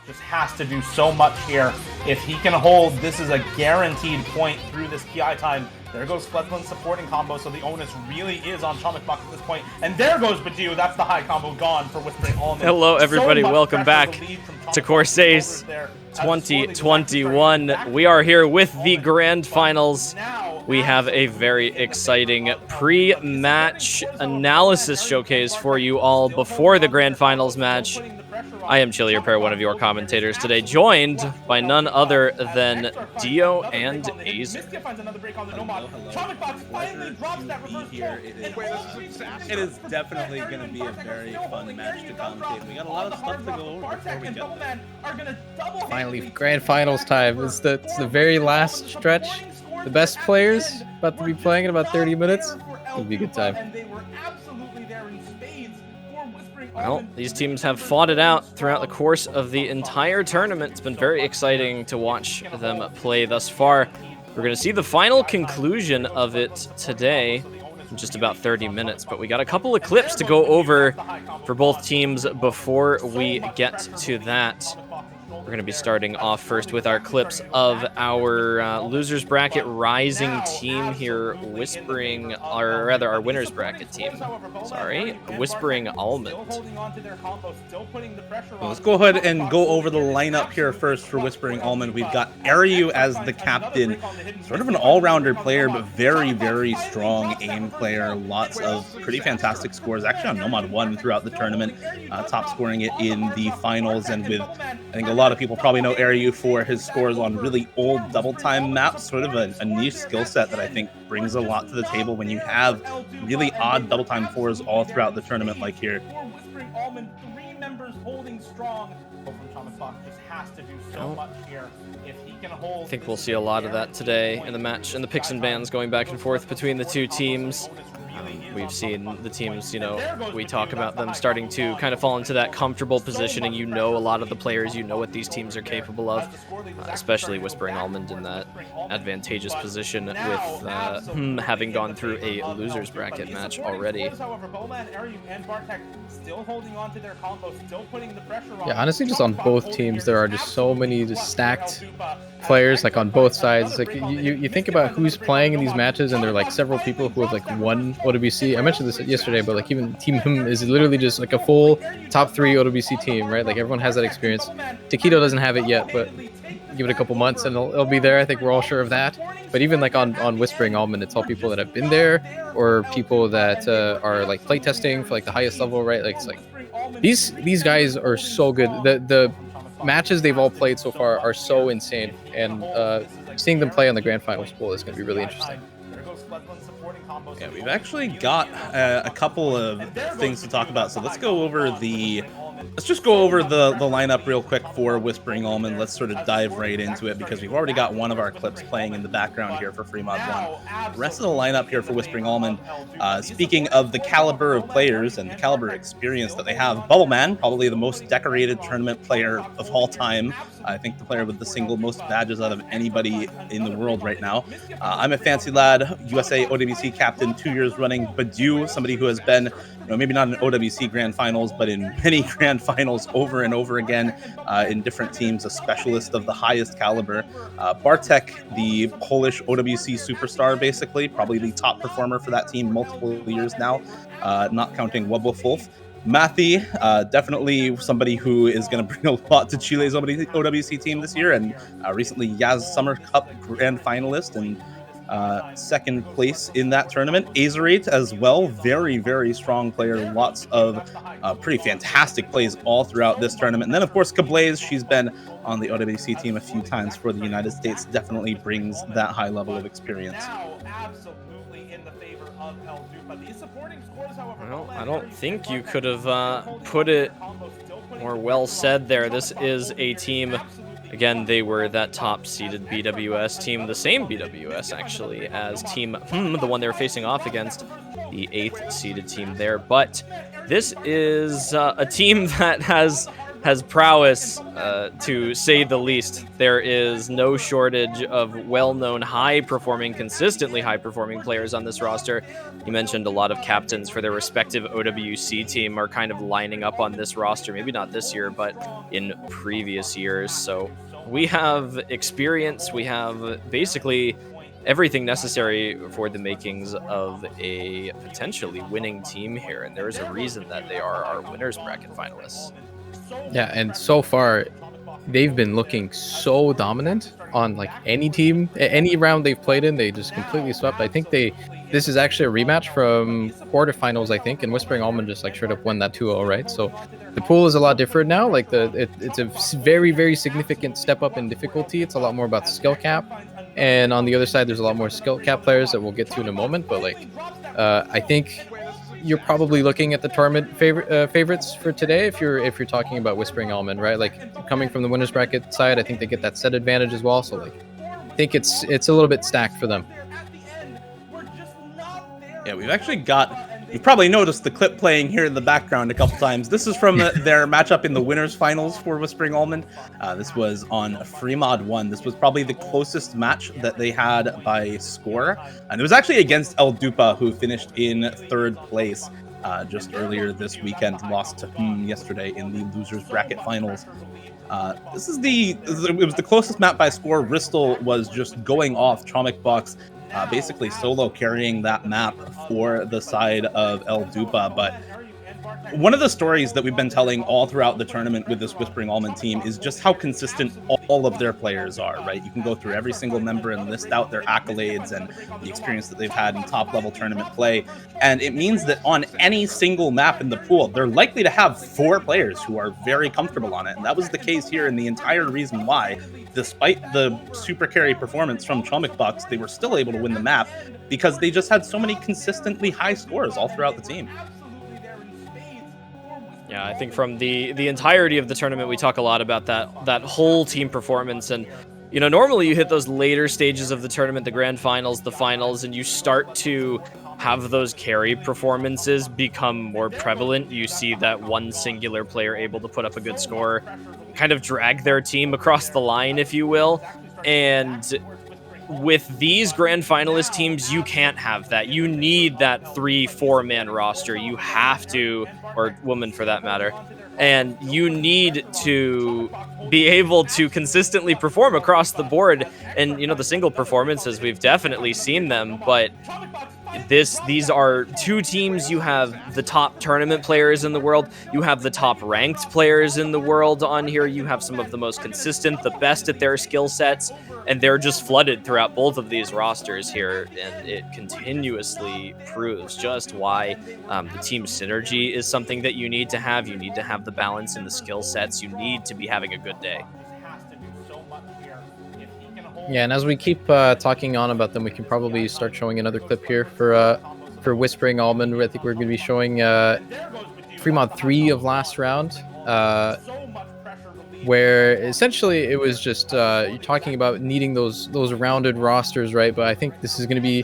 Just has to do so much here. If he can hold, this is a guaranteed point through this PI time. There goes Fledglin's supporting combo, so the onus really is on Chomicbox at this point. And there goes Badu. That's the high combo gone for Whispering Almond. Hello, everybody. Welcome back to Corsace 2021. We are here with the Grand Finals. We have a very exciting pre-match analysis showcase for you all before the Grand Finals match. I am Chili Repair, one of your commentators today, joined by none other than Dio and Azer. It is definitely going to be a very fun match to commentate. We got a lot of stuff to go over before we get there. Finally, Grand Finals time. It's the very last stretch. The best players about to be playing in about 30 minutes. It'll be a good time. Well, these teams have fought it out throughout the course of the entire tournament. It's been very exciting to watch them play thus far. We're going to see the final conclusion of it today in just about 30 minutes, but we got a couple of clips to go over for both teams before we get to that. We're going to be starting off first with our clips of our losers bracket rising team here, Whispering, or rather our winners bracket team. Sorry, Whispering Almond. Well, let's go ahead and go over the lineup here first for Whispering Almond. We've got Aryu as the captain, sort of an all-rounder player, but very, very strong aim player. Lots of pretty fantastic scores. Actually on Nomad 1 throughout the tournament, top scoring it in the finals, and with, I think a lot of people probably know Aryu for his scores on really old double time maps, sort of a niche skill set that I think brings a lot to the table when you have really odd double time fours all throughout the tournament like here. Whispering Almond, 3 members holding strong. Just has to do so much here. If he can hold, I think we'll see a lot of that today in the match, and the picks and bans going back and forth between the two teams. We've seen the teams, we talk about them starting to kind of fall into that comfortable positioning. A lot of the players, what these teams are capable of, especially Whispering Almond in that advantageous position with having gone through a losers bracket match already. Yeah, honestly, just on both teams, there are just so many just stacked players, like on both sides. Like you think about who's playing in these matches, and there are like several people who have like won OWC. I mentioned this yesterday, but like even Team Him is literally just like a full top 3 OWC team, right? Like everyone has that experience. Taquito doesn't have it yet, but give it a couple months and it'll be there. I think we're all sure of that. But even like on Whispering Almond, it's all people that have been there, or people that are like playtesting for like the highest level, right? Like it's like these guys are so good. The matches they've all played so far are so insane, and seeing them play on the Grand Finals pool is going to be really interesting. Yeah, we've actually got a couple of things to talk about, so let's go over Let's just go over the lineup real quick for Whispering Almond. Let's sort of dive right into it, because we've already got one of our clips playing in the background here for Fremont 1. The rest of the lineup here for Whispering Almond, speaking of the caliber of players and the caliber of experience that they have, Bubbleman, probably the most decorated tournament player of all time. I think the player with the single most badges out of anybody in the world right now. I'm a Fancy Lad, USA OWC captain 2 years running. Badu, somebody who has been, maybe not in OWC Grand Finals, but in many Grand Finals over and over again in different teams, a specialist of the highest caliber. Bartek, the Polish OWC superstar, basically, probably the top performer for that team multiple years now, not counting Wubwolf. Matthew, definitely somebody who is going to bring a lot to Chile's OWC team this year, and recently Yaz Summer Cup Grand Finalist and second place in that tournament. Azerate as well, very, very strong player. Lots of pretty fantastic plays all throughout this tournament. And then, of course, Kablaze, she's been on the OWC team a few times for the United States, definitely brings that high level of experience. Well, I don't think you could have put it more well said there. This is a team, again, they were that top-seeded BWS team, the same BWS, actually, as Team the one they were facing off against, the 8th-seeded team there. But this is a team that has has prowess, to say the least. There is no shortage of well-known, high-performing, consistently high-performing players on this roster. You mentioned a lot of captains for their respective OWC team are kind of lining up on this roster. Maybe not this year, but in previous years. So we have experience. We have basically everything necessary for the makings of a potentially winning team here. And there is a reason that they are our winners bracket finalists. Yeah, and so far, they've been looking so dominant on like any team, any round they've played in. They just completely swept. I think this is actually a rematch from quarterfinals, I think, and Whispering Almond just like straight up won that 2-0, right? So the pool is a lot different now. Like it's a very, very significant step up in difficulty. It's a lot more about the skill cap, and on the other side, there's a lot more skill cap players that we'll get to in a moment. But like, I think you're probably looking at the tournament favorites for today if you're talking about Whispering Almond, right? Like coming from the winners bracket side, I think they get that set advantage as well. So like, I think it's a little bit stacked for them. Yeah, you've probably noticed the clip playing here in the background a couple times. This is from their matchup in the winners finals for Whispering Almond. This was on Fremod 1. This was probably the closest match that they had by score. And it was actually against El Dupa, who finished in 3rd place just earlier this weekend, lost to yesterday in the losers bracket finals. It was the closest map by score. Ristal was just going off. Tromic Box basically solo carrying that map for the side of El Dupa. But one of the stories that we've been telling all throughout the tournament with this Whispering Almond team is just how consistent all of their players are, right? You can go through every single member and list out their accolades and the experience that they've had in top-level tournament play. And it means that on any single map in the pool, they're likely to have 4 players who are very comfortable on it. And that was the case here, and the entire reason why, despite the super carry performance from Chomic Box, they were still able to win the map because they just had so many consistently high scores all throughout the team. Yeah, I think from the entirety of the tournament, we talk a lot about that whole team performance. And, you know, normally you hit those later stages of the tournament, the grand finals, the finals, and you start to have those carry performances become more prevalent. You see that one singular player able to put up a good score, kind of drag their team across the line, if you will. And with these grand finalist teams, you can't have that. You need that 3-4 man roster. You have to, or woman for that matter, and you need to be able to consistently perform across the board. And, you know, the single performances, we've definitely seen them, but these are 2 teams. You have the top tournament players in the world. You have the top ranked players in the world on here. You have some of the most consistent, the best at their skill sets, and they're just flooded throughout both of these rosters here. And it continuously proves just why the team synergy is something that you need to have. You need to have the balance in the skill sets. You need to be having a good day. Yeah, and as we keep talking on about them, we can probably start showing another clip here for Whispering Almond. I think we're going to be showing Fremont 3 of last round, where essentially it was just you're talking about needing those rounded rosters, right? But I think this is going to be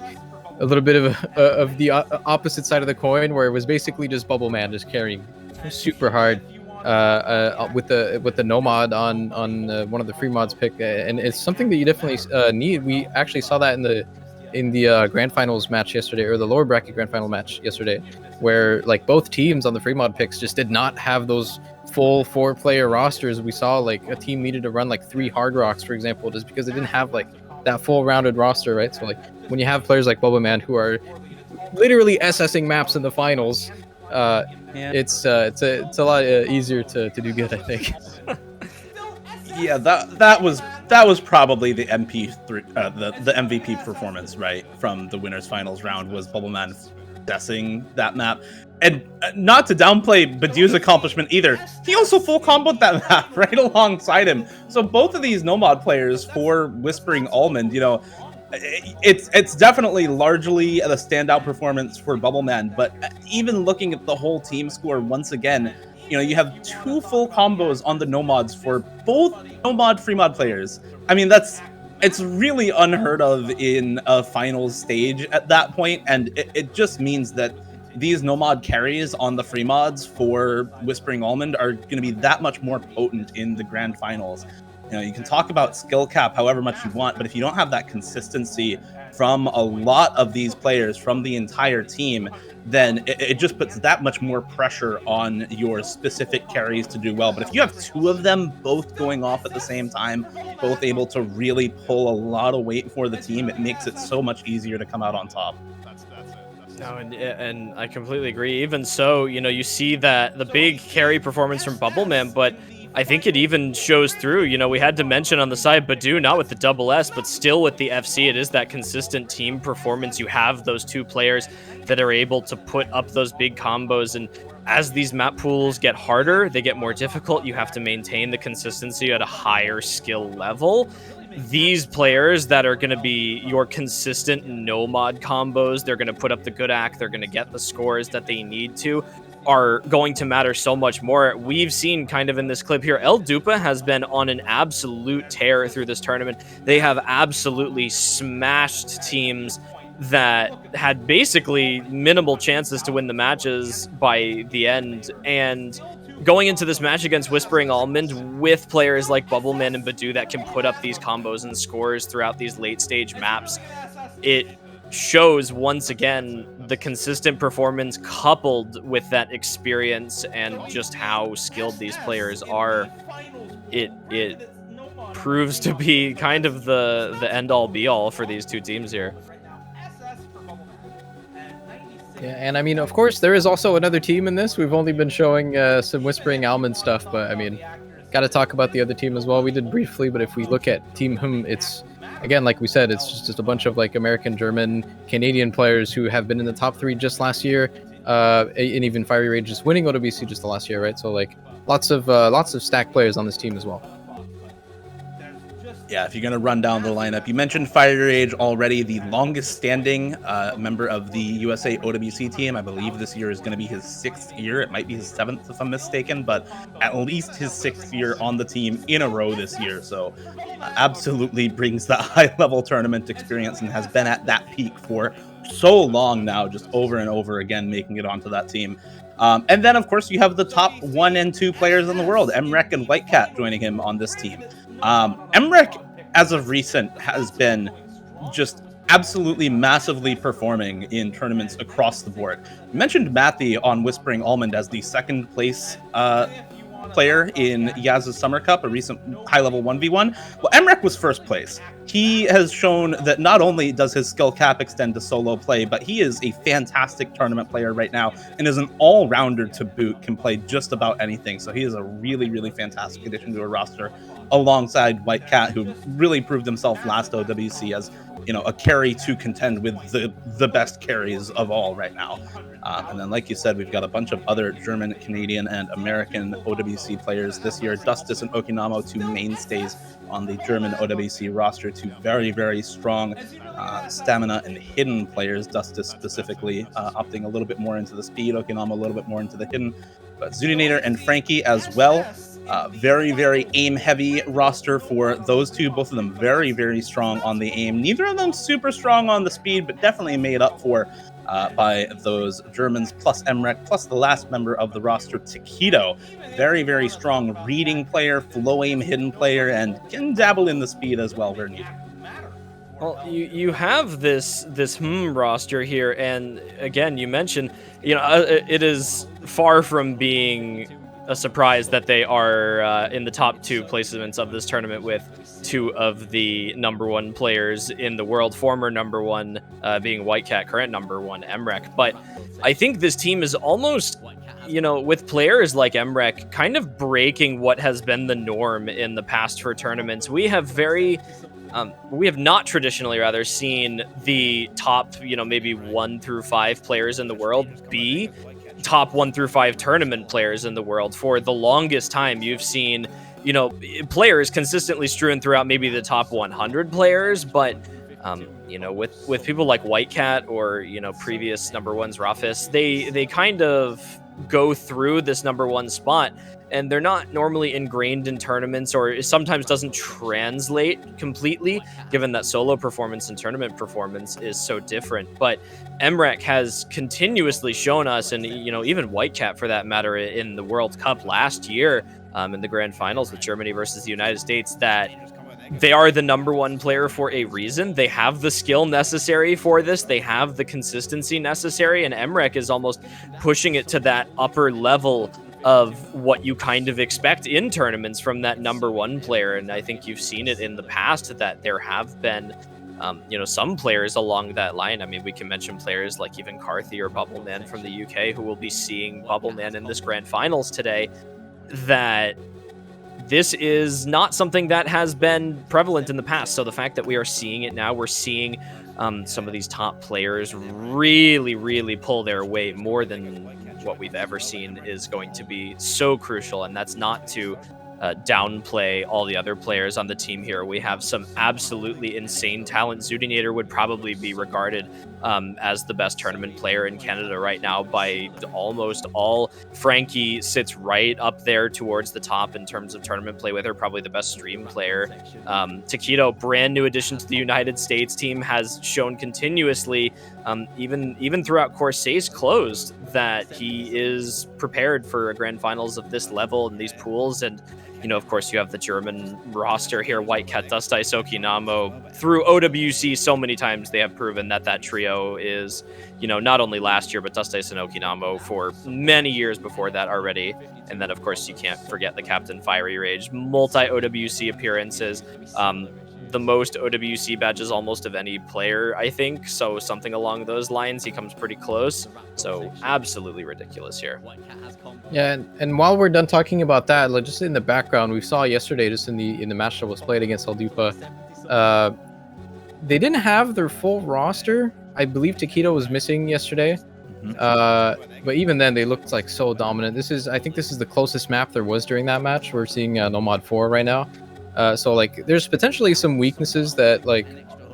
a little bit of the opposite side of the coin, where it was basically just Bubble Man just carrying super hard. With the Nomad on one of the free mods pick, and it's something that you definitely need. We actually saw that in the grand finals match yesterday, or the lower bracket grand final match yesterday, where like both teams on the free mod picks just did not have those full 4-player rosters. We saw like a team needed to run like 3 Hard Rocks, for example, just because they didn't have like that full rounded roster, right? So like when you have players like Boba Man who are literally SSing maps in the finals, it's a lot easier to do good, I think. Yeah, that was probably the the MVP performance, right, from the winners finals round, was Bubbleman dessing that map. And not to downplay Badew's accomplishment either, he also full comboed that map right alongside him. So both of these Nomad players for Whispering Almond, you know, it's definitely largely a standout performance for Bubbleman, but even looking at the whole team score once again, you know, you have 2 full combos on the Nomads for both Nomad free mod players. I mean, it's really unheard of in a finals stage at that point, and it just means that these no-mod carries on the free mods for Whispering Almond are going to be that much more potent in the grand finals. You know, you can talk about skill cap however much you want, but if you don't have that consistency from a lot of these players, from the entire team, then it just puts that much more pressure on your specific carries to do well. But if you have two of them both going off at the same time, both able to really pull a lot of weight for the team, it makes it so much easier to come out on top. No, and I completely agree. Even so, you know, you see that the big carry performance from Bubbleman, but I think it even shows through. You know, we had to mention on the side Badu, not with the double S, but still with the FC, it is that consistent team performance. You have those two players that are able to put up those big combos, and as these map pools get harder, they get more difficult. You have to maintain the consistency at a higher skill level. These players that are going to be your consistent no-mod combos, they're going to put up the good act, they're going to get the scores that they need to, are going to matter so much more. We've seen kind of in this clip here, El Dupa has been on an absolute tear through this tournament. They have absolutely smashed teams that had basically minimal chances to win the matches by the end. And going into this match against Whispering Almond with players like Bubbleman and Badu that can put up these combos and scores throughout these late stage maps, it shows once again the consistent performance coupled with that experience and just how skilled these players are. It proves to be kind of the end all be all for these two teams here. Yeah, and I mean, of course, there is also another team in this. We've only been showing some Whispering Almond stuff, but I mean, got to talk about the other team as well. We did briefly, but if we look at Team Hum, it's, again, like we said, it's just a bunch of like American, German, Canadian players who have been in the top 3 just last year, and even Fiery Rage just winning OWC just the last year, right? So like lots of stacked players on this team as well. Yeah, if you're going to run down the lineup, you mentioned Fiery Rage already, the longest standing member of the USA OWC team. I believe this year is going to be his 6th year. It might be his 7th if I'm mistaken, but at least his 6th year on the team in a row this year. So absolutely brings that high level tournament experience and has been at that peak for so long now, just over and over again, making it onto that team. And then, of course, you have the top 1 and 2 players in the world, Emrek and Whitecat, joining him on this team. Emrek, as of recent, has been just absolutely massively performing in tournaments across the board. You mentioned Matthew on Whispering Almond as the 2nd place player in Yaz's Summer Cup, a recent high-level 1v1. Well, Emrek was 1st place. He has shown that not only does his skill cap extend to solo play, but he is a fantastic tournament player right now and is an all-rounder to boot, can play just about anything. So he is a really, really fantastic addition to a roster alongside Whitecat, who really proved himself last OWC as, you know, a carry to contend with the best carries of all right now. And then, like you said, we've got a bunch of other German, Canadian, and American OWC players this year. Dustus and Okinamo, 2 mainstays on the German OWC roster, 2 very, very strong stamina and hidden players. Dustus specifically opting a little bit more into the speed, Okinamo a little bit more into the hidden. But Zudinator and Frankie as well. Very, very aim-heavy roster for those two. Both of them very, very strong on the aim. Neither of them super strong on the speed, but definitely made up for by those Germans, plus Emrek, plus the last member of the roster, Taquito. Very, very strong reading player, flow aim hidden player, and can dabble in the speed as well where needed. Well, you have this roster here, and again, you mentioned, you know, it is far from being a surprise that they are in the top 2 placements of this tournament with 2 of the #1 players in the world, former #1 being Whitecat, current #1 Emrek. But I think this team is almost, you know, with players like Emrek kind of breaking what has been the norm in the past for tournaments. We have not traditionally rather seen the top, you know, maybe 1 through 5 players in the world be top 1 through 5 tournament players in the world. For the longest time, you've seen, you know, players consistently strewn throughout maybe the top 100 players, but you know, with people like Whitecat or, you know, previous #1s Rafis, they kind of go through this #1 spot, and they're not normally ingrained in tournaments, or it sometimes doesn't translate completely, given that solo performance and tournament performance is so different. But Emrek has continuously shown us, and even Whitecat for that matter, in the World Cup last year, in the grand finals with Germany versus the United States, that they are the #1 player for a reason. They have the skill necessary for this. They have the consistency necessary, and Emrek is almost pushing it to that upper level of what you kind of expect in tournaments from that #1 player. And I think you've seen it in the past that there have been some players along that line. I mean, we can mention players like even Carthy or Bubbleman from the UK, who will be seeing Bubbleman in this grand finals today, that this is not something that has been prevalent in the past. So the fact that we are seeing it now, we're seeing some of these top players really, really pull their weight more than what we've ever seen, is going to be so crucial. And that's not to downplay all the other players on the team here. We have some absolutely insane talent. Zudinator would probably be regarded as the best tournament player in Canada right now by almost all. Frankie sits right up there towards the top in terms of tournament play with her, probably the best stream player. Taquito, brand new addition to the United States team, has shown continuously, even throughout Corsace closed, that he is prepared for a grand finals of this level and these pools. And of course, you have the German roster here, Whitecat, Dust Ice, Okinamo. Through OWC so many times, they have proven that trio is, not only last year, but Dust Ice and Okinamo for many years before that already. And then, of course, you can't forget the Captain Fiery Rage, multi-OWC appearances, the most OWC badges almost of any player, I think. So something along those lines, he comes pretty close. So absolutely ridiculous here. Yeah, and while we're done talking about that, like just in the background, we saw yesterday, just in the match that was played against Aldupa, they didn't have their full roster. I believe Taquito was missing yesterday. But even then, they looked like so dominant. I think this is the closest map there was during that match. We're seeing Nomad 4 right now. So like there's potentially some weaknesses that like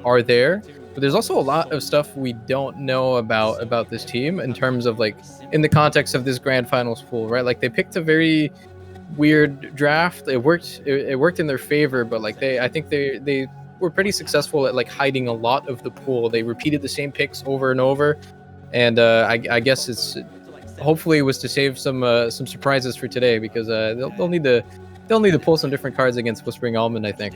are there, but there's also a lot of stuff we don't know about this team in terms of like in the context of this grand finals pool, right? Like they picked a very weird draft. It worked in their favor, but like I think they were pretty successful at like hiding a lot of the pool. They repeated the same picks over and over, and I guess hopefully it was to save some surprises for today, because they'll need to pull some different cards against Whispering Almond, I think.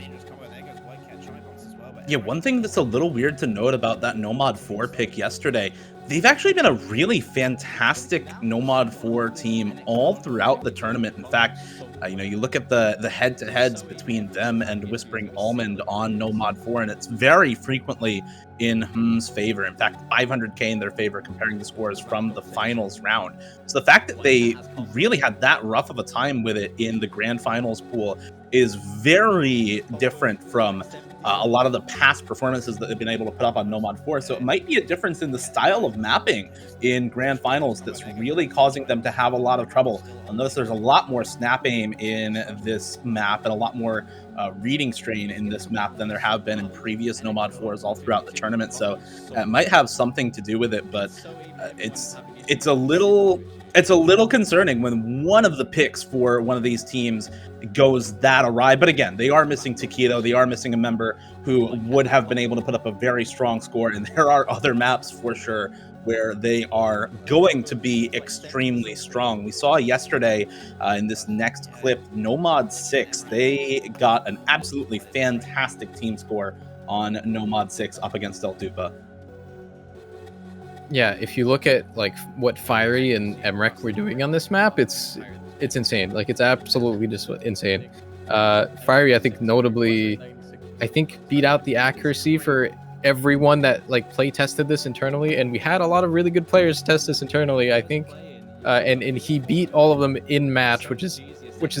Yeah, one thing that's a little weird to note about that Nomad 4 pick yesterday, they've actually been a really fantastic Nomad 4 team all throughout the tournament. In fact, you look at the head-to-heads between them and Whispering Almond on Nomad 4, and it's very frequently in Hm's favor. In fact, 500k in their favor, comparing the scores from the finals round. So the fact that they really had that rough of a time with it in the grand finals pool is very different from a lot of the past performances that they've been able to put up on Nomad 4. So it might be a difference in the style of mapping in grand finals that's really causing them to have a lot of trouble. I'll notice there's a lot more snap aim in this map and a lot more reading strain in this map than there have been in previous Nomad 4s all throughout the tournament. So it might have something to do with it, but it's a little concerning when one of the picks for one of these teams goes that awry. But again, they are missing Taquito. They are missing a member who would have been able to put up a very strong score. And there are other maps for sure where they are going to be extremely strong. We saw yesterday in this next clip, Nomad 6, they got an absolutely fantastic team score on Nomad 6 up against Aldupa. Yeah, if you look at like what Fiery and Emrek were doing on this map, it's insane. Like it's absolutely just insane. Fiery, I think notably, beat out the accuracy for everyone that like play tested this internally, and we had a lot of really good players test this internally, I think, and he beat all of them in match, which is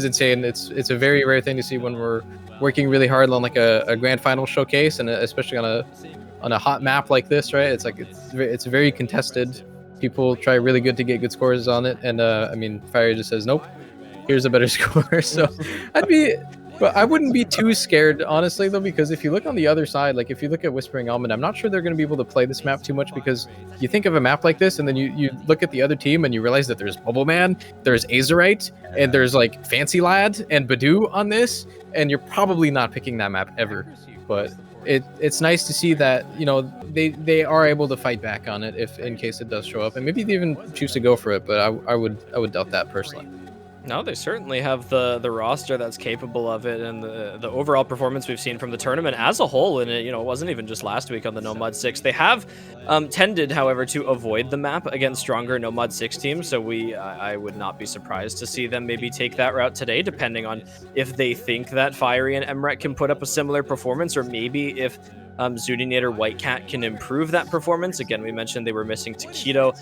insane. It's a very rare thing to see when we're working really hard on like a grand final showcase, and especially on a hot map like this, right? It's like it's very contested. People try really good to get good scores on it, and I mean, Fire just says nope. Here's a better score. So I'd But I wouldn't be too scared, honestly, though, because if you look on the other side, like if you look at Whispering Almond, I'm not sure they're going to be able to play this map too much, because you think of a map like this and then you look at the other team and you realize that there's Bubble Man, there's Azerite, and there's like Fancy Lad and Badoo on this, and you're probably not picking that map ever. But it's nice to see that, you know, they are able to fight back on it if in case it does show up, and maybe they even choose to go for it, but I would doubt that personally. No, they certainly have the roster that's capable of it, and the overall performance we've seen from the tournament as a whole. And it, you know, it wasn't even just last week on the No Mod 6. They have tended, however, to avoid the map against stronger No Mod 6 teams. So I would not be surprised to see them maybe take that route today, depending on if they think that Fiery and Emret can put up a similar performance, or maybe if Zudinator Whitecat can improve that performance. Again, we mentioned they were missing Taquito.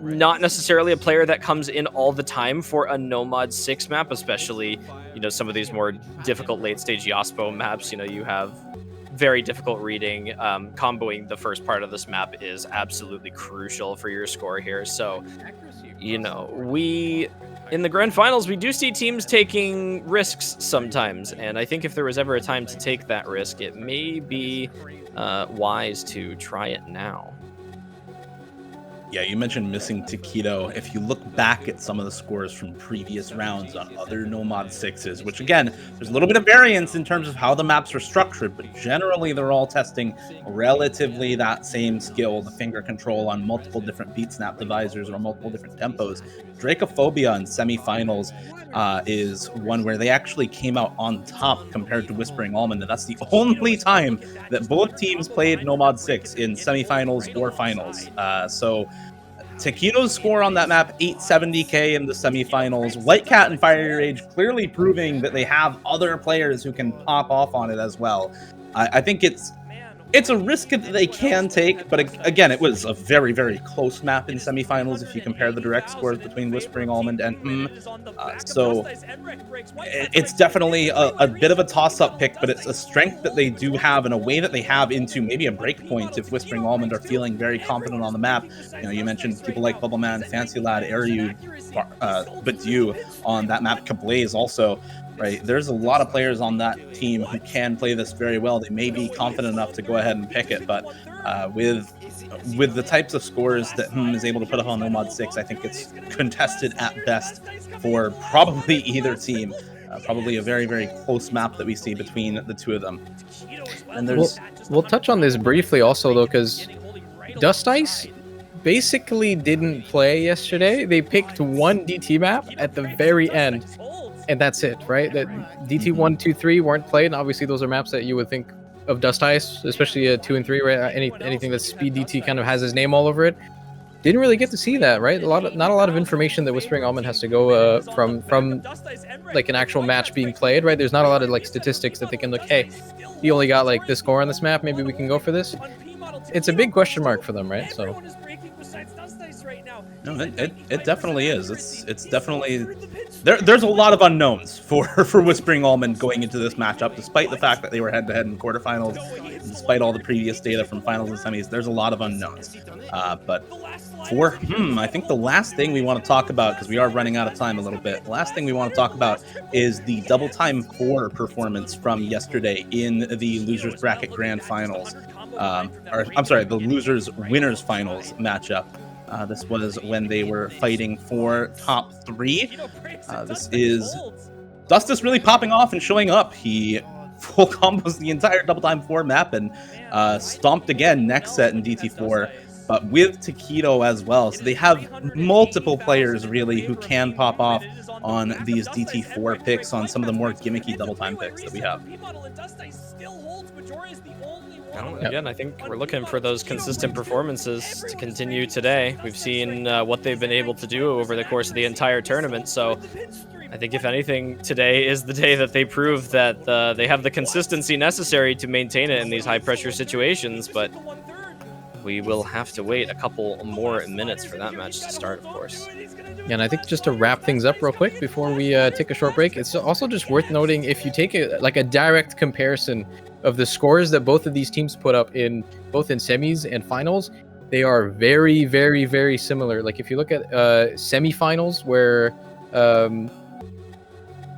Not necessarily a player that comes in all the time for a No Mod 6 map, especially, you know, some of these more difficult late stage Yaspo maps. You know, you have very difficult reading. Comboing the first part of this map is absolutely crucial for your score here. So, you know, in the grand finals, we do see teams taking risks sometimes, and I think if there was ever a time to take that risk, it may be wise to try it now. Yeah, you mentioned missing Taquito. If you look back at some of the scores from previous rounds on other No Mod 6s, which again, there's a little bit of variance in terms of how the maps are structured, but generally they're all testing relatively that same skill, the finger control on multiple different beat snap divisors or multiple different tempos. Dracophobia in semifinals is one where they actually came out on top compared to Whispering Almond, and that's the only time that both teams played No Mod 6 in semifinals or finals. So Taquito's score on that map, 870k in the semifinals. Whitecat and Fiery Rage clearly proving that they have other players who can pop off on it as well. I think it's a risk that they can take, but again, it was a very, very close map in semifinals if you compare the direct scores between Whispering Almond and so it's definitely a bit of a toss-up pick, but it's a strength that they do have and a way that they have into maybe a break point if Whispering Almond are feeling very confident on the map. You know, you mentioned people like Bubble Man, Fancy Lad, Ariu, Badoo on that map, Kablaze also. Right, there's a lot of players on that team who can play this very well. They may be confident enough to go ahead and pick it, but with the types of scores that is able to put up on No Mod 6, I think it's contested at best for probably either team. Probably a very, very close map that we see between the two of them. And we'll touch on this briefly also, though, because Dust Ice basically didn't play yesterday. They picked one DT map at the very end. And that's it, right? That DT 1, 2, 3 weren't played, and obviously those are maps that you would think of Dust Ice, especially 2 and 3, right? Anything that Speed DT kind of has his name all over it. Didn't really get to see that, right? Not a lot of information that Whispering Almond has to go from like an actual match being played, right? There's not a lot of like statistics that they can look. Hey, he only got like this score on this map. Maybe we can go for this. It's a big question mark for them, right? So. No, it definitely is. It's definitely there's a lot of unknowns for Whispering Almond going into this matchup, despite the fact that they were head-to-head in quarterfinals, despite all the previous data from finals and semis. There's a lot of unknowns. But for I think the last thing we want to talk about, because we are running out of time a little bit, the last thing we want to talk about is the Double Time 4 performance from yesterday in the Losers Bracket Grand Finals. I'm sorry, the Losers Winners Finals matchup. This was when they were fighting for top 3. This is Dustus really popping off and showing up. He full combos the entire Double Time 4 map and stomped again next set in DT4, but with Taquito as well. So they have multiple players really who can pop off on these DT4 picks, on some of the more gimmicky Double Time picks that we have. Again, I think we're looking for those consistent performances to continue today. We've seen what they've been able to do over the course of the entire tournament, so I think if anything, today is the day that they prove that they have the consistency necessary to maintain it in these high-pressure situations, but we will have to wait a couple more minutes for that match to start, of course. Yeah, and I think just to wrap things up real quick before we take a short break, it's also just worth noting, if you take a direct comparison of the scores that both of these teams put up in both in semis and finals, they are very, very, very similar. Like if you look at semifinals where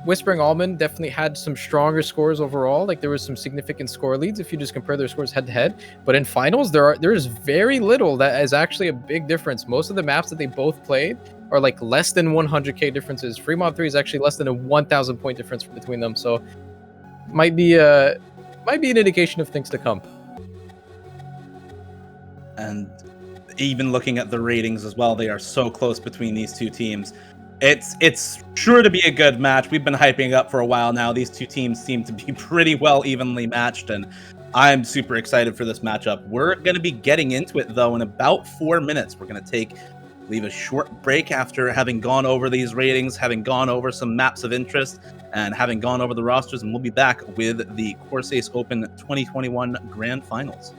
Whispering Almond definitely had some stronger scores overall. Like there was some significant score leads if you just compare their scores head to head. But in finals, there is very little that is actually a big difference. Most of the maps that they both played are like less than 100k differences. Fremont 3 is actually less than a 1,000 point difference between them. So might be an indication of things to come. And even looking at the ratings as well, they are so close between these two teams. It's sure to be a good match. We've been hyping it up for a while now. These two teams seem to be pretty well evenly matched, and I'm super excited for this matchup. We're going to be getting into it, though, in about 4 minutes. We're going to leave a short break after having gone over these ratings, having gone over some maps of interest, and having gone over the rosters, and we'll be back with the Corsace Open 2021 Grand Finals.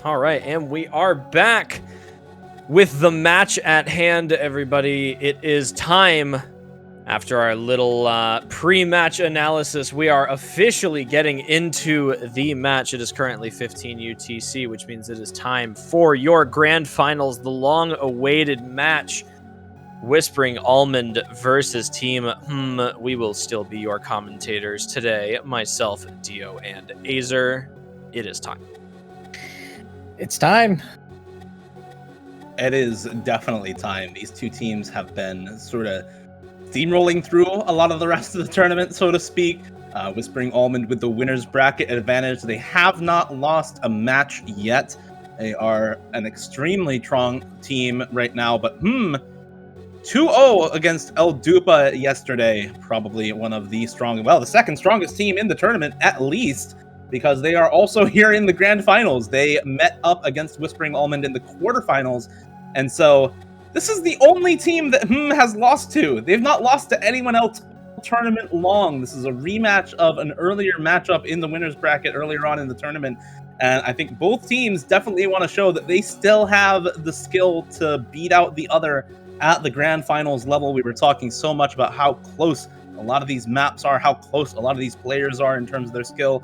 All right, and we are back with the match at hand, everybody. It is time. After our little pre-match analysis, we are officially getting into the match. It is currently 15 UTC, which means it is time for your grand finals, the long-awaited match. Whispering Almond versus Team We will still be your commentators today. Myself, Dio, and Azer. It is time. It's time. It is definitely time. These two teams have been sort of steamrolling through a lot of the rest of the tournament, so to speak. Whispering Almond with the winner's bracket advantage. They have not lost a match yet. They are an extremely strong team right now, but 2-0 against El Dupa yesterday. Probably one of the the second strongest team in the tournament, at least, because they are also here in the grand finals. They met up against Whispering Almond in the quarterfinals, and so this is the only team that has lost to. They've not lost to anyone else tournament long. This is a rematch of an earlier matchup in the winner's bracket earlier on in the tournament. And I think both teams definitely want to show that they still have the skill to beat out the other at the grand finals level. We were talking so much about how close a lot of these maps are, how close a lot of these players are in terms of their skill,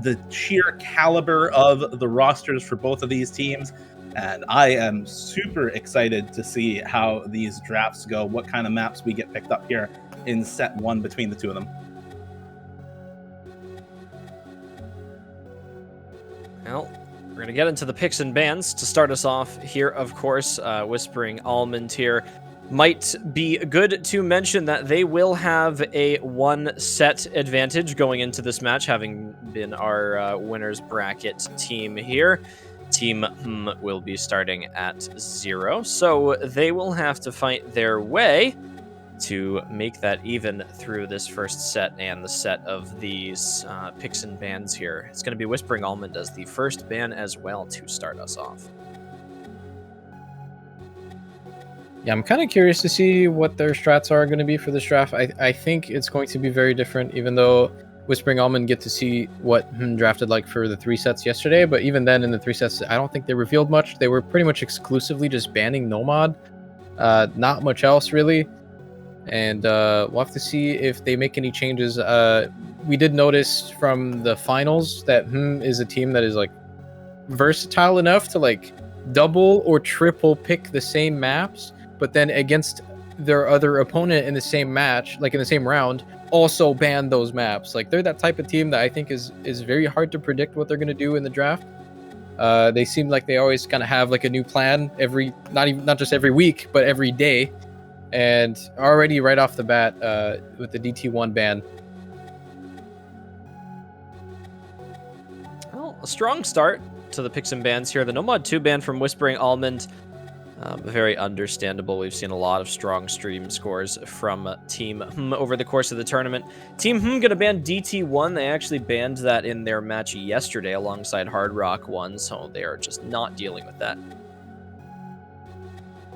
the sheer caliber of the rosters for both of these teams. And I am super excited to see how these drafts go, what kind of maps we get picked up here in set one between the two of them. Well, we're going to get into the picks and bans. To start us off here, of course, Whispering Almond here. Might be good to mention that they will have a one-set advantage going into this match, having been our winner's bracket team here. Team will be starting at 0, so they will have to fight their way to make that even through this first set and the set of these picks and bans here. It's going to be Whispering Almond as the first ban as well to start us off. Yeah, I'm kind of curious to see what their strats are going to be for this draft. I think it's going to be very different, even though Whispering Almond get to see what drafted like for the 3 sets yesterday, but even then in the 3 sets, I don't think they revealed much. They were pretty much exclusively just banning Nomad, not much else really. And we'll have to see if they make any changes. We did notice from the finals that is a team that is like versatile enough to like double or triple pick the same maps, but then against their other opponent in the same match, like in the same round, also ban those maps. Like they're that type of team that I think is very hard to predict what they're going to do in the draft. They seem like they always kind of have like a new plan not just every week, but every day. And already right off the bat with the DT1 ban. Well, a strong start to the picks and bans here. The Nomad 2 ban from Whispering Almond. Very understandable. We've seen a lot of strong stream scores from Team over the course of the tournament. Team gonna ban DT1. They actually banned that in their match yesterday alongside Hard Rock 1, so they are just not dealing with that.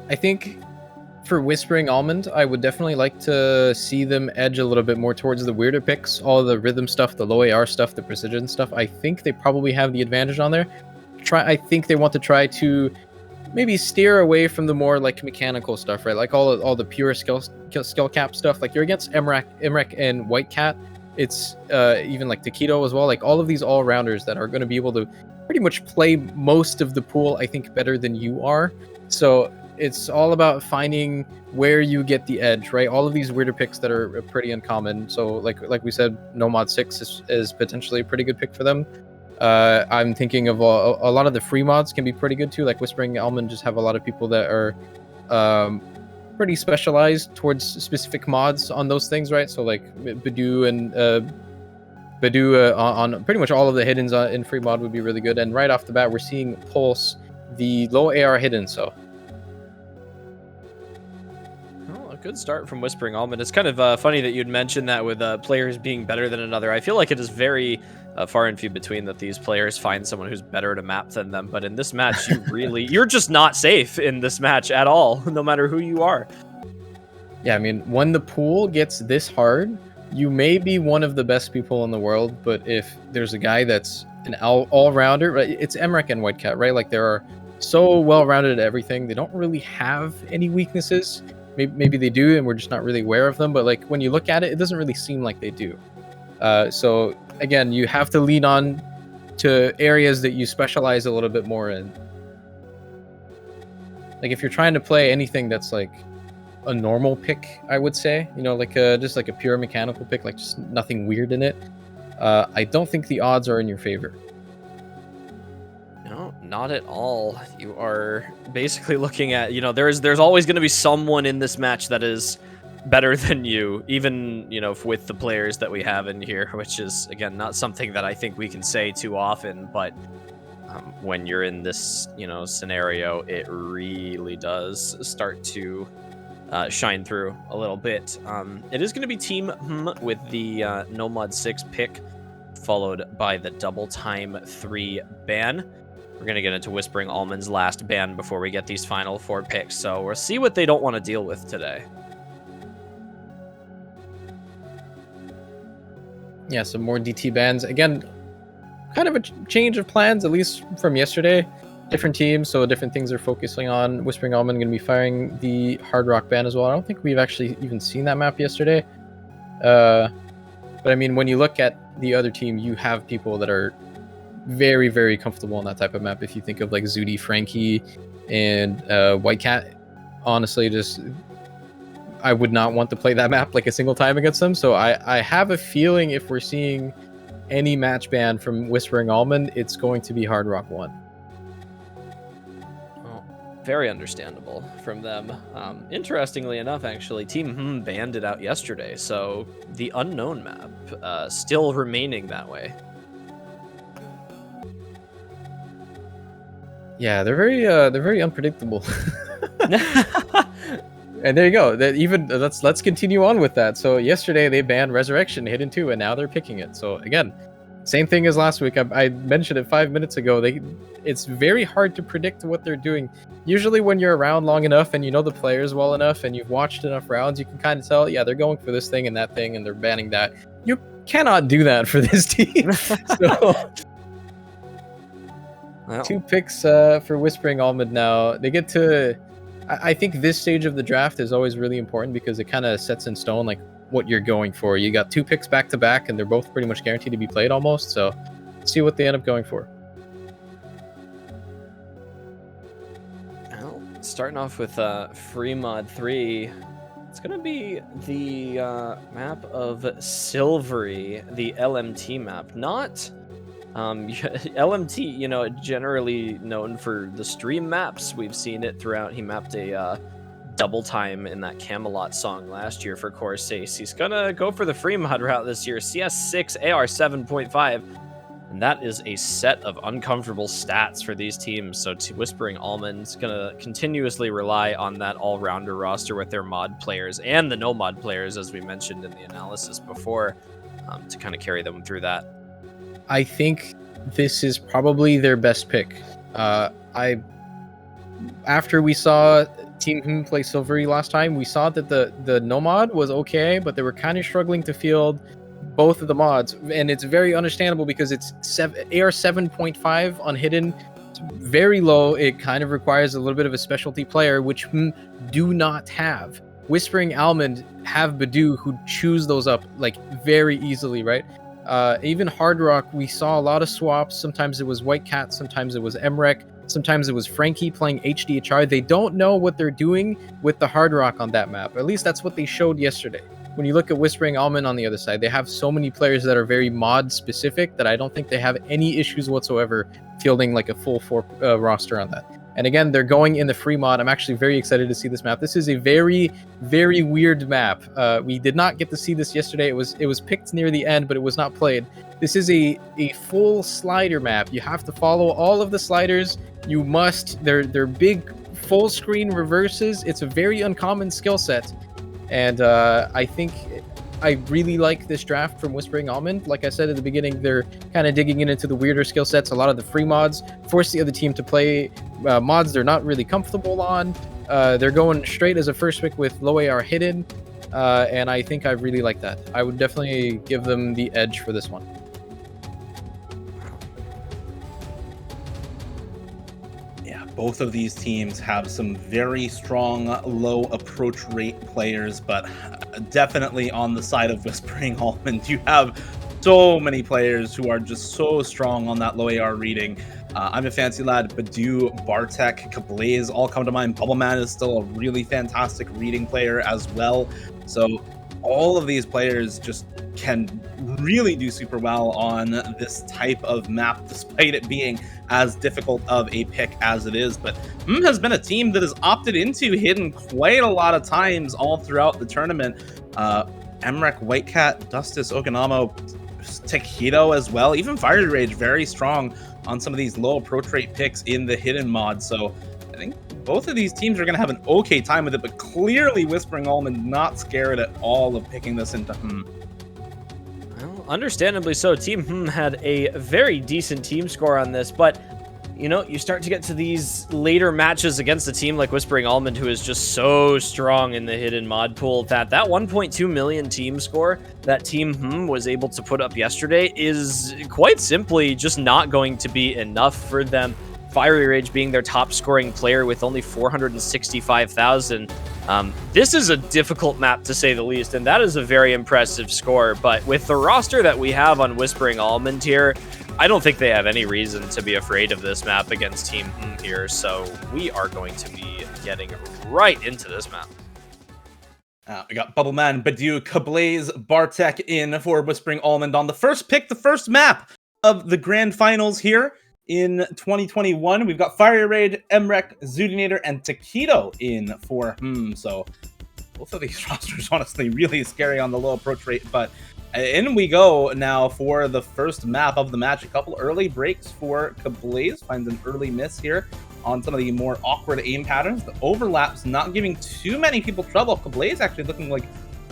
I think for Whispering Almond, I would definitely like to see them edge a little bit more towards the weirder picks, all the rhythm stuff, the low AR stuff, the precision stuff. I think they probably have the advantage on there. I think they want to try to maybe steer away from the more like mechanical stuff, right? Like all the pure skill cap stuff. Like you're against Emrek and White Cat. It's even like Taquito as well. Like all of these all-rounders that are going to be able to pretty much play most of the pool, I think, better than you are. So it's all about finding where you get the edge, right? All of these weirder picks that are pretty uncommon. So like we said, Nomad 6 is potentially a pretty good pick for them. I'm thinking of a lot of the free mods can be pretty good too. Like Whispering Almond just have a lot of people that are pretty specialized towards specific mods on those things, right? So like Badu and Badu on pretty much all of the hiddens in free mod would be really good. And right off the bat, we're seeing Pulse, the low AR hidden. So good start from Whispering Almond. It's kind of funny that you'd mention that with players being better than another. I feel like it is very far and few between that these players find someone who's better at a map than them. But in this match, you're just not safe in this match at all, no matter who you are. Yeah, I mean, when the pool gets this hard, you may be one of the best people in the world, but if there's a guy that's an all-rounder, right? It's Emmerich and Whitecat, right? Like, they are so well-rounded at everything. They don't really have any weaknesses. Maybe they do, and we're just not really aware of them. But like, when you look at it, it doesn't really seem like they do. So again, you have to lean on to areas that you specialize a little bit more in. Like, if you're trying to play anything that's like a normal pick, I would say, you know, like just like a pure mechanical pick, like just nothing weird in it, I don't think the odds are in your favor. No, not at all. You are basically looking at, you know, there's always going to be someone in this match that is better than you, even, you know, with the players that we have in here, which is, again, not something that I think we can say too often, but when you're in this, you know, scenario, it really does start to shine through a little bit. It is going to be Team with the Nomad 6 pick, followed by the Double Time 3 ban. We're going to get into Whispering Almond's last ban before we get these final 4 picks, so we'll see what they don't want to deal with today. Yeah, some more DT bans. Again, kind of a change of plans, at least from yesterday. Different teams, so different things they're focusing on. Whispering Almond going to be firing the Hard Rock ban as well. I don't think we've actually even seen that map yesterday. But I mean, when you look at the other team, you have people that are very, very comfortable on that type of map. If you think of like Zudi, Frankie, and Whitecat, honestly, just I would not want to play that map like a single time against them. So I have a feeling if we're seeing any match ban from Whispering Almond, it's going to be Hard Rock 1. Very understandable from them. Interestingly enough, actually, Team banned it out yesterday, so the unknown map still remaining that way. Yeah, they're very unpredictable. And there you go. Let's continue on with that. So yesterday they banned Resurrection Hidden 2, and now they're picking it. So again, same thing as last week. I mentioned it 5 minutes ago. It's very hard to predict what they're doing. Usually when you're around long enough and you know the players well enough and you've watched enough rounds, you can kind of tell, yeah, they're going for this thing and that thing and they're banning that. You cannot do that for this team. So well, 2 picks for Whispering Almond now. They get to... I think this stage of the draft is always really important because it kind of sets in stone like what you're going for. You got 2 picks back to back and they're both pretty much guaranteed to be played almost. So let's see what they end up going for. Well, starting off with Free Mod 3, it's going to be the map of Silvery, the LMT map. Not LMT, you know, generally known for the stream maps. We've seen it throughout. He mapped a Double Time in that Camelot song last year for Corsace. He's gonna go for the free mod route this year, CS6 AR 7.5, and that is a set of uncomfortable stats for these teams. So Whispering Almond's gonna continuously rely on that all-rounder roster with their mod players and the no mod players, as we mentioned in the analysis before, to kind of carry them through that. I think this is probably their best pick. After we saw Team play Silvery last time, we saw that the Nomad was okay, but they were kind of struggling to field both of the mods, and it's very understandable because it's AR 7.5 on Hidden. It's very low. It kind of requires a little bit of a specialty player, which do not have. Whispering Almond have Badu who chews those up like very easily, right? Even Hard Rock, we saw a lot of swaps. Sometimes it was Whitecat, sometimes it was Emrek, sometimes it was Frankie playing HDHR. They don't know what they're doing with the Hard Rock on that map. At least that's what they showed yesterday. When you look at Whispering Almond on the other side, they have so many players that are very mod specific that I don't think they have any issues whatsoever fielding like a full 4 roster on that. And again, they're going in the free mod. I'm actually very excited to see this map. This is a very, very weird map. We did not get to see this yesterday. It was picked near the end, but it was not played. This is a full slider map. You have to follow all of the sliders. You must. They're big full screen reverses. It's a very uncommon skill set. And I think I really like this draft from Whispering Almond. Like I said at the beginning, they're kind of digging into the weirder skill sets. A lot of the free mods force the other team to play mods they're not really comfortable on. They're going straight as a first pick with low AR Hidden. and I think I really like that. I would definitely give them the edge for this one. Yeah, both of these teams have some very strong low approach rate players, but definitely on the side of Whispering Almond, you have so many players who are just so strong on that low AR reading. I'm a Fancy Lad, Badu, Bartek, Kablaze all come to mind. Bubbleman is still a really fantastic reading player as well. So all of these players just can really do super well on this type of map, despite it being as difficult of a pick as it is. But has been a team that has opted into Hidden quite a lot of times all throughout the tournament. Emrek, Whitecat, Dustus, Okanamo, Taquito as well. Even Fiery Rage very strong on some of these low approach rate picks in the Hidden mod. So I think both of these teams are going to have an okay time with it, but clearly Whispering Almond not scared at all of picking this into Well, understandably so. Team had a very decent team score on this, but you know, you start to get to these later matches against a team like Whispering Almond, who is just so strong in the Hidden mod pool, that 1.2 million team score that Team was able to put up yesterday is quite simply just not going to be enough for them. Fiery Rage being their top scoring player with only 465,000. This is a difficult map to say the least, and that is a very impressive score. But with the roster that we have on Whispering Almond here, I don't think they have any reason to be afraid of this map against Team here. So we are going to be getting right into this map. We got Bubbleman, Badu, Kablaze, Bartek in for Whispering Almond on the first pick, the first map of the grand finals here in 2021. We've got Fire Rage, Emrek, Zudinator, and Taquito in for so both of these rosters honestly really scary on the low approach rate, but in we go now for the first map of the match. A couple early breaks for Kablaze, finds an early miss here on some of the more awkward aim patterns. The overlaps not giving too many people trouble. Kablaze actually looking like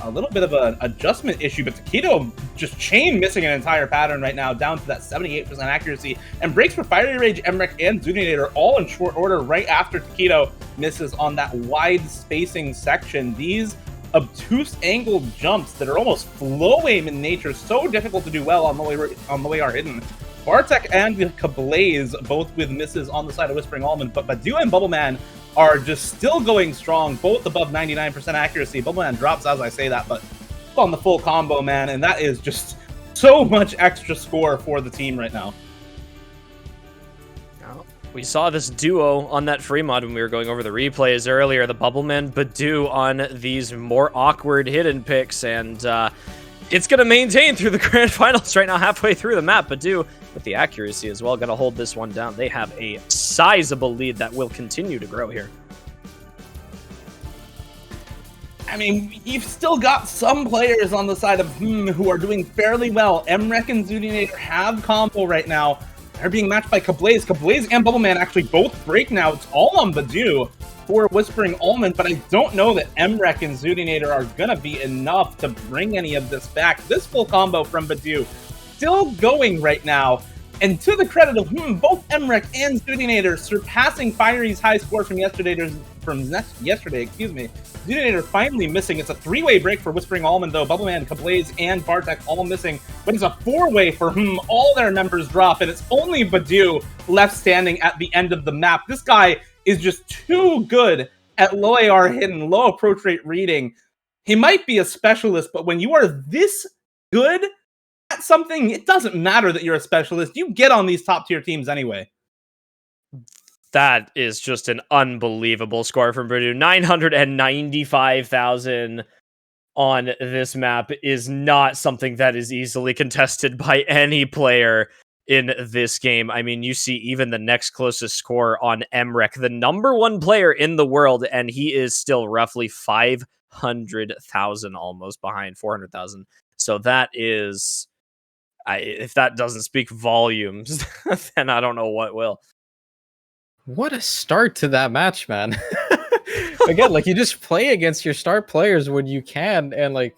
a little bit of an adjustment issue, but Taquito just chain missing an entire pattern right now, down to that 78% accuracy. And breaks for Fiery Rage, Emrek, and Zudinator all in short order right after Taquito misses on that wide spacing section. These obtuse angled jumps that are almost flow aim in nature, so difficult to do well on the way are hidden. Bartek and Kablaze both with misses on the side of Whispering Almond, but Badu and Bubbleman are just still going strong, both above 99% accuracy. Bubbleman drops as I say that, but on the full combo, man, and that is just so much extra score for the team right now. We saw this duo on that free mod when we were going over the replays earlier, the Bubbleman Badu on these more awkward hidden picks, and it's going to maintain through the grand finals right now, halfway through the map. Badu with the accuracy as well, going to hold this one down. They have a sizable lead that will continue to grow here. I mean, you've still got some players on the side of who are doing fairly well. Emrek and Zudinator have combo right now. They're being matched by Kablaze. Kablaze and Bubbleman actually both break now. It's all on Badu for Whispering Almond, but I don't know that Emrek and Zudinator are going to be enough to bring any of this back. This full combo from Badu still going right now. And to the credit of both Emrek and Zudinator surpassing Fiery's high score from yesterday, Zudinator finally missing. It's a three-way break for Whispering Almond, though. Bubbleman, Kablaze, and Bartek all missing. But it's a four-way for all their members drop, and it's only Badu left standing at the end of the map. This guy is just too good at low AR hidden, low approach rate reading. He might be a specialist, but when you are this good at something, it doesn't matter that you're a specialist. You get on these top-tier teams anyway. That is just an unbelievable score from Badu. 995,000 on this map is not something that is easily contested by any player in this game. I mean, you see even the next closest score on Emrek, the #1 player in the world, and he is still roughly 500,000 almost behind 400,000. So that is, if that doesn't speak volumes, then I don't know what will. What a start to that match, man. Again, like, you just play against your star players when you can, and like,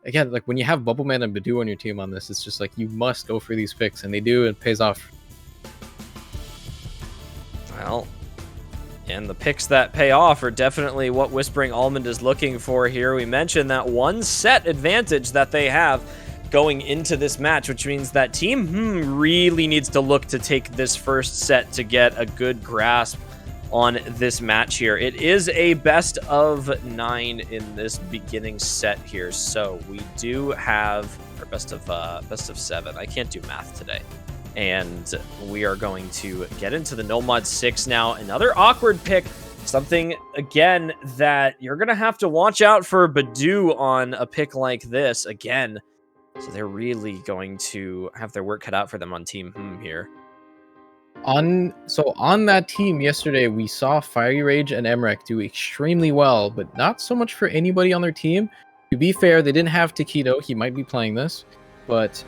again, like when you have Bubbleman and Badu on your team on this, it's just like you must go for these picks, and they do, and it pays off. Well, And the picks that pay off are definitely what Whispering Almond is looking for here. We mentioned that one set advantage that they have going into this match, which means that Team really needs to look to take this first set to get a good grasp on this match here. It is a best of 9 in this beginning set here, so we do have our best of 7. I can't do math today. And we are going to get into the No Mod 6 now. Another awkward pick. Something, again, that you're going to have to watch out for Badoo on a pick like this. Again, so they're really going to have their work cut out for them on Team here. On that team yesterday, we saw Fiery Rage and Emrek do extremely well, but not so much for anybody on their team. To be fair, they didn't have Taquito. He might be playing this. But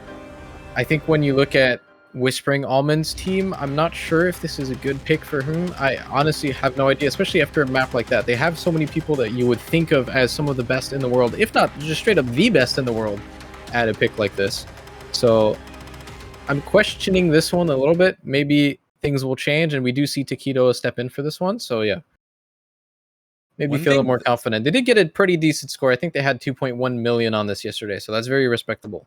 I think when you look at Whispering Almond's team, I'm not sure if this is a good pick for him. I honestly have no idea, especially after a map like that. They have so many people that you would think of as some of the best in the world, if not just straight up the best in the world at a pick like this. So I'm questioning this one a little bit. Maybe things will change and we do see Taquito step in for this one. So yeah, maybe feel a little more confident. They did get a pretty decent score. I think they had 2.1 million on this yesterday, so that's very respectable.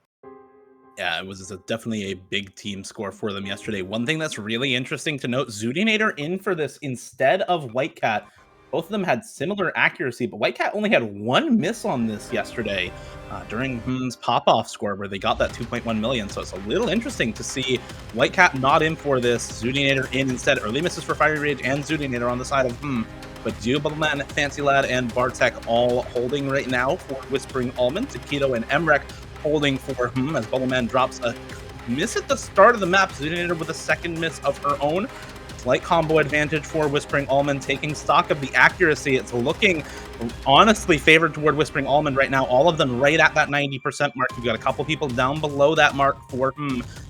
Yeah, it was definitely a big team score for them yesterday. One thing that's really interesting to note, Zoodinator in for this instead of White Cat. Both of them had similar accuracy, but White Cat only had 1 miss on this yesterday during Hm's pop-off score where they got that 2.1 million. So it's a little interesting to see White Cat not in for this, Zoodinator in instead. Early misses for Fiery Rage and Zoodinator on the side of But Bubbleman, Fancy Lad, and Bartek all holding right now for Whispering Almond. Taquito and Emrek holding for as Bubbleman drops a miss at the start of the map. Zoodinator with a second miss of her own. Slight combo advantage for Whispering Almond, taking stock of the accuracy. It's looking honestly favored toward Whispering Almond right now. All of them right at that 90% mark. We've got a couple people down below that mark for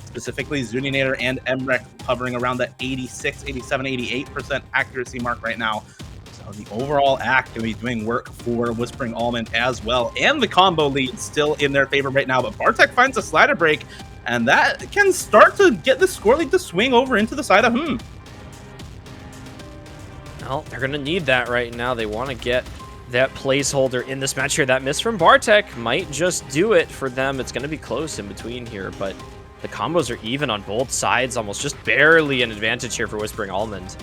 specifically Zoodinator and Emrek hovering around that 86, 87, 88% accuracy mark right now. The overall act going to be doing work for Whispering Almond as well. And the combo lead still in their favor right now. But Bartek finds a slider break, and that can start to get the score lead to swing over into the side of Well, they're going to need that right now. They want to get that placeholder in this match here. That miss from Bartek might just do it for them. It's going to be close in between here, but the combos are even on both sides. Almost just barely an advantage here for Whispering Almond.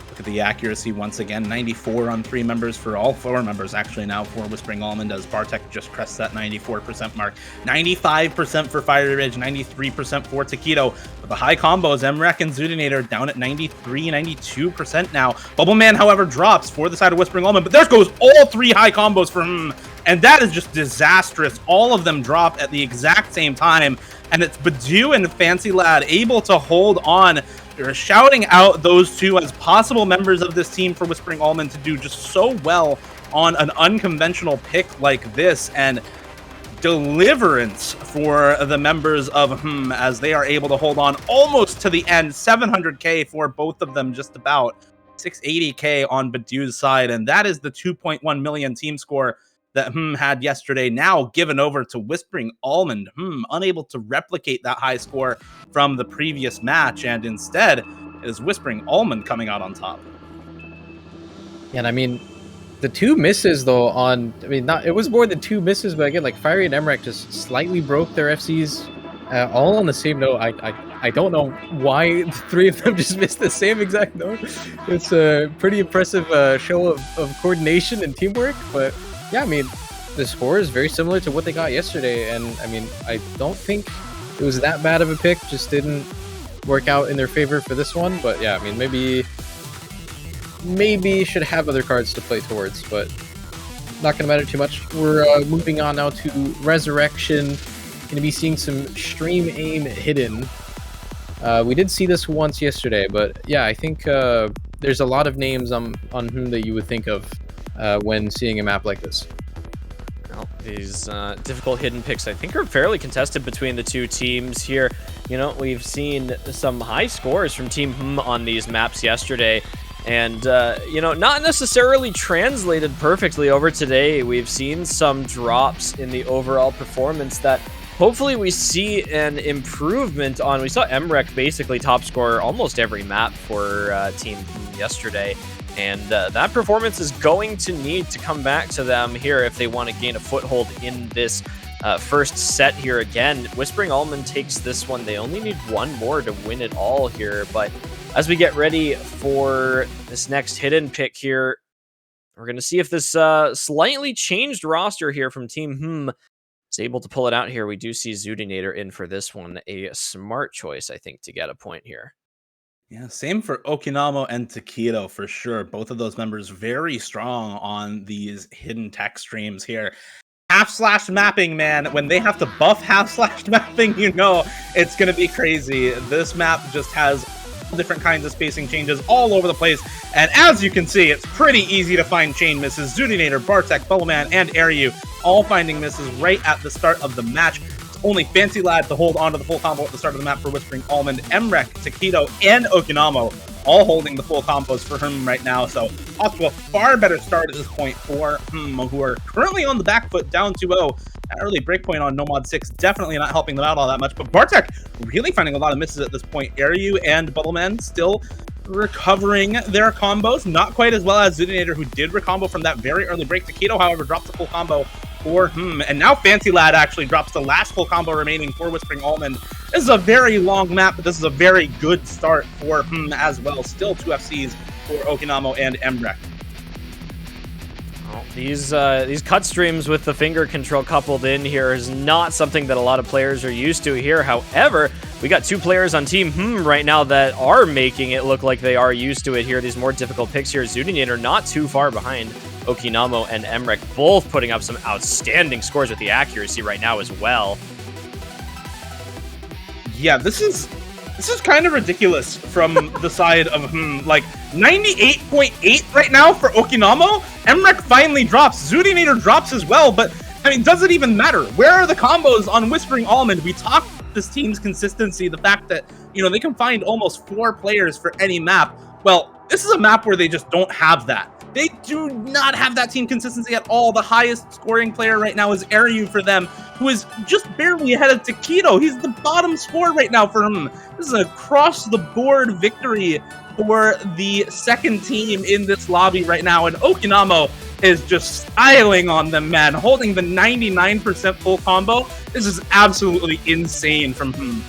Look at the accuracy once again, 94 on 3 members for all 4 members actually now for Whispering Almond as Bartek just crests that 94% mark. 95% for Fiery Ridge, 93% for Taquito. But the high combos, Emrek and Zoodinator down at 93, 92% now. Bubbleman, however, drops for the side of Whispering Almond, but there goes all 3 high combos for and that is just disastrous. All of them drop at the exact same time, and it's Badoo and Fancy Lad able to hold on. They're shouting out those two as possible members of this team for Whispering Almond to do just so well on an unconventional pick like this, and deliverance for the members of as they are able to hold on almost to the end. 700k for both of them, just about 680k on Badoo's side, and that is the 2.1 million team score that had yesterday, now given over to Whispering Almond. Unable to replicate that high score from the previous match, and instead it is Whispering Almond coming out on top. Yeah, and I mean, the 2 misses though it was more than 2 misses, but again, like Fiery and Emrek just slightly broke their FCs, all on the same note. I don't know why the 3 of them just missed the same exact note. It's a pretty impressive show of coordination and teamwork, but yeah, I mean, the score is very similar to what they got yesterday, and I mean, I don't think it was that bad of a pick, just didn't work out in their favor for this one. But yeah, I mean, maybe should have other cards to play towards, but not gonna matter too much. We're moving on now to Resurrection. Gonna be seeing some stream aim hidden. We did see this once yesterday, but yeah, I think there's a lot of names on whom that you would think of when seeing a map like this. Well, these difficult hidden picks, I think, are fairly contested between the 2 teams here. You know, we've seen some high scores from Team on these maps yesterday, and, you know, not necessarily translated perfectly over today. We've seen some drops in the overall performance that hopefully we see an improvement on. We saw Emrek basically top score almost every map for Team yesterday, and that performance is going to need to come back to them here if they want to gain a foothold in this first set here. Again, Whispering Almond takes this one. They only need one more to win it all here, but as we get ready for this next hidden pick here, we're going to see if this slightly changed roster here from Team is able to pull it out here. We do see Zudinator in for this one. A smart choice, I think, to get a point here. Yeah, same for Okinamo and Takedo for sure. Both of those members very strong on these hidden tech streams here. Half-slash mapping, man. When they have to buff half-slash mapping, you know it's going to be crazy. This map just has different kinds of spacing changes all over the place, and as you can see, it's pretty easy to find chain misses. Zudinator, Bartek, Bubbleman, and Aryu all finding misses right at the start of the match. It's only Fancy Lad to hold onto the full combo at the start of the map for Whispering Almond. Emrek, Takedo, and Okinamo all holding the full combos for him right now, so off to a far better start at this point for who are currently on the back foot, down 2-0. That early breakpoint on Nomad 6 definitely not helping them out all that much, but Bartek really finding a lot of misses at this point. Aryu and Bubbleman still recovering their combos, not quite as well as Zudinator, who did recombo from that very early break. Takedo, however, drops the full combo for and now Fancy Lad actually drops the last full combo remaining for Whispering Almond. This is a very long map, but this is a very good start for as well. Still 2 FCs for Okinamo and Emrek. Well, these cut streams with the finger control coupled in here is not something that a lot of players are used to here. However, we got 2 players on Team right now that are making it look like they are used to it here. These more difficult picks here. Zudinator not too far behind Okinamo and Emrek, both putting up some outstanding scores with the accuracy right now as well. Yeah, this is kind of ridiculous from the side of like 98.8 right now for Okinamo. Emrek finally drops. Zudinator drops as well, but I mean, does it even matter? Where are the combos on Whispering Almond? We talked this team's consistency, the fact that, you know, they can find almost 4 players for any map. Well, this is a map where they just don't have that. They do not have that team consistency at all. The highest scoring player right now is Aryu for them, who is just barely ahead of Takedo. He's the bottom scorer right now for him. This is an across-the-board victory for the second team in this lobby right now, and Okinamo is just styling on them, man, holding the 99% full combo. This is absolutely insane from him.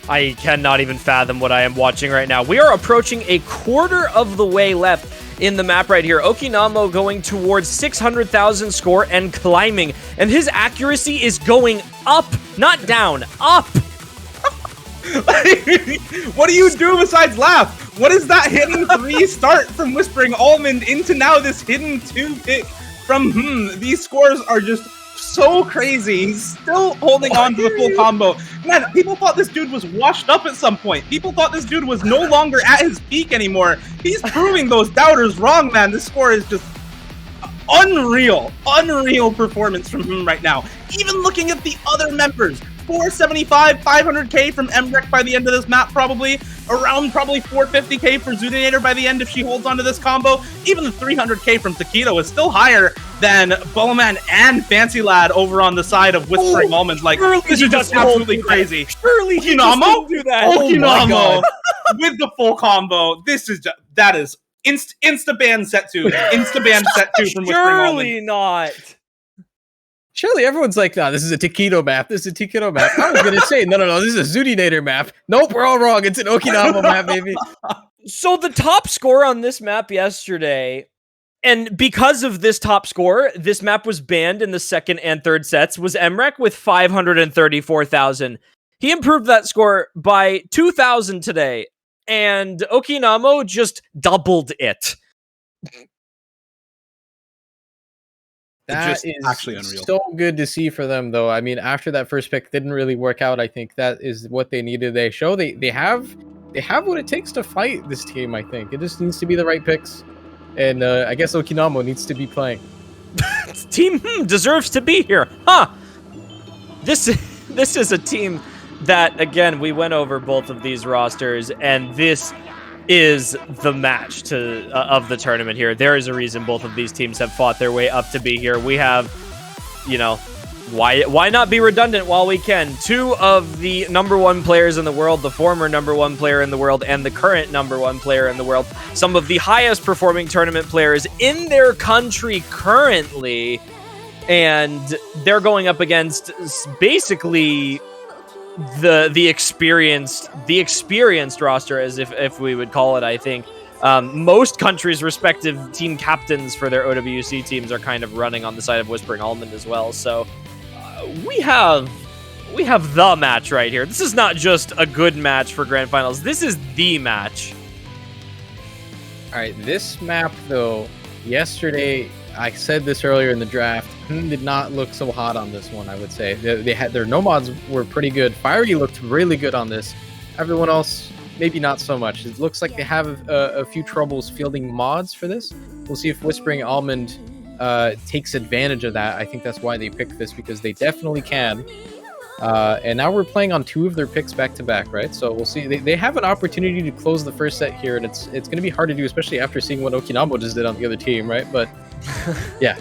I cannot even fathom what I am watching right now. We are approaching a quarter of the way left in the map right here. Okinamo going towards 600,000 score and climbing, and his accuracy is going up, not down, up. What do you do besides laugh? What is that hidden 3 start from Whispering Almond into now this hidden 2 pick from These scores are just so crazy. He's still holding on to the full combo. Man, people thought this dude was washed up at some point. People thought this dude was no longer at his peak anymore. He's proving those doubters wrong, man. This score is just unreal performance from him right now. Even looking at the other members, 475, 500k from Emrek by the end of this map, probably. Around probably 450k for Zudinator by the end if she holds onto this combo. Even the 300k from Takedo is still higher than Bullman and Fancy Lad over on the side of Whispering Almonds. Like, this is just absolutely crazy. Surely he just do that. Okinamo with the full combo. This is just, that is insta-ban set 2. Insta-ban set 2 from Whispering Almonds. Surely not. Surely everyone's like, nah, this is a Takedo map. This is a Takedo map. I was going to say, no, this is a Zudinator map. Nope, we're all wrong. It's an Okinamo map, baby. So the top score on this map yesterday, and because of this top score, this map was banned in the second and third sets, was Emrek with 534,000. He improved that score by 2,000 today, and Okinamo just doubled it. That is actually unreal. So good to see for them, though. I mean, after that first pick didn't really work out, I think that is what they needed. They show they have what it takes to fight this team. I think it just needs to be the right picks, and I guess Okinamo needs to be playing. Team deserves to be here, huh? This is a team that, again, we went over both of these rosters, and this is the match of the tournament here. There is a reason both of these teams have fought their way up to be here. We have, you know, Why not be redundant while we can? Two of the #1 players in the world, the former #1 player in the world, and the current #1 player in the world, some of the highest performing tournament players in their country currently, and they're going up against basically the experienced roster, as if we would call it. I think most countries' respective team captains for their OWC teams are kind of running on the side of Whispering Almond as well. So we have the match right here. This is not just a good match for Grand Finals. This is the match. All right, this map though, yesterday, I said this earlier in the draft, did not look so hot on this one, I would say. They had their nomads were pretty good. Fiery looked really good on this. Everyone else, maybe not so much. It looks like they have a few troubles fielding mods for this. We'll see if Whispering Almond takes advantage of that. I think that's why they picked this, because they definitely can. And now we're playing on 2 of their picks back-to-back, right? So we'll see. They have an opportunity to close the first set here, and it's going to be hard to do, especially after seeing what Okinamo just did on the other team, right? But yeah,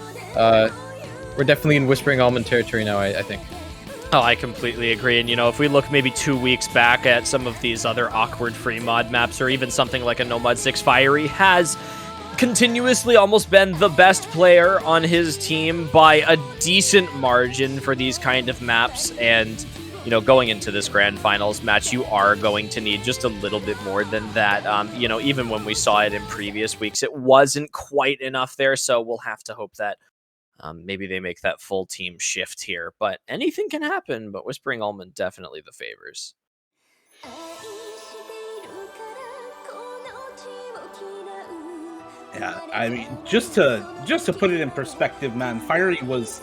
we're definitely in Whispering Almond territory now, I think. Oh, I completely agree. And, if we look maybe 2 weeks back at some of these other awkward free mod maps, or even something like a Nomad 6, Fiery has continuously almost been the best player on his team by a decent margin for these kind of maps. And, going into this Grand Finals match, you are going to need just a little bit more than that. Even when we saw it in previous weeks, it wasn't quite enough there. So we'll have to hope that maybe they make that full team shift here. But anything can happen. But Whispering Almond definitely the favors. Yeah, I mean, just to put it in perspective, man, Fiery was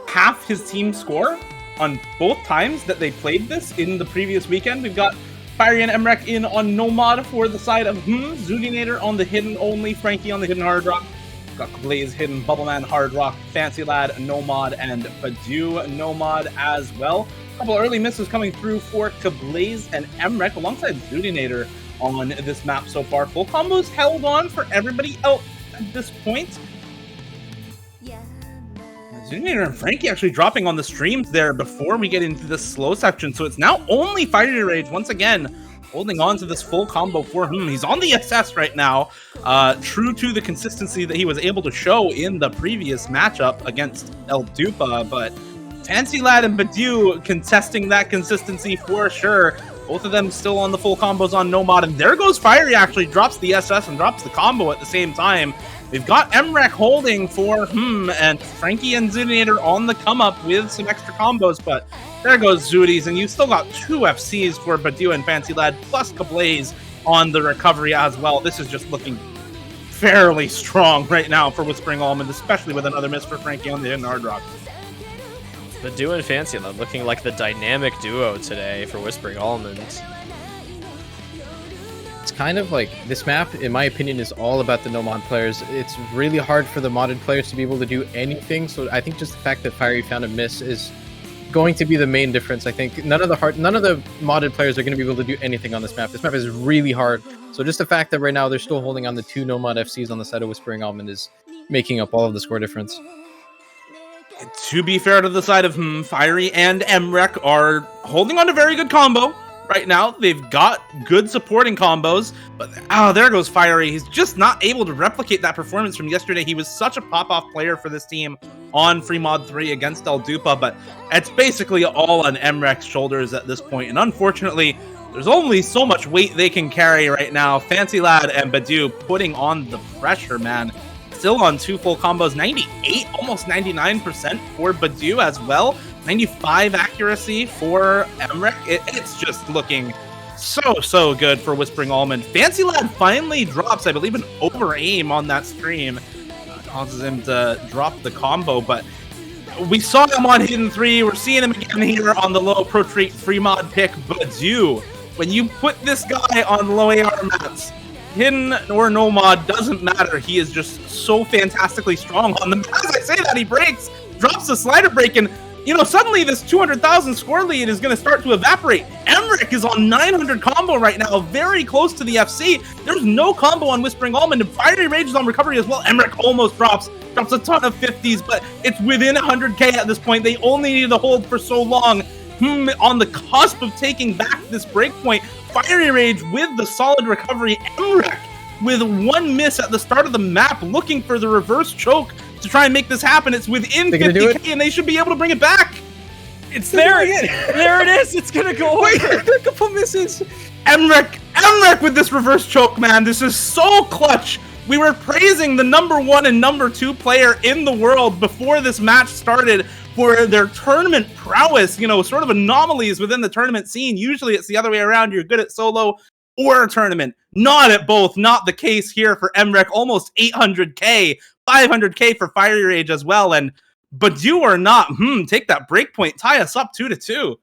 half his team score on both times that they played this in the previous weekend. We've got Fiery and Emrek in on Nomad for the side of Zudinator on the hidden only, Frankie on the hidden hard rock. We've got Blaze hidden, Bubbleman hard rock, Fancy Lad Nomad, and Badu Nomad as well. A couple early misses coming through for Blaze and Emrek alongside Zudinator on this map so far. Full combos held on for everybody else at this point. Zudinator and Frankie actually dropping on the streams there before we get into the slow section. So it's now only Fiery Rage once again holding on to this full combo for him. He's on the SS right now, true to the consistency that he was able to show in the previous matchup against El Dupa. But Fancy Lad and Badu contesting that consistency for sure. Both of them still on the full combos on Nomad, and there goes Fiery, actually drops the SS and drops the combo at the same time. We've got Emrek holding for and Frankie and Zudinator on the come up with some extra combos, but there goes Zudis, and you still got 2 FCs for Badu and Fancy Lad, plus Kablaze on the recovery as well. This is just looking fairly strong right now for Whispering Almond, especially with another miss for Frankie on the hidden hard rock. Badu and Fancy Lad looking like the dynamic duo today for Whispering Almond. It's kind of like, this map, in my opinion, is all about the no-mod players. It's really hard for the modded players to be able to do anything, so I think just the fact that Fiery found a miss is going to be the main difference. I think none of the modded players are going to be able to do anything on this map. This map is really hard, so just the fact that right now they're still holding on the 2 no-mod FCs on the side of Whispering Almond is making up all of the score difference. To be fair to the side of Fiery and Emrek are holding on to very good combo right now. They've got good supporting combos, but there goes Fiery. He's just not able to replicate that performance from yesterday. He was such a pop-off player for this team on Free Mod 3 against El Dupa, but it's basically all on Emrek's shoulders at this point, and unfortunately, there's only so much weight they can carry right now. Fancy Lad and Badu putting on the pressure, man. Still on 2 full combos, 98, almost 99% for Badu as well. 95 accuracy for Emrek. It's just looking so good for Whispering Almond. Fancy Lad finally drops, I believe, an over aim on that stream. Causes him to drop the combo, but we saw him on Hidden 3. We're seeing him again here on the low pro treat free mod pick. Badu, when you put this guy on low AR maps, hidden or no mod, doesn't matter. He is just so fantastically strong on them. As I say that, he breaks, drops the slider break, and suddenly this 200,000 score lead is going to start to evaporate. Emrek is on 900 combo right now, very close to the FC. There's no combo on Whispering Almond, and Fiery Rage is on recovery as well. Emrek almost drops. drops a ton of 50s, but it's within 100k at this point. They only needed to hold for so long. On the cusp of taking back this breakpoint, Fiery Rage with the solid recovery. Emrek with one miss at the start of the map, looking for the reverse choke to try and make this happen. It's within 50k, and they should be able to bring it back. It's there. There it is. It's gonna go Wait, over. a couple misses. Emrek with this reverse choke, man. This is so clutch. We were praising the #1 and #2 player in the world before this match started for their tournament prowess, you know, sort of anomalies within the tournament scene. Usually it's the other way around. You're good at solo or a tournament. Not at both. Not the case here for Emrek. Almost 800k, 500k for Fiery Rage as well. And but you are not. Take that breakpoint. Tie us up 2-2.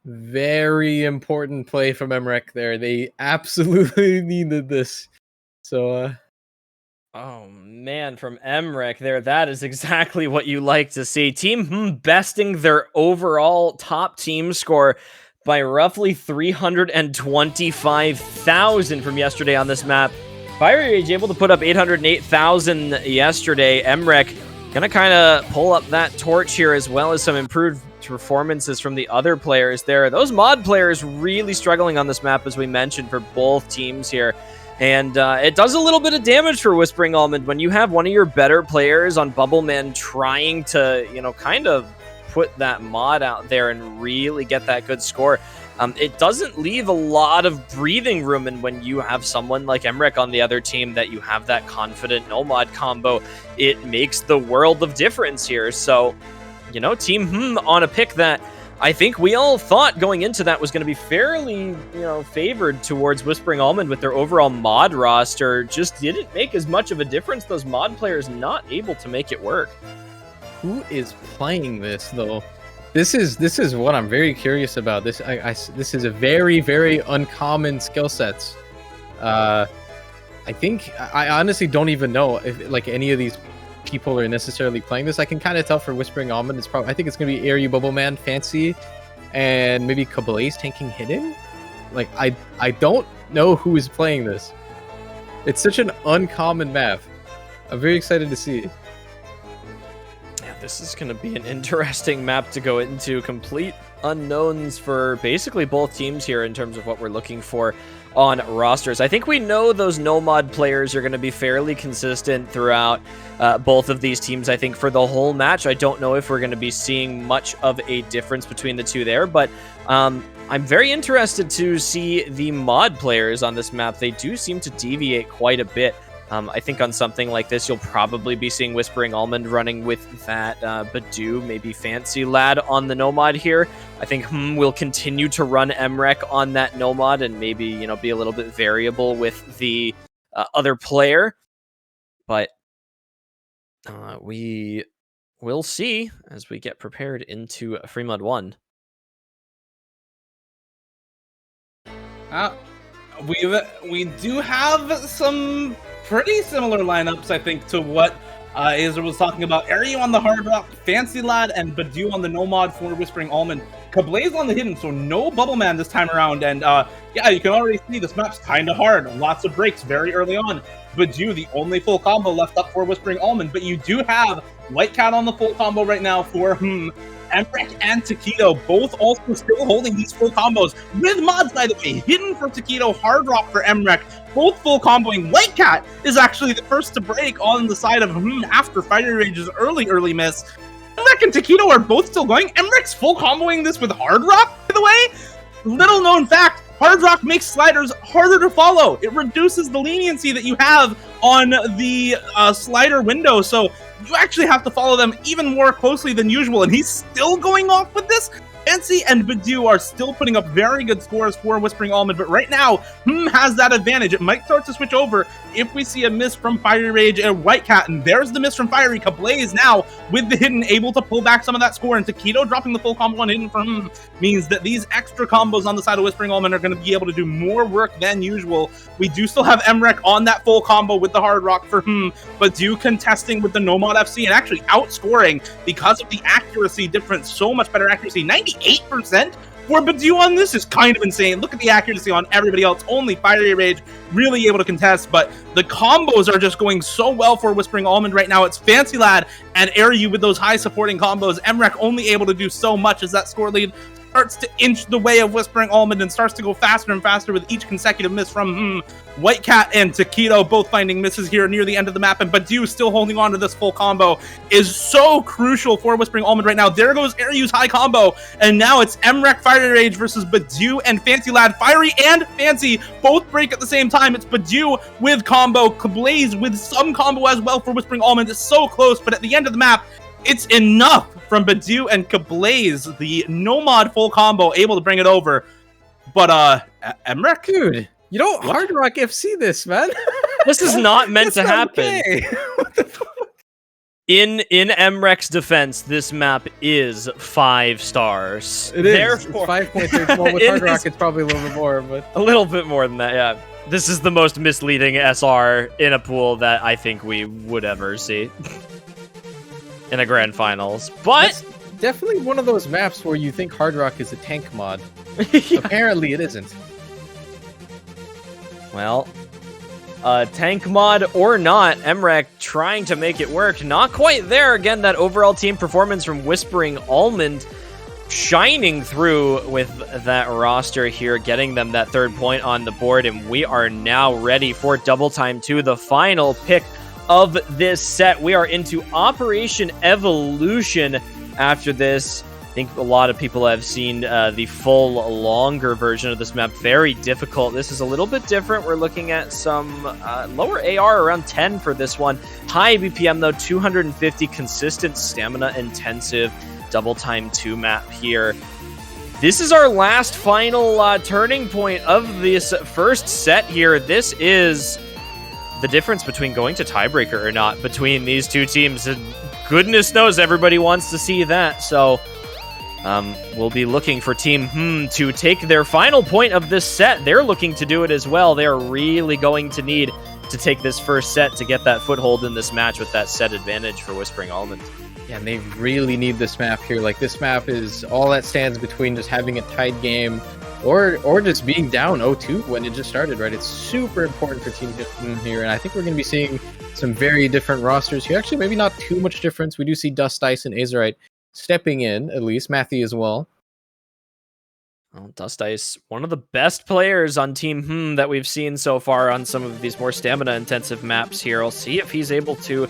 Very important play from Emrek there. They absolutely needed this. So, Oh man, from Emrek there, that is exactly what you like to see. Team besting their overall top team score by roughly 325,000 from yesterday on this map. Fiery Rage able to put up 808,000 yesterday. Emrek gonna kind of pull up that torch here, as well as some improved performances from the other players there. Those mod players really struggling on this map, as we mentioned, for both teams here. And it does a little bit of damage for Whispering Almond when you have one of your better players on Bubbleman trying to, you know, kind of put that mod out there and really get that good score. It doesn't leave a lot of breathing room, and when you have someone like Emrek on the other team that you have that confident no-mod combo, it makes the world of difference here. So, you know, Team on a pick that I think we all thought going into that was going to be fairly, you know, favored towards Whispering Almond with their overall mod roster. Just didn't make as much of a difference. Those mod players not able to make it work. who is playing this though? This is what I'm very curious about. This is a very, very uncommon skill sets. I think I honestly don't even know if like any of these people are necessarily playing this. I can kind of tell for Whispering Almond, it's probably, I think it's gonna be Airy Bubbleman, Fancy, and maybe Kablaze tanking Hidden. Like I don't know who is playing this. It's such an uncommon map. I'm very excited to see. Yeah, this is going to be an interesting map to go into. Complete unknowns for basically both teams here in terms of what we're looking for on rosters. I think we know those no-mod players are going to be fairly consistent throughout both of these teams. I think for the whole match, I don't know if we're going to be seeing much of a difference between the two there, but I'm very interested to see the mod players on this map. They do seem to deviate quite a bit. I think on something like this, you'll probably be seeing Whispering Almond running with that Badoo, maybe Fancy Lad on the no-mod here. I think we'll continue to run Emrek on that no-mod and maybe, you know, be a little bit variable with the other player. But we will see as we get prepared into Free Mod 1. We do have some pretty similar lineups, I think, to what Azer was talking about. Aryu on the Hard Rock, Fancy Lad, and Badoo on the No-Mod for Whispering Almond. Kablaze on the Hidden, so no Bubbleman this time around. And yeah, you can already see this map's kind of hard. Lots of breaks very early on. Badoo, the only full combo left up for Whispering Almond. But you do have White Cat on the full combo right now for Emrek and Taquito, both also still holding these full combos with mods, by the way. Hidden for Taquito, Hard Rock for Emrek, both full comboing. White Cat is actually the first to break on the side of after Fiery Rage's early miss. Emrek and Taquito are both still going. Emrek's full comboing this with Hard Rock, by the way. Little known fact, Hard Rock makes sliders harder to follow. It reduces the leniency that you have on the slider window, so you actually have to follow them even more closely than usual, and he's still going off with this. Fancy and Badoo are still putting up very good scores for Whispering Almond, but right now, has that advantage. It might start to switch over if we see a miss from Fiery Rage and White Cat, and there's the miss from Fiery. Kablaze now with the Hidden, able to pull back some of that score, and Taquito dropping the full combo on Hidden from means that these extra combos on the side of Whispering Almond are going to be able to do more work than usual. We do still have Emrek on that full combo with the Hard Rock for Badoo contesting with the No-Mod FC and actually outscoring because of the accuracy difference. So much better accuracy, 98% for Badu on this is kind of insane. Look at the accuracy on everybody else. Only Fiery Rage really able to contest, but the combos are just going so well for Whispering Almond right now. It's Fancy Lad and Airyu with those high supporting combos. Emrek only able to do so much as that score lead starts to inch the way of Whispering Almond and starts to go faster and faster with each consecutive miss from White Cat and Taquito, both finding misses here near the end of the map, and Badu still holding on to this full combo is so crucial for Whispering Almond right now. There goes Airyu's high combo, and now it's Emrek Fiery Rage versus Badu and Fancy Lad. Fiery and Fancy both break at the same time. It's Badu with combo, Blaze with some combo as well for Whispering Almond. It's so close, but at the end of the map, it's enough from Badu and Kablaze, the no-mod full combo, able to bring it over. But, Emrek? Dude, you don't Hard Rock FC this, man. This is not meant to happen. Okay. What the fuck? In Emrek's defense, this map is 5 stars. It is. Therefore, It's 5.3. Well, with Hard Rock, it's probably a little bit more, but... a little bit more than that, yeah. This is the most misleading SR in a pool that I think we would ever see in a grand finals. But it's definitely one of those maps where you think Hard Rock is a tank mod. yeah. Apparently it isn't. Well, tank mod or not, Emrek trying to make it work. Not quite there. Again, that overall team performance from Whispering Almond shining through with that roster here, getting them that 3rd point on the board, and we are now ready for Double Time 2, the final pick of this set. We are into Operation Evolution after this. I think a lot of people have seen the full, longer version of this map. Very difficult. This is a little bit different. We're looking at some lower AR, around 10 for this one. High BPM, though, 250, consistent stamina-intensive Double Time 2 map here. This is our last final turning point of this first set here. This is the difference between going to tiebreaker or not between these two teams. And goodness knows everybody wants to see that. So we'll be looking for Team to take their final point of this set. They're looking to do it as well. They're really going to need to take this first set to get that foothold in this match with that set advantage for Whispering Almond. Yeah, and they really need this map here. Like, this map is all that stands between just having a tied game or just being down 0-2 when it just started, right? It's super important for Team Hitman here, and I think we're going to be seeing some very different rosters here. Actually, maybe not too much difference. We do see Dust Ice and Azerite stepping in, at least. Matthew as well. Well, Dust Ice, one of the best players on Team that we've seen so far on some of these more stamina-intensive maps here. We'll see if he's able to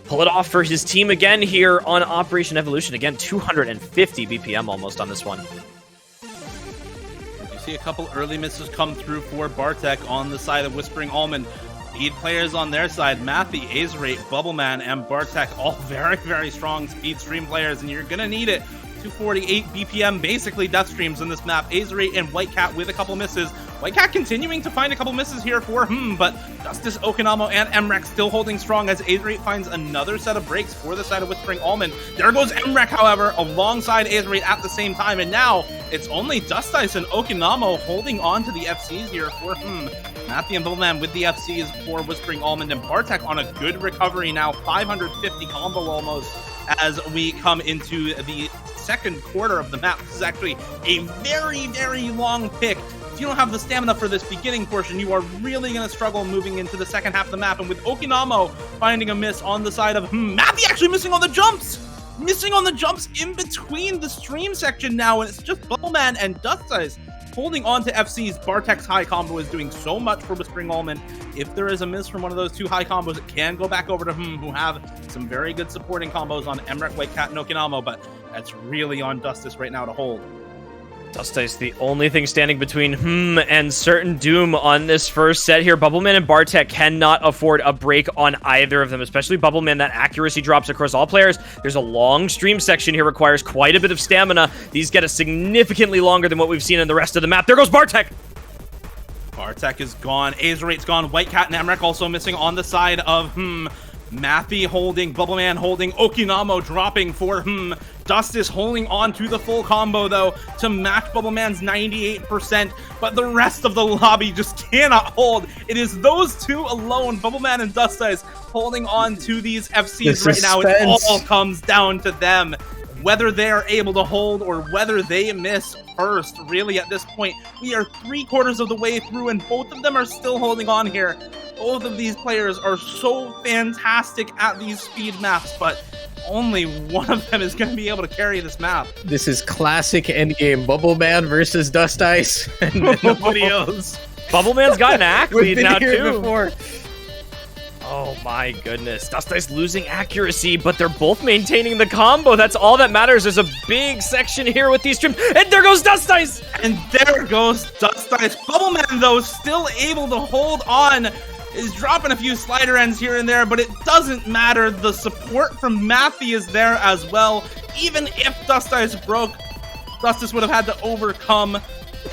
pull it off for his team again here on Operation Evolution. Again, 250 BPM almost on this one. You see a couple early misses come through for Bartek on the side of Whispering Almond. Speed players on their side, Matthew, Azerate, Bubbleman, and Bartek, all very, very strong speed stream players, and you're going to need it. 248 BPM, basically death streams in this map. Azerate and White Cat with a couple misses. White Cat continuing to find a couple misses here for but Justice, Okinamo, and Emrek still holding strong as Azerate finds another set of breaks for the side of Whispering Almond. There goes Emrek, however, alongside Azerate at the same time, and now it's only Dust Ice and Okinamo holding on to the FCs here for Matthew and Bubbleman with the FCs for Whispering Almond, and Bartek on a good recovery now, 550 combo almost as we come into the second quarter of the map. This is actually a very, very long pick. If you don't have the stamina for this beginning portion, you are really going to struggle moving into the second half of the map. And with Okinamo finding a miss on the side of Matthew actually missing on the jumps! Missing on the jumps in between the stream section now, and it's just Bubbleman and Dust Ice holding on to FC's. Bartek's high combo is doing so much for Whispering Almond. If there is a miss from one of those two high combos, it can go back over to who have some very good supporting combos on Emrek, White Cat, and Okinamo, but that's really on Dust Ice right now to hold. Dust Ice, the only thing standing between and certain doom on this first set here. Bubbleman and Bartek cannot afford a break on either of them, especially Bubbleman. That accuracy drops across all players. There's a long stream section here, requires quite a bit of stamina. These get a significantly longer than what we've seen in the rest of the map. There goes Bartek! Bartek is gone. Azerate's gone. White Cat and Emrek also missing on the side of Matthew holding, Bubbleman holding, Okinamo dropping for Dust is holding on to the full combo, though, to match Bubbleman's 98%, but the rest of the lobby just cannot hold. It is those two alone, Bubbleman and Dust Ice, holding on to these FCs right now. It all comes down to them. whether they are able to hold or whether they miss first. Really, at this point, we are 3/4 of the way through, and both of them are still holding on here. Both of these players are so fantastic at these speed maps, but only one of them is going to be able to carry this map. This is classic endgame Bubble Man versus Dust Ice, and nobody else. Bubble Man's got an act lead now too. Before. Oh my goodness. Dust Ice losing accuracy, but they're both maintaining the combo. That's all that matters. There's a big section here with these streams. And there goes Dust Ice! And there goes Dust Ice. Bubble Man, though, still able to hold on. Is dropping a few slider ends here and there, but it doesn't matter. The support from Matthew is there as well. Even if Dust Ice broke, Dust would have had to overcome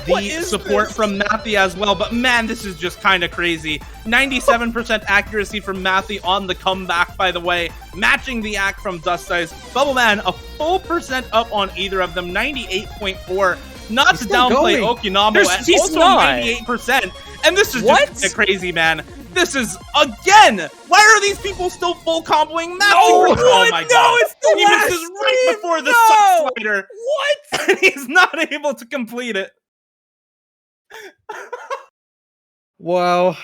the support from Matthew as well. But man, this is just kind of crazy. 97% accuracy from Matthew on the comeback, by the way, matching the act from Dust Ice. Bubble Man, a full percent up on either of them, 98.4. Not to downplay Okinamo at also 98%. And this is just kinda crazy, man. This is, again, why are these people still full comboing Matthew? Oh my god. It's the he last misses right stream. before the suck slider. What? And he's not able to complete it. Wow.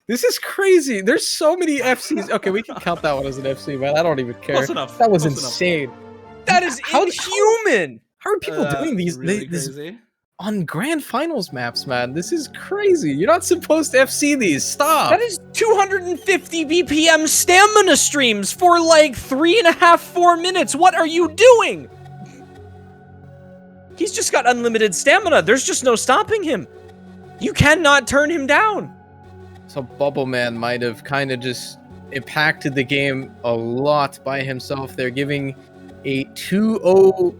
This is crazy. There's so many FCs. Okay, we can count that one as an FC, man. I don't even care. Close enough. That was Close insane. That is inhuman. How are people doing these really this crazy. on grand finals maps, man? This is crazy. You're not supposed to FC these. Stop. That is 250 BPM stamina streams for like 3.5, 4 minutes. What are you doing? He's just got unlimited stamina. There's just no stopping him. You cannot turn him down. So Bubble Man might have kind of just impacted the game a lot by himself. They're giving a 2-0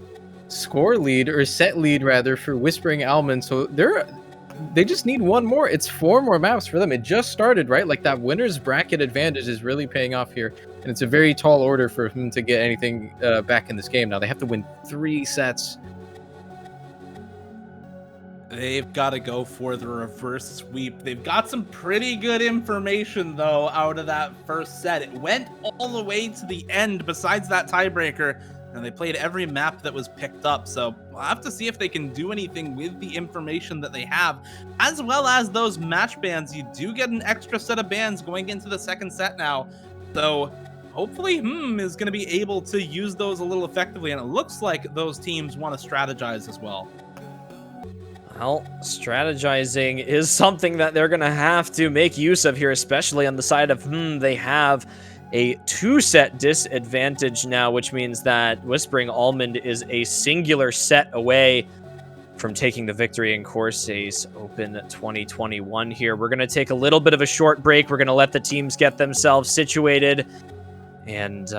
score lead, or set lead rather, for Whispering Almond. So they just need one more. It's 4 more maps for them. It just started, right? Like, that winner's bracket advantage is really paying off here. And it's a very tall order for him to get anything back in this game. Now they have to win 3 sets. They've got to go for the reverse sweep. They've got some pretty good information, though, out of that first set. It went all the way to the end besides that tiebreaker, and they played every map that was picked up. So we'll have to see if they can do anything with the information that they have, as well as those match bans. You do get an extra set of bans going into the second set now. So hopefully is going to be able to use those a little effectively, and it looks like those teams want to strategize as well. Well, strategizing is something that they're going to have to make use of here, especially on the side of, they have a 2-set disadvantage now, which means that Whispering Almond is a singular set away from taking the victory in Corsace Open 2021 here. We're going to take a little bit of a short break. We're going to let the teams get themselves situated, and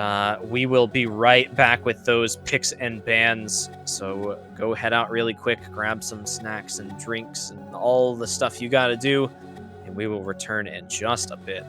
we will be right back with those picks and bans. So go head out really quick, grab some snacks and drinks and all the stuff you got to do, and we will return in just a bit.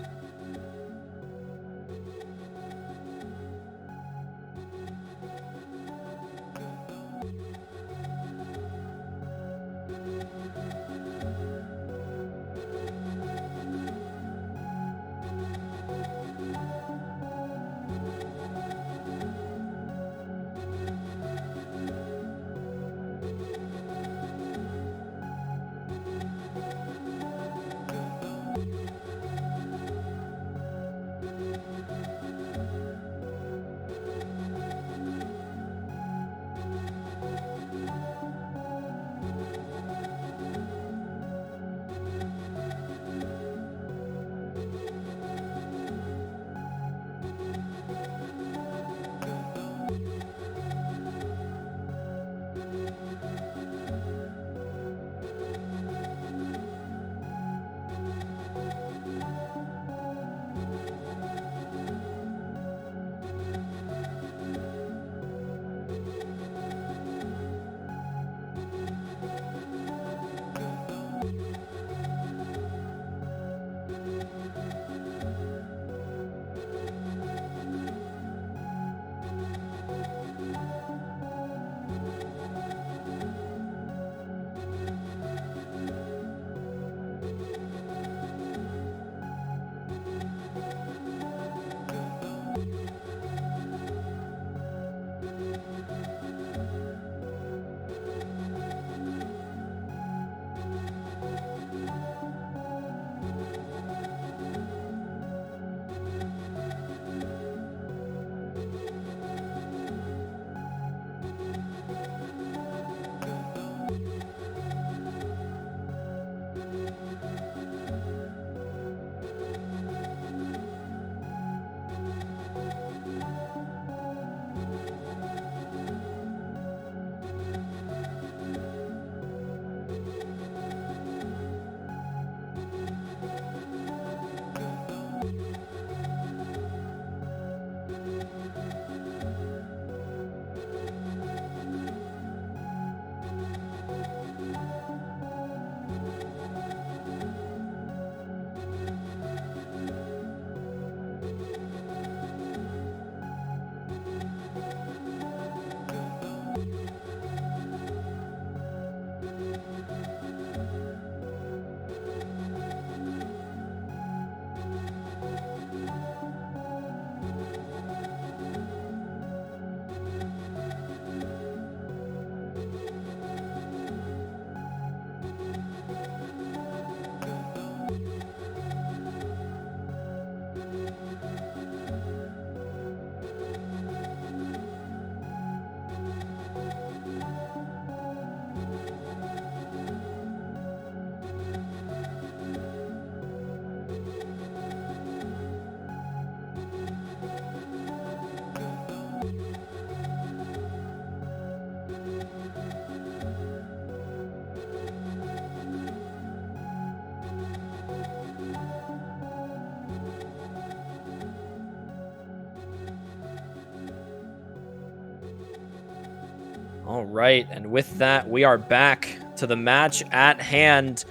All right, and with that, we are back to the match at hand.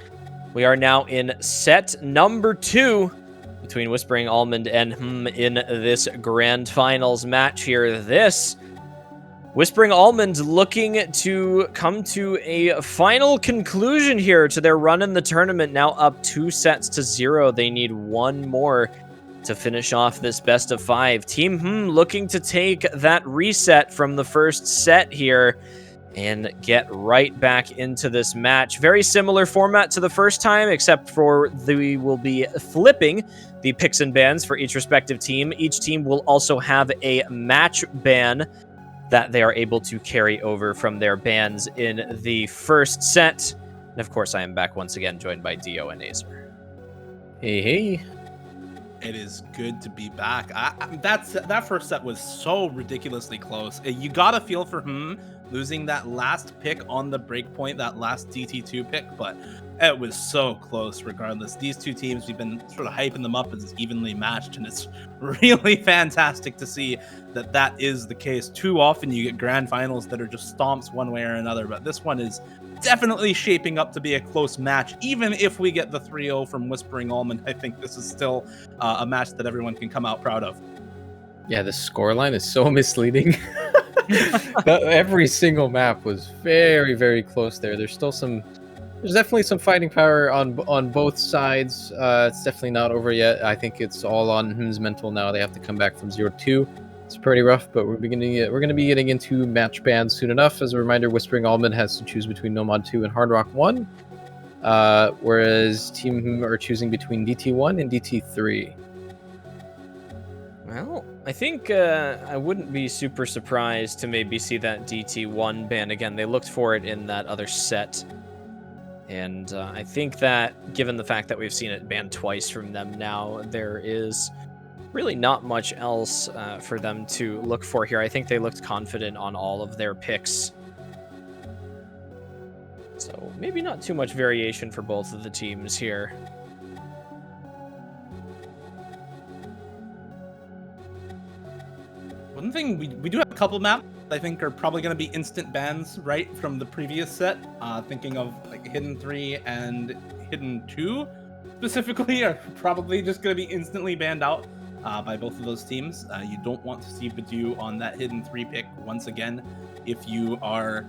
We are now in set number 2 between Whispering Almond and in this grand finals match here. This Whispering Almond looking to come to a final conclusion here to their run in the tournament, now up 2-0. They need one more to finish off this best of 5. Team looking to take that reset from the first set here and get right back into this match. Very similar format to the first time, except for we will be flipping the picks and bans for each respective team. Each team will also have a match ban that they are able to carry over from their bans in the first set. And of course, I am back once again, joined by Dio and Azer. Hey. It is good to be back. That first set was so ridiculously close. You got a feel for losing that last pick on the breakpoint, that last DT2 pick, but it was so close regardless. These two teams, we've been sort of hyping them up as evenly matched, and it's really fantastic to see that is the case. Too often you get grand finals that are just stomps one way or another, but this one is definitely shaping up to be a close match. Even if we get the 3-0 from Whispering Almond, I think this is still a match that everyone can come out proud of. Yeah, the scoreline is so misleading. Every single map was very, very close there. There's definitely some fighting power on both sides. It's definitely not over yet. I think it's all on Hm's mental now. They have to come back from 0-2. It's pretty rough, but we're going to be getting into match bans soon enough. As a reminder, Whispering Almond has to choose between Nomad 2 and Hard Rock 1, whereas Team Hm are choosing between DT1 and DT3. Well, I think I wouldn't be super surprised to maybe see that DT1 ban again. They looked for it in that other set. And I think that, given the fact that we've seen it banned twice from them now, there is really not much else for them to look for here. I think they looked confident on all of their picks. So maybe not too much variation for both of the teams here. One thing, we do have a couple maps I think are probably going to be instant bans, right, from the previous set. Thinking of like Hidden 3 and Hidden 2 specifically are probably just going to be instantly banned out by both of those teams. You don't want to see Badu on that Hidden 3 pick once again if you are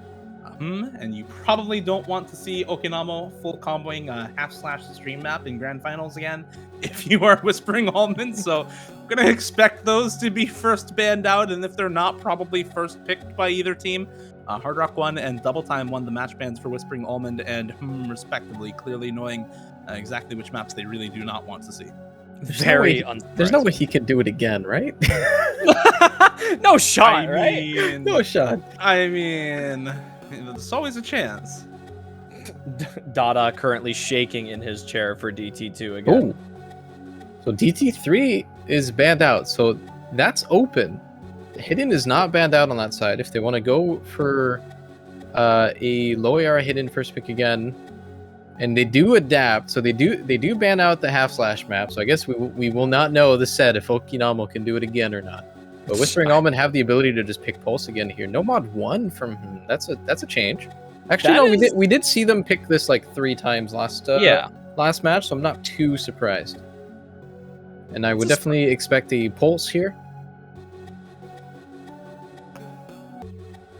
and you probably don't want to see Okinamo full comboing half/the stream map in grand finals again if you are Whispering Almond. So I'm gonna expect those to be first banned out, and if they're not, probably first picked by either team. Hard Rock 1 and Double Time won the match bans for Whispering Almond and respectively, clearly knowing exactly which maps they really do not want to see. There's no way he can do it again, right? No shot, right? No shot. I mean, there's always a chance. Dada currently shaking in his chair for DT2 again. Ooh. So DT3 is banned out, so that's open. Hidden is not banned out on that side. If they want to go for a low AR Hidden first pick again, and they do adapt, so they do ban out the half/slash map. So I guess we will not know the set if Okinamo can do it again or not. But Whispering Almond have the ability to just pick Pulse again here. No mod 1 from him. That's a change. Actually, we did see them pick this like 3 times last match, so I'm not too surprised. And I would definitely expect a Pulse here.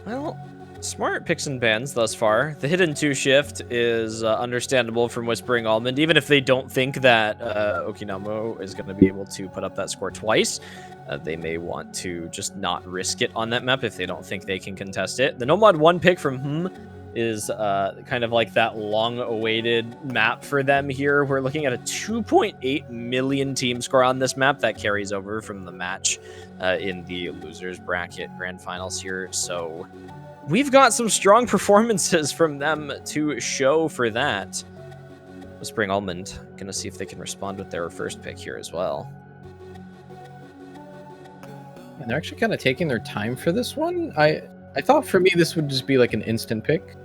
Well, smart picks and bans thus far. The Hidden 2 shift is understandable from Whispering Almond, even if they don't think that Okinamo is going to be able to put up that score twice. They may want to just not risk it on that map if they don't think they can contest it. The Nomad 1 pick from is kind of like that long-awaited map for them here. We're looking at a 2.8 million team score on this map that carries over from the match in the losers bracket grand finals here. So we've got some strong performances from them to show for that. Whispering Almond gonna see if they can respond with their first pick here as well. And they're actually kind of taking their time for this one. I thought for me this would just be like an instant pick.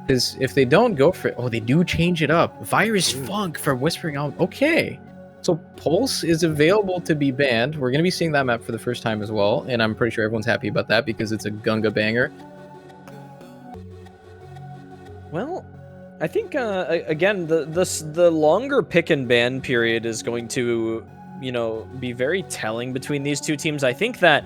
Because if they don't go for it, they do change it up. Virus Funk for Whispering Almond. Okay. So Pulse is available to be banned. We're going to be seeing that map for the first time as well, and I'm pretty sure everyone's happy about that because it's a Gunga banger. Well, I think again the longer pick and ban period is going to be very telling between these two teams. I think that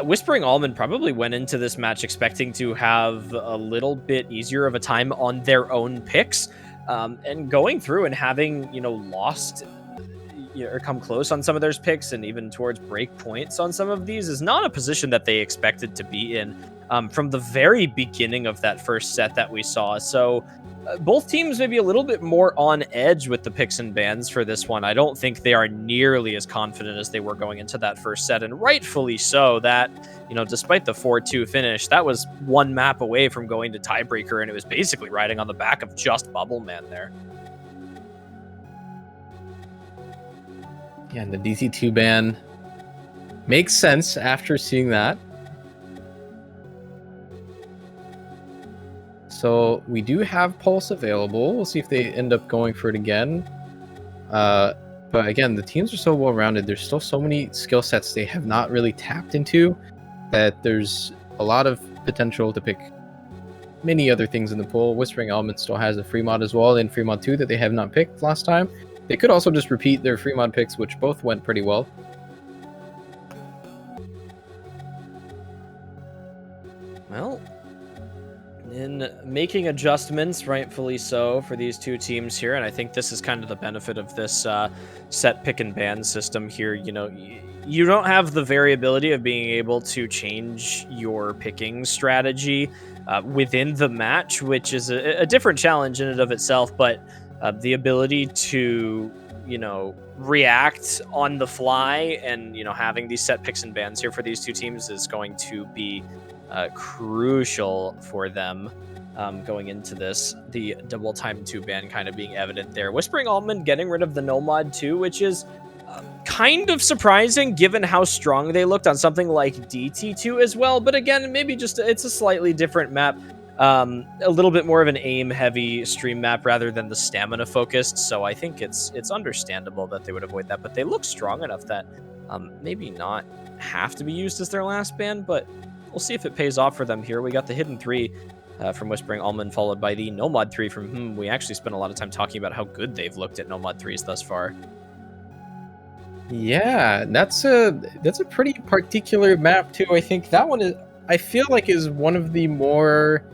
Whispering Almond probably went into this match expecting to have a little bit easier of a time on their own picks, and going through and having lost or come close on some of their picks and even towards break points on some of these is not a position that they expected to be in from the very beginning of that first set that we saw. So both teams may be a little bit more on edge with the picks and bans for this one. I don't think they are nearly as confident as they were going into that first set, and rightfully so. That, despite the 4-2 finish, that was one map away from going to tiebreaker, and it was basically riding on the back of just Bubble Man there. Yeah, and the DC2 ban makes sense after seeing that. So we do have Pulse available. We'll see if they end up going for it again. But again, the teams are so well-rounded. There's still so many skill sets they have not really tapped into that there's a lot of potential to pick many other things in the pool. Whispering Almond still has a free mod as well in free mod 2 that they have not picked last time. They could also just repeat their free mod picks, which both went pretty well. Well, in making adjustments, rightfully so, for these two teams here, and I think this is kind of the benefit of this set pick and ban system here. You don't have the variability of being able to change your picking strategy within the match, which is a different challenge in and of itself, but the ability to, react on the fly and, having these set picks and bans here for these two teams is going to be crucial for them going into this. The double time 2 ban kind of being evident there. Whispering Almond getting rid of the no mod 2, which is kind of surprising given how strong they looked on something like DT2 as well. But again, maybe just it's a slightly different map. A little bit more of an aim-heavy stream map rather than the stamina-focused, so I think it's understandable that they would avoid that, but they look strong enough that maybe not have to be used as their last ban, but we'll see if it pays off for them here. We got the Hidden 3 from Whispering Almond, followed by the No Mod 3 from we actually spent a lot of time talking about how good they've looked at No Mod 3s thus far. Yeah, that's a pretty particular map, too. I think that one I feel like is one of the more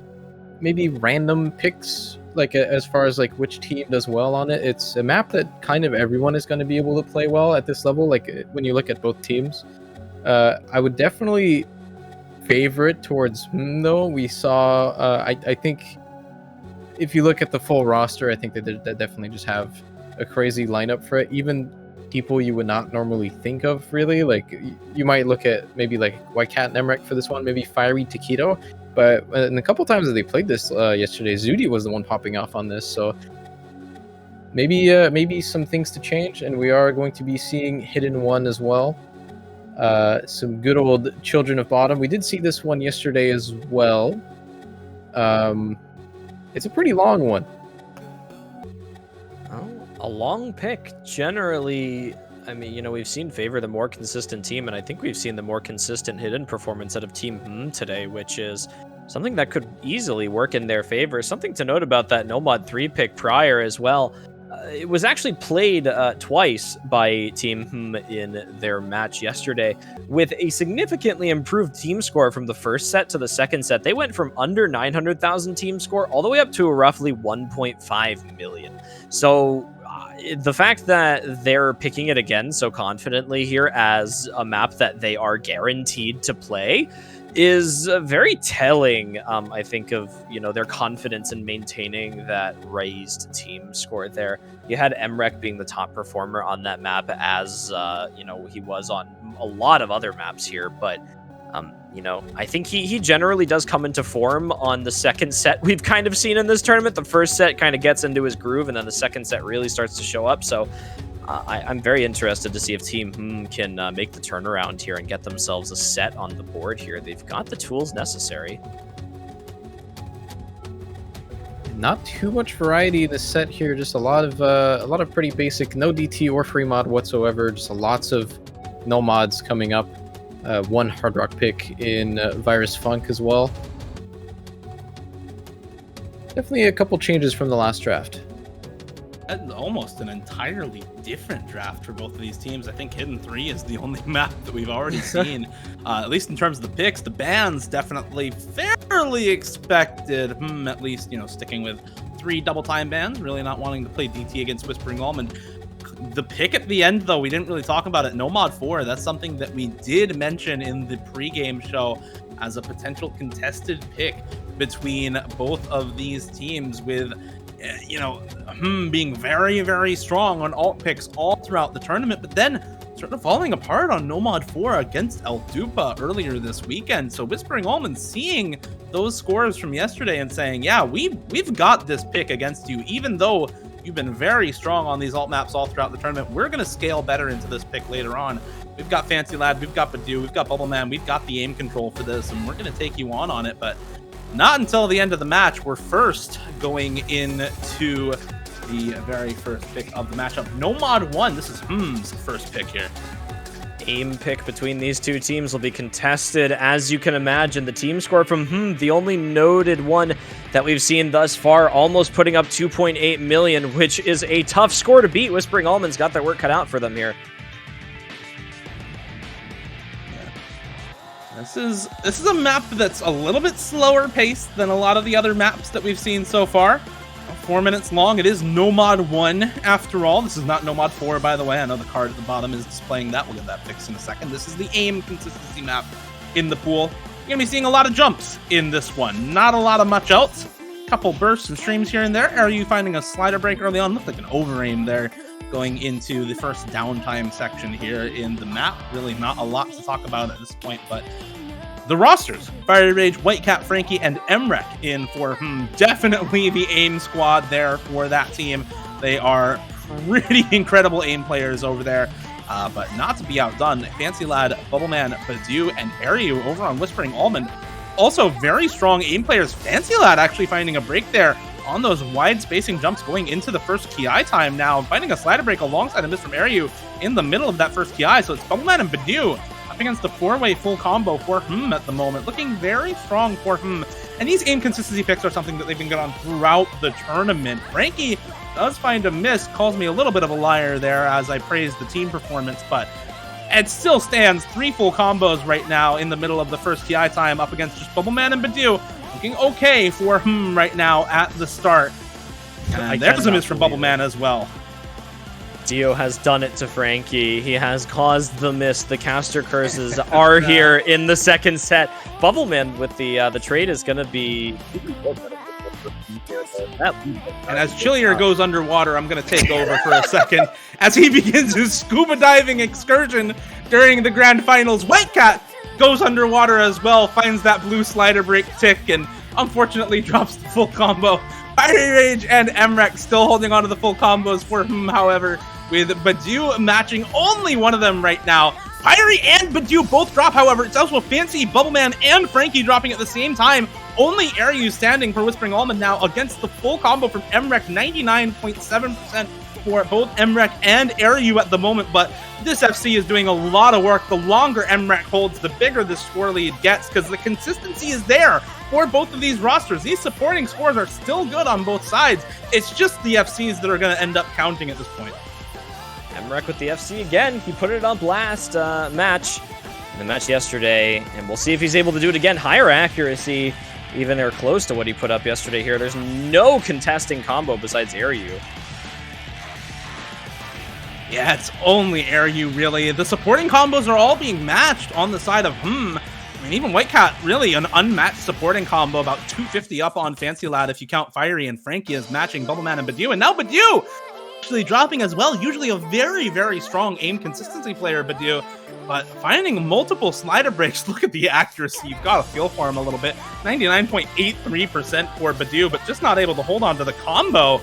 maybe random picks, like as far as like which team does well on it. It's a map that kind of everyone is going to be able to play well at this level. Like when you look at both teams, I would definitely favor it towards though. We saw, I think if you look at the full roster, I think that they definitely just have a crazy lineup for it. Even people you would not normally think of, really. Like you might look at maybe like White Cat and Emrek for this one, maybe Fiery Taquito. But in a couple times that they played this yesterday, Zudi was the one popping off on this. So maybe some things to change, and we are going to be seeing Hidden 1 as well. Some good old Children of Bottom. We did see this one yesterday as well. It's a pretty long one. A long pick. Generally, I mean, we've seen favor the more consistent team, and I think we've seen the more consistent hidden performance out of Team today, which is something that could easily work in their favor. Something to note about that No Mod 3 pick prior as well. It was actually played twice by Team in their match yesterday with a significantly improved team score from the first set to the second set. They went from under 900,000 team score all the way up to a roughly 1.5 million. So the fact that they're picking it again so confidently here as a map that they are guaranteed to play is very telling, I think, of their confidence in maintaining that raised team score there. You had Emrek being the top performer on that map, as he was on a lot of other maps here, but I think he generally does come into form on the second set we've kind of seen in this tournament. The first set kind of gets into his groove, and then the second set really starts to show up. So I'm very interested to see if Team can make the turnaround here and get themselves a set on the board here. They've got the tools necessary. Not too much variety in this set here. Just a lot of pretty basic, no DT or free mod whatsoever. Just lots of no mods coming up. One hard rock pick in Virus Funk as well. Definitely a couple changes from the last draft. Almost an entirely different draft for both of these teams. I think Hidden 3 is the only map that we've already seen, at least in terms of the picks. The bans definitely fairly expected, at least, sticking with 3 double time bans, really not wanting to play DT against Whispering Almond. The pick at the end, though, we didn't really talk about it. Nomad 4, that's something that we did mention in the pregame show as a potential contested pick between both of these teams, with being very, very strong on alt picks all throughout the tournament, but then sort of falling apart on Nomad 4 against El Dupa earlier this weekend. So Whispering Almond seeing those scores from yesterday and saying, yeah, we've got this pick against you, even though you've been very strong on these alt maps all throughout the tournament. We're going to scale better into this pick later on. We've got Fancy Lad, we've got Badu, we've got Bubbleman, we've got the aim control for this, and we're going to take you on it. But not until the end of the match. We're first going into the very first pick of the matchup. Nomad 1, this is Hm's first pick here. Aim pick between these two teams will be contested, as you can imagine. The team score from the only noted one that we've seen thus far, almost putting up 2.8 million, which is a tough score to beat. Whispering Almond's got their work cut out for them here. This is a map that's a little bit slower paced than a lot of the other maps that we've seen so far. 4 minutes long. It is Nomad 1 after all. This is not Nomad 4, by the way. I know the card at the bottom is displaying that. We'll get that fixed in a second. This is the aim consistency map in the pool. You're going to be seeing a lot of jumps in this one. Not a lot of much else. Couple bursts and streams here and there. Are you finding a slider break early on? Looked like an over aim there going into the first downtime section here in the map. Really not a lot to talk about at this point, but the rosters: Fiery Rage, Whitecat, Frankie, and Emrek in for definitely the aim squad there for that team. They are pretty incredible aim players over there, but not to be outdone. Fancy Lad, Bubbleman, Badu, and Aryu over on Whispering Almond. Also very strong aim players. Fancy Lad actually finding a break there on those wide spacing jumps going into the first Ki time now, finding a slider break alongside a miss from Aryu in the middle of that first Ki. So it's Bubbleman and Badu up against the 4-way full combo for at the moment. Looking very strong for And these aim consistency picks are something that they've been good on throughout the tournament. Frankie does find a miss, calls me a little bit of a liar there as I praise the team performance, but it still stands 3 full combos right now in the middle of the first Ki time up against just Bubbleman and Badu. Looking okay for right now at the start. And there's a miss from Bubbleman as well. Dio has done it to Frankie. He has caused the miss. The caster curses are here in the second set. Bubbleman with the trade is going to be... And as Chillier goes underwater, I'm going to take over for a second as he begins his scuba diving excursion during the grand finals. Whitecat goes underwater as well, finds that blue slider break tick, and unfortunately drops the full combo. Fiery Rage and Emrek still holding on to the full combos for however, with Badu matching only one of them right now. Fiery and Badu both drop, however. It's also Fancy, Bubbleman, and Frankie dropping at the same time. Only Aryu standing for Whispering Almond now against the full combo from Emrek. 99.7% for both Emrek and Aryu at the moment, but this FC is doing a lot of work. The longer Emrek holds, the bigger the score lead gets, because the consistency is there for both of these rosters. These supporting scores are still good on both sides. It's just the FCs that are going to end up counting at this point. Emrek with the FC again. He put it up last match, in the match yesterday, and we'll see if he's able to do it again. Higher accuracy, even or close to what he put up yesterday here. There's no contesting combo besides Aryu. Yeah, it's only Aryu, really. The supporting combos are all being matched on the side of I mean, even Whitecat, really an unmatched supporting combo, about 250 up on Fancy Lad if you count Fiery and Frankie as matching Bubbleman and Badu. And now Badu actually dropping as well. Usually a very, very strong aim consistency player, Badu, but finding multiple slider breaks. Look at the accuracy. You've got to feel for him a little bit. 99.83% for Badu, but just not able to hold on to the combo,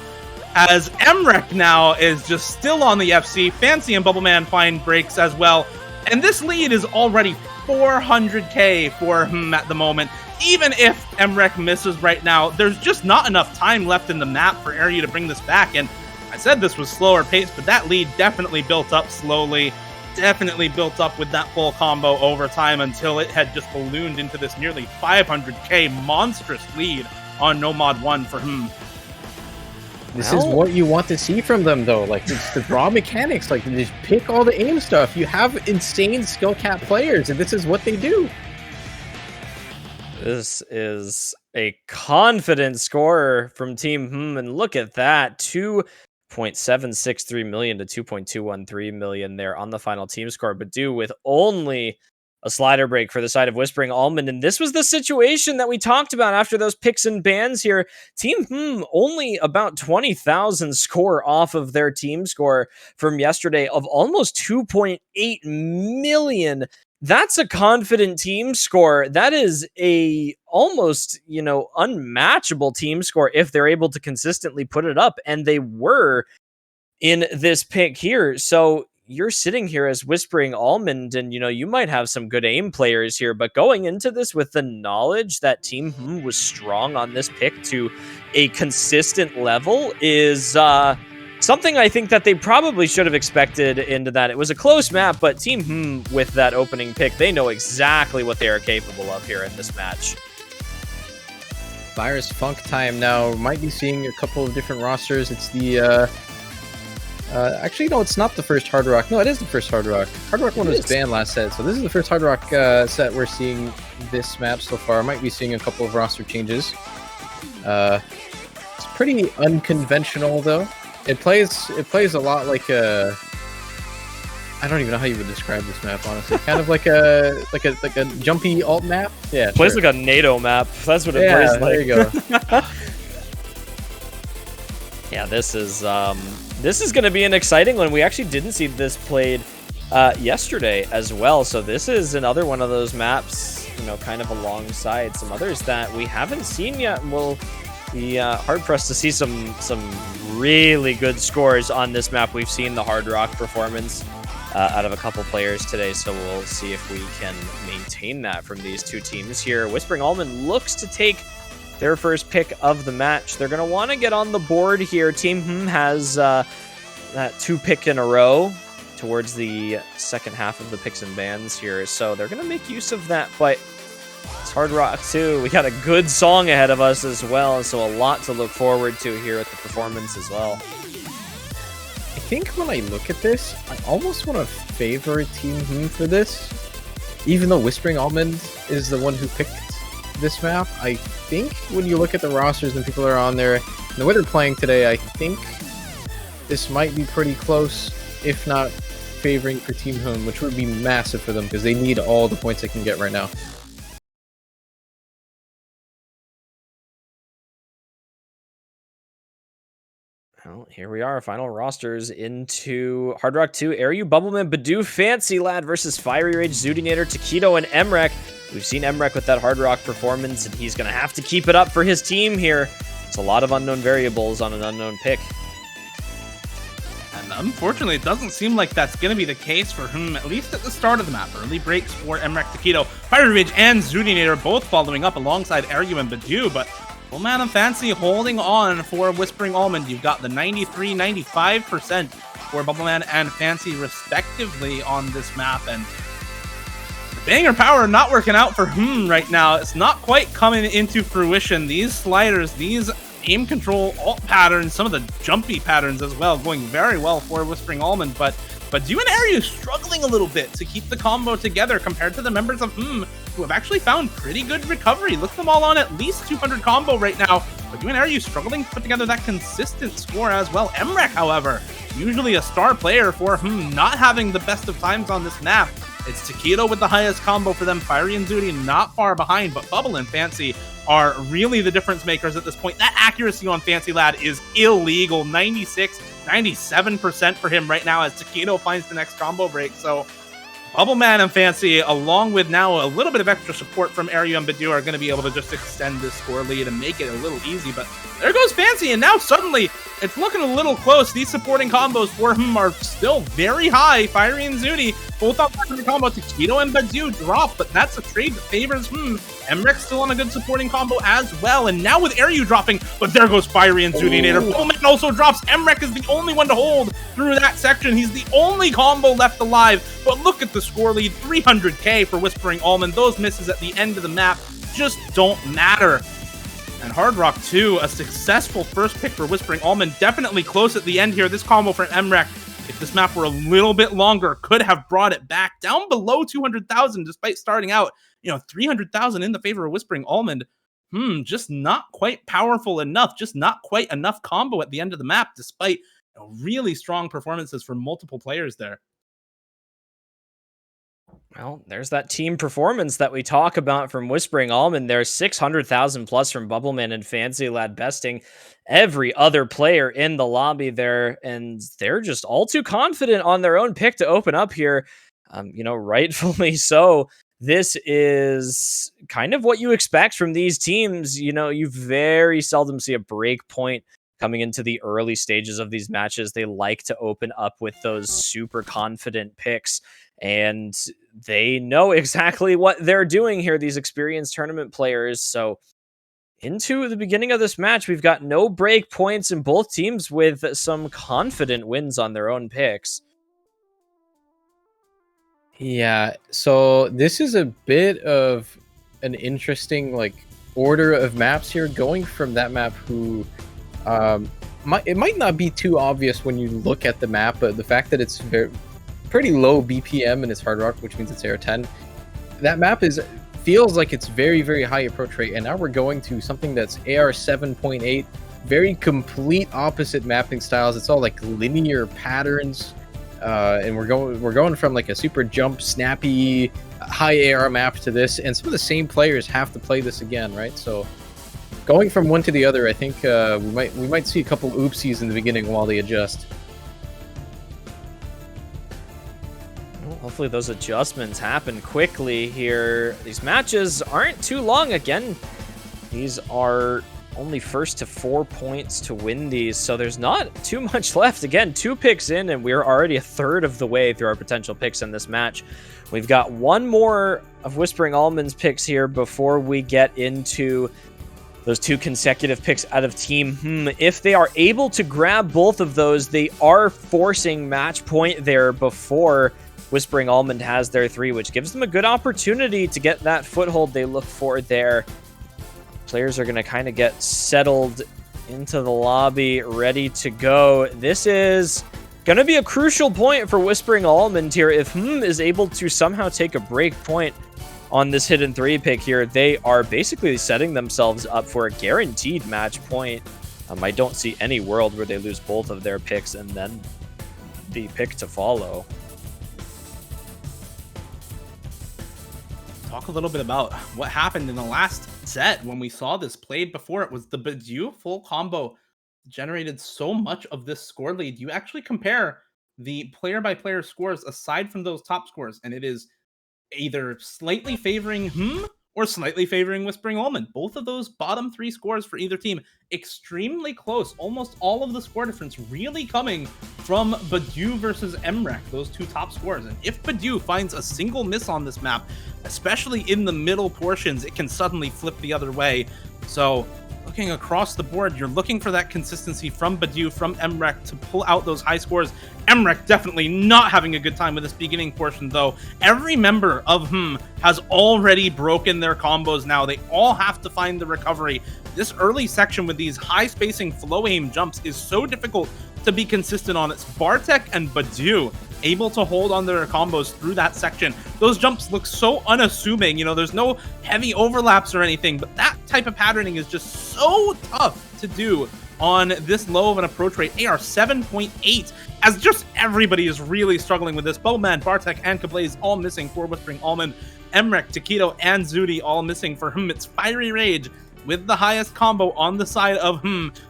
as Emrek now is just still on the FC. Fancy and Bubbleman find breaks as well. And this lead is already 400k for at the moment. even if Emrek misses right now, there's just not enough time left in the map for Aryu to bring this back. And I said this was slower pace, but that lead definitely built up slowly. Definitely built up with that full combo over time until it had just ballooned into this nearly 500k monstrous lead on Nomad 1 for This is what you want to see from them, though. Like, it's the raw mechanics. Like, they just pick all the aim stuff. You have insane skill cap players, and this is what they do. This is a confident score from Team and look at that. 2.763 million to 2.213 million there on the final team score, but with only a slider break for the side of Whispering Almond. And this was the situation that we talked about after those picks and bans here. Team only about 20,000 score off of their team score from yesterday of almost 2.8 million. That's a confident team score. That is a almost, unmatchable team score if they're able to consistently put it up. And they were in this pick here. So you're sitting here as Whispering Almond, and you might have some good aim players here, but going into this with the knowledge that Team was strong on this pick to a consistent level is something I think that they probably should have expected into that. It was a close map, but Team with that opening pick, they know exactly what they are capable of here in this match. Virus Funk time now. Might be seeing a couple of different rosters. It's the actually, no, it's not the first Hard Rock. No, it is the first Hard Rock. Hard Rock 1 was banned last set, so this is the first Hard Rock set we're seeing this map so far. Might be seeing a couple of roster changes. It's pretty unconventional, though. It plays a lot like a... I don't even know how you would describe this map, honestly. Kind of like a jumpy alt map. Yeah, it plays like a NATO map. That's what it plays like. There you go. Yeah, this is going to be an exciting one. We actually didn't see this played yesterday as well. So this is another one of those maps, kind of alongside some others that we haven't seen yet. We'll be hard pressed to see some really good scores on this map. We've seen the Hard Rock performance out of a couple players today, so we'll see if we can maintain that from these two teams here. Whispering Almond looks to take their first pick of the match. They're going to want to get on the board here. Team has that 2 pick in a row towards the second half of the picks and bans here, so they're going to make use of that. But it's Hard Rock 2. We got a good song ahead of us as well, so a lot to look forward to here at the performance as well. I think when I look at this, I almost want to favor Team for this, even though Whispering Almond is the one who picked this map. I think when you look at the rosters and people are on there and the way they're playing today, I think this might be pretty close, if not favoring for Team Home, which would be massive for them because they need all the points they can get right now. Well, here we are, final rosters into Hard Rock 2. Aryu, Bubbleman, Badoo, Fancy Lad versus Fiery Rage, Zudinator, Taquito, and Emrek. We've seen Emrek with that Hard Rock performance, and he's going to have to keep it up for his team here. It's a lot of unknown variables on an unknown pick. And unfortunately, it doesn't seem like that's going to be the case for him, at least at the start of the map. Early breaks for Emrek, Taquito, Fiery Rage, and Zudinator both following up alongside Aryu and Badoo, but Bubbleman and Fancy holding on for Whispering Almond. You've got the 93-95% for Bubbleman and Fancy respectively on this map, and the banger power not working out for right now. It's not quite coming into fruition. These sliders, these aim control alt patterns, some of the jumpy patterns as well, going very well for Whispering Almond, but Badoo and Aryu struggling a little bit to keep the combo together compared to the members of who have actually found pretty good recovery. Look at them all on at least 200 combo right now. Badoo and Aryu struggling to put together that consistent score as well. Emrek, however, usually a star player for not having the best of times on this map. It's Taquito with the highest combo for them. Fiery and Zudi not far behind, but Bubble and Fancy are really the difference makers at this point. That accuracy on Fancy Lad is illegal. 96, 97% for him right now as Taquito finds the next combo break. So Bubbleman and Fancy, along with now a little bit of extra support from Aryu and Badu, are going to be able to just extend this score lead and make it a little easy. But there goes Fancy, and now suddenly it's looking a little close. These supporting combos for him are still very high. Fiery and Zuni both on the combo. Taquito and Badu drop, but that's a trade that favors Emrek's still on a good supporting combo as well. And now with Aryu dropping, but there goes Fiery and Zuni Nader. Bubbleman also drops. Emrek is the only one to hold through that section. He's the only combo left alive. But look at the score lead, 300k for Whispering Almond. Those misses at the end of the map just don't matter. And Hard Rock 2, a successful first pick for Whispering Almond. Definitely close at the end here. This combo from Emrek, if this map were a little bit longer, could have brought it back down below 200,000 despite starting out, 300,000 in the favor of Whispering Almond. Just not quite powerful enough, just not quite enough combo at the end of the map, despite really strong performances from multiple players there. Well, there's that team performance that we talk about from Whispering Almond. There's 600,000 plus from Bubbleman and Fancy Lad besting every other player in the lobby there, and they're just all too confident on their own pick to open up here. Rightfully so. This is kind of what you expect from these teams. You very seldom see a break point coming into the early stages of these matches. They like to open up with those super confident picks, and they know exactly what they're doing here, these experienced tournament players. So into the beginning of this match, we've got no break points in both teams with some confident wins on their own picks. Yeah, so this is a bit of an interesting order of maps here, going from that map who it might not be too obvious when you look at the map, but the fact that it's pretty low BPM and it's Hard Rock, which means it's AR10, that map feels like it's very, very high approach rate, and now we're going to something that's AR 7.8, very complete opposite mapping styles. It's all linear patterns. And we're going from a super jump, snappy, high AR map to this, and some of the same players have to play this again, right? So going from one to the other, I think we might see a couple oopsies in the beginning while they adjust. Well, hopefully those adjustments happen quickly here. These matches aren't too long. Again, these are only first to 4 points to win these, so there's not too much left. Again, 2 picks in, and we're already a third of the way through our potential picks in this match. We've got one more of Whispering Almond's picks here before we get into those 2 consecutive picks out of team. If they are able to grab both of those, they are forcing match point there before Whispering Almond has their 3, which gives them a good opportunity to get that foothold they look for there. Players are going to kind of get settled into the lobby, ready to go. This is going to be a crucial point for Whispering Almond here. If is able to somehow take a break point on this hidden 3 pick here, they are basically setting themselves up for a guaranteed match point. I don't see any world where they lose both of their picks and then the pick to follow. Talk a little bit about what happened in the last set when we saw this played before. It was the Badu full combo generated so much of this score lead. You actually compare the player by player scores aside from those top scores, and it is either slightly favoring or slightly favoring Whispering Almond. Both of those bottom 3 scores for either team extremely close. Almost all of the score difference really coming from Badu versus Emrek, those 2 top scores. And if Badu finds a single miss on this map, especially in the middle portions, it can suddenly flip the other way. So looking across the board, you're looking for that consistency from Badu, from Emrek to pull out those high scores. Emrek definitely not having a good time with this beginning portion, though. Every member of has already broken their combos now. They all have to find the recovery. This early section with these high spacing flow aim jumps is so difficult to be consistent on. It's Bartek and Badu able to hold on their combos through that section. Those jumps look so unassuming, there's no heavy overlaps or anything, but that type of patterning is just so tough to do on this low of an approach rate. AR 7.8, as just everybody is really struggling with this. Bowman, Bartek, and Kablaze all missing for Whispering Almond. Emrek, Taquito, and Zudi all missing for It's Fiery Rage with the highest combo on the side of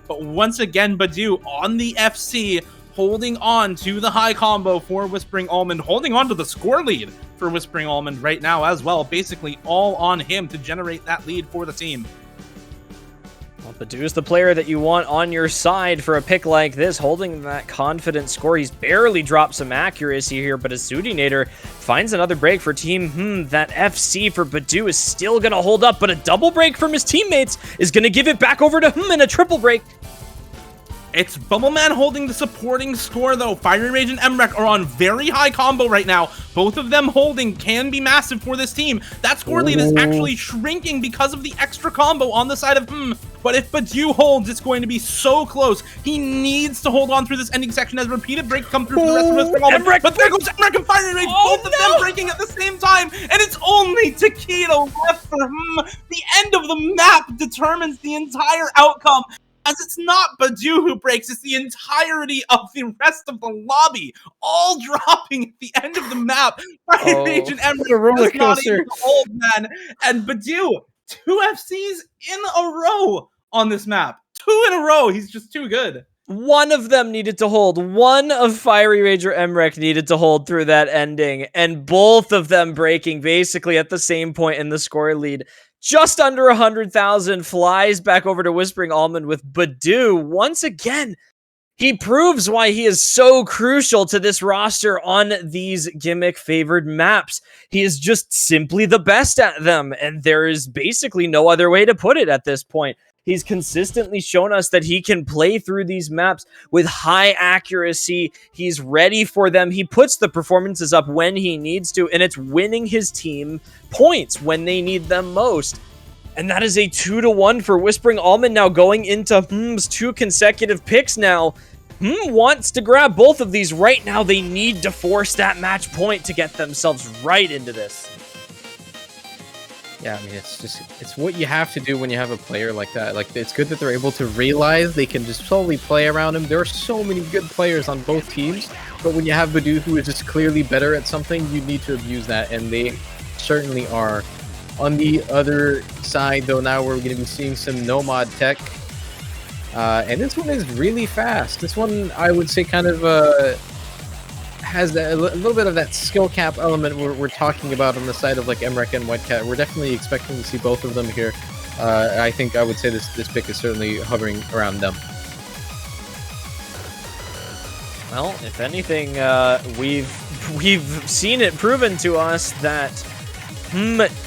but once again Badu on the FC, holding on to the high combo for Whispering Almond, holding on to the score lead for Whispering Almond right now as well. Basically all on him to generate that lead for the team. Well, Badoo's the player that you want on your side for a pick like this, holding that confident score. He's barely dropped some accuracy here, but as Zudinator finds another break for team, that FC for Badoo is still going to hold up, but a double break from his teammates is going to give it back over to in a triple break. It's Bubbleman holding the supporting score, though. Fiery Rage and Emrek are on very high combo right now. Both of them holding can be massive for this team. That score lead is actually shrinking because of the extra combo on the side of But if Badoo holds, it's going to be so close. He needs to hold on through this ending section as repeated breaks come through for the rest of Whispering Almond. But there goes Emrek and Fiery Rage, both of them breaking at the same time. And it's only Taquito left for The end of the map determines the entire outcome. As it's not Badoo who breaks, it's the entirety of the rest of the lobby, all dropping at the end of the map. Fiery Rage and Emrek is not able to hold, man. And Badoo, 2 FCs in a row on this map. 2 in a row. He's just too good. One of them needed to hold. One of Fiery Rage or Emrek needed to hold through that ending, and both of them breaking basically at the same point in the score lead. Just under 100,000 flies back over to Whispering Almond with Badoo. Once again, he proves why he is so crucial to this roster on these gimmick-favored maps. He is just simply the best at them, and there is basically no other way to put it at this point. He's consistently shown us that he can play through these maps with high accuracy. He's ready for them. He puts the performances up when he needs to, and it's winning his team points when they need them most. And that is a 2-1 for Whispering Almond now going into 2 consecutive picks now. Wants to grab both of these right now. They need to force that match point to get themselves right into this. Yeah, I mean, it's what you have to do when you have a player like that. Like, it's good that they're able to realize they can just slowly play around him. There are so many good players on both teams, but when you have Badoo who is just clearly better at something, you need to abuse that, and they certainly are. On the other side, though, now we're going to be seeing some Nomad tech, and this one is really fast. This one, I would say, kind of has a little bit of that skill cap element we're talking about on the side of like Emrek and Whitecat. We're definitely expecting to see both of them here. I think I would say this pick is certainly hovering around them. Well, if anything, we've seen it proven to us that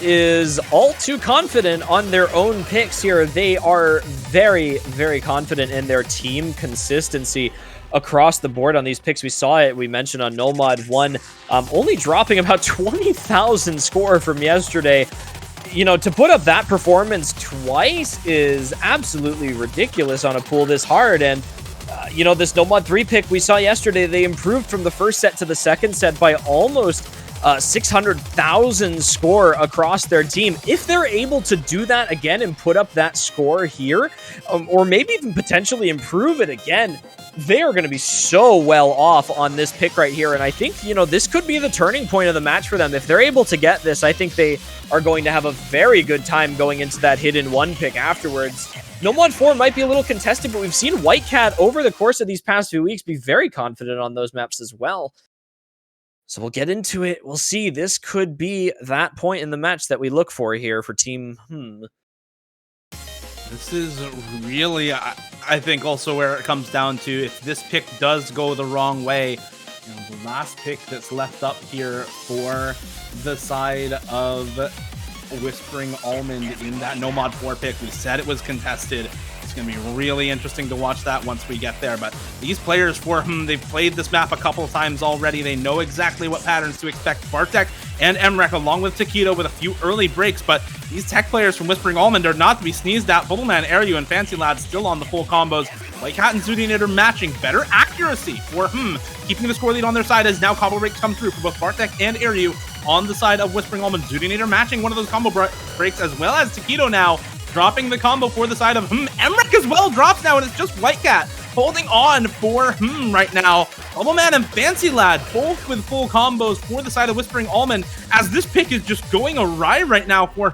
is all too confident on their own picks here. They are very, very confident in their team consistency across the board on these picks. We saw it, we mentioned on Nomad 1, only dropping about 20,000 score from yesterday. You know, to put up that performance twice is absolutely ridiculous on a pool this hard. And, you know, this Nomad 3 pick we saw yesterday, they improved from the first set to the second set by almost 600,000 score across their team. If they're able to do that again and put up that score here, or maybe even potentially improve it again, they are going to be so well off on this pick right here. And I think, you know, this could be the turning point of the match for them. If they're able to get this, I think they are going to have a very good time going into that hidden 1 pick afterwards. Nomad 4 might be a little contested, but we've seen Whitecat over the course of these past few weeks be very confident on those maps as well. So we'll get into it. We'll see. This could be that point in the match that we look for here for Team This is really, I think, also where it comes down to if this pick does go the wrong way. You know, the last pick that's left up here for the side of Whispering Almond in that Nomad 4 pick. We said it was contested. It's going to be really interesting to watch that once we get there. But these players, for they've played this map a couple of times already. They know exactly what patterns to expect. Bartek and Emrek, along with Taquito, with a few early breaks. But these tech players from Whispering Almond are not to be sneezed at. Bubbleman, Airyu, and Fancy Lad still on the full combos. Whitecat and Zudinator matching. Better accuracy for keeping the score lead on their side as now combo breaks come through for both Bartek and Airyu on the side of Whispering Almond. Zudinator matching one of those combo breaks, as well as Taquito now dropping the combo for the side of Emrek as well drops now, and it's just Whitecat holding on for right now. Bubbleman and Fancy Lad both with full combos for the side of Whispering Almond, as this pick is just going awry right now for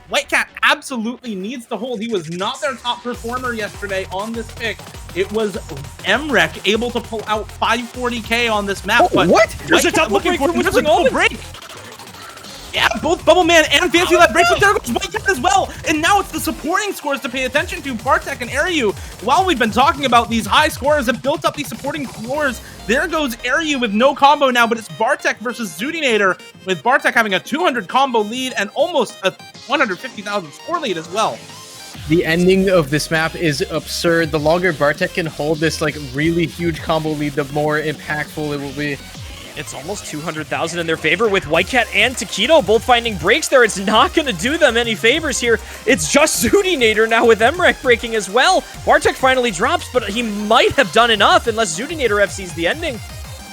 Whitecat absolutely needs to hold. He was not their top performer yesterday on this pick. It was Emrek able to pull out 540k on this map. Oh, but what? There's a Whitecat double break from Whispering Almond. Yeah, both Bubble Man and Fancy Lad breaks, but there goes White as well. And now it's the supporting scores to pay attention to. Bartek and Aryu, while we've been talking about these high scores that built up these supporting scores, there goes Aryu with no combo now, but it's Bartek versus Zudinator, with Bartek having a 200 combo lead and almost a 150,000 score lead as well. The ending of this map is absurd. The longer Bartek can hold this like really huge combo lead, the more impactful it will be. It's almost 200,000 in their favor with Whitecat and Taquito both finding breaks there. It's not going to do them any favors here. It's just Zudinator now with Emrek breaking as well. Bartek finally drops, but he might have done enough unless Zudinator FCs the ending.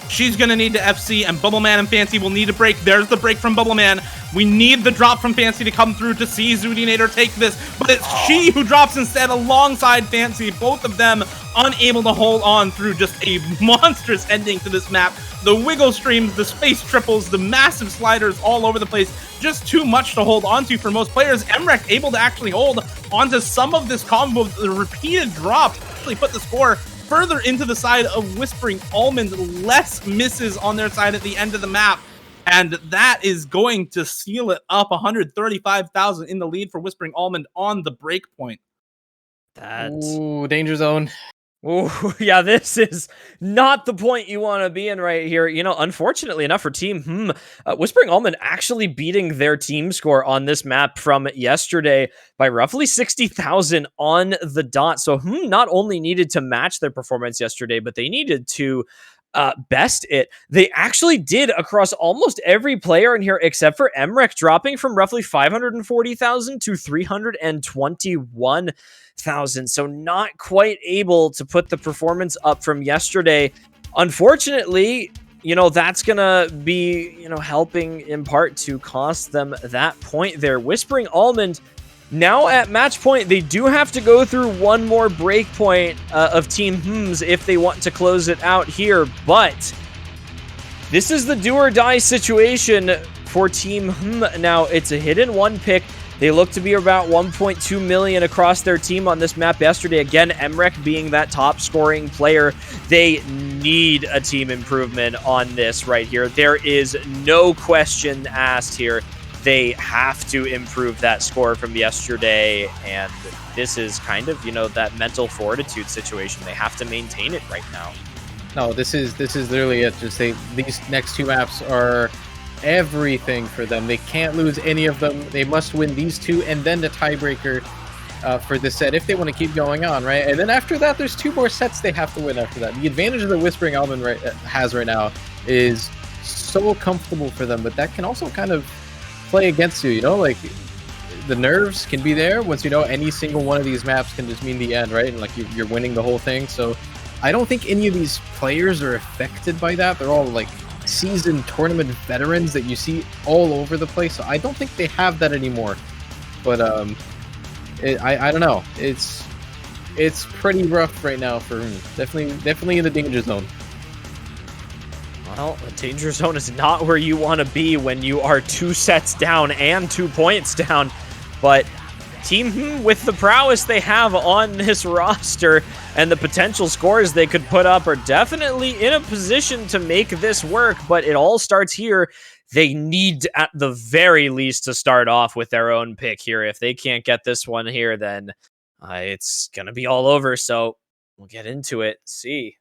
She's going to need to FC, and Bubbleman and Fancy will need a break. There's the break from Bubbleman. We need the drop from Fancy to come through to see Zudinator take this, but it's she who drops instead alongside Fancy. Both of them unable to hold on through just a monstrous ending to this map. The wiggle streams, the space triples, the massive sliders all over the place. Just too much to hold on to for most players. Emrek able to actually hold onto some of this combo. The repeated drops actually put the score further into the side of Whispering Almond. Less misses on their side at the end of the map. And that is going to seal it up. 135,000 in the lead for Whispering Almond on the break point. Ooh, danger zone. Oh, yeah, this is not the point you want to be in right here. You know, unfortunately enough for Team Whispering Almond actually beating their team score on this map from yesterday by roughly 60,000 on the dot. So not only needed to match their performance yesterday, but they needed to best it. They actually did across almost every player in here except for Emrek, dropping from roughly 540,000 to 321,000. So not quite able to put the performance up from yesterday. Unfortunately, you know, that's gonna be, you know, helping in part to cost them that point there. Whispering Almond now at match point, they do have to go through one more break point of Team Hms if they want to close it out here, but this is the do or die situation for Team Hm. Now, it's a hidden one pick. They look to be about 1.2 million across their team on this map yesterday. Again, Emrek being that top scoring player. They need a team improvement on this right here. There is no question asked here. They have to improve that score from yesterday, and this is kind of, you know, that mental fortitude situation. They have to maintain it right now. No, this is literally it. Just these next two maps are everything for them. They can't lose any of them. They must win these two and then the tiebreaker for this set if they want to keep going on, right? And then after that, there's two more sets they have to win after that. The advantage that Whispering Almond has right now is so comfortable for them, but that can also kind of play against you, you know, like the nerves can be there once you know any single one of these maps can just mean the end, right? And like you're winning the whole thing. So I don't think any of these players are affected by that. They're all like seasoned tournament veterans that you see all over the place. So I don't think they have that anymore. But I don't know. It's pretty rough right now for me. Definitely in the danger zone. Well, the danger zone is not where you want to be when you are 2 sets down and 2 points down. But Team with the prowess they have on this roster and the potential scores they could put up are definitely in a position to make this work. But it all starts here. They need, at the very least, to start off with their own pick here. If they can't get this one here, then it's going to be all over. So we'll get into it. See.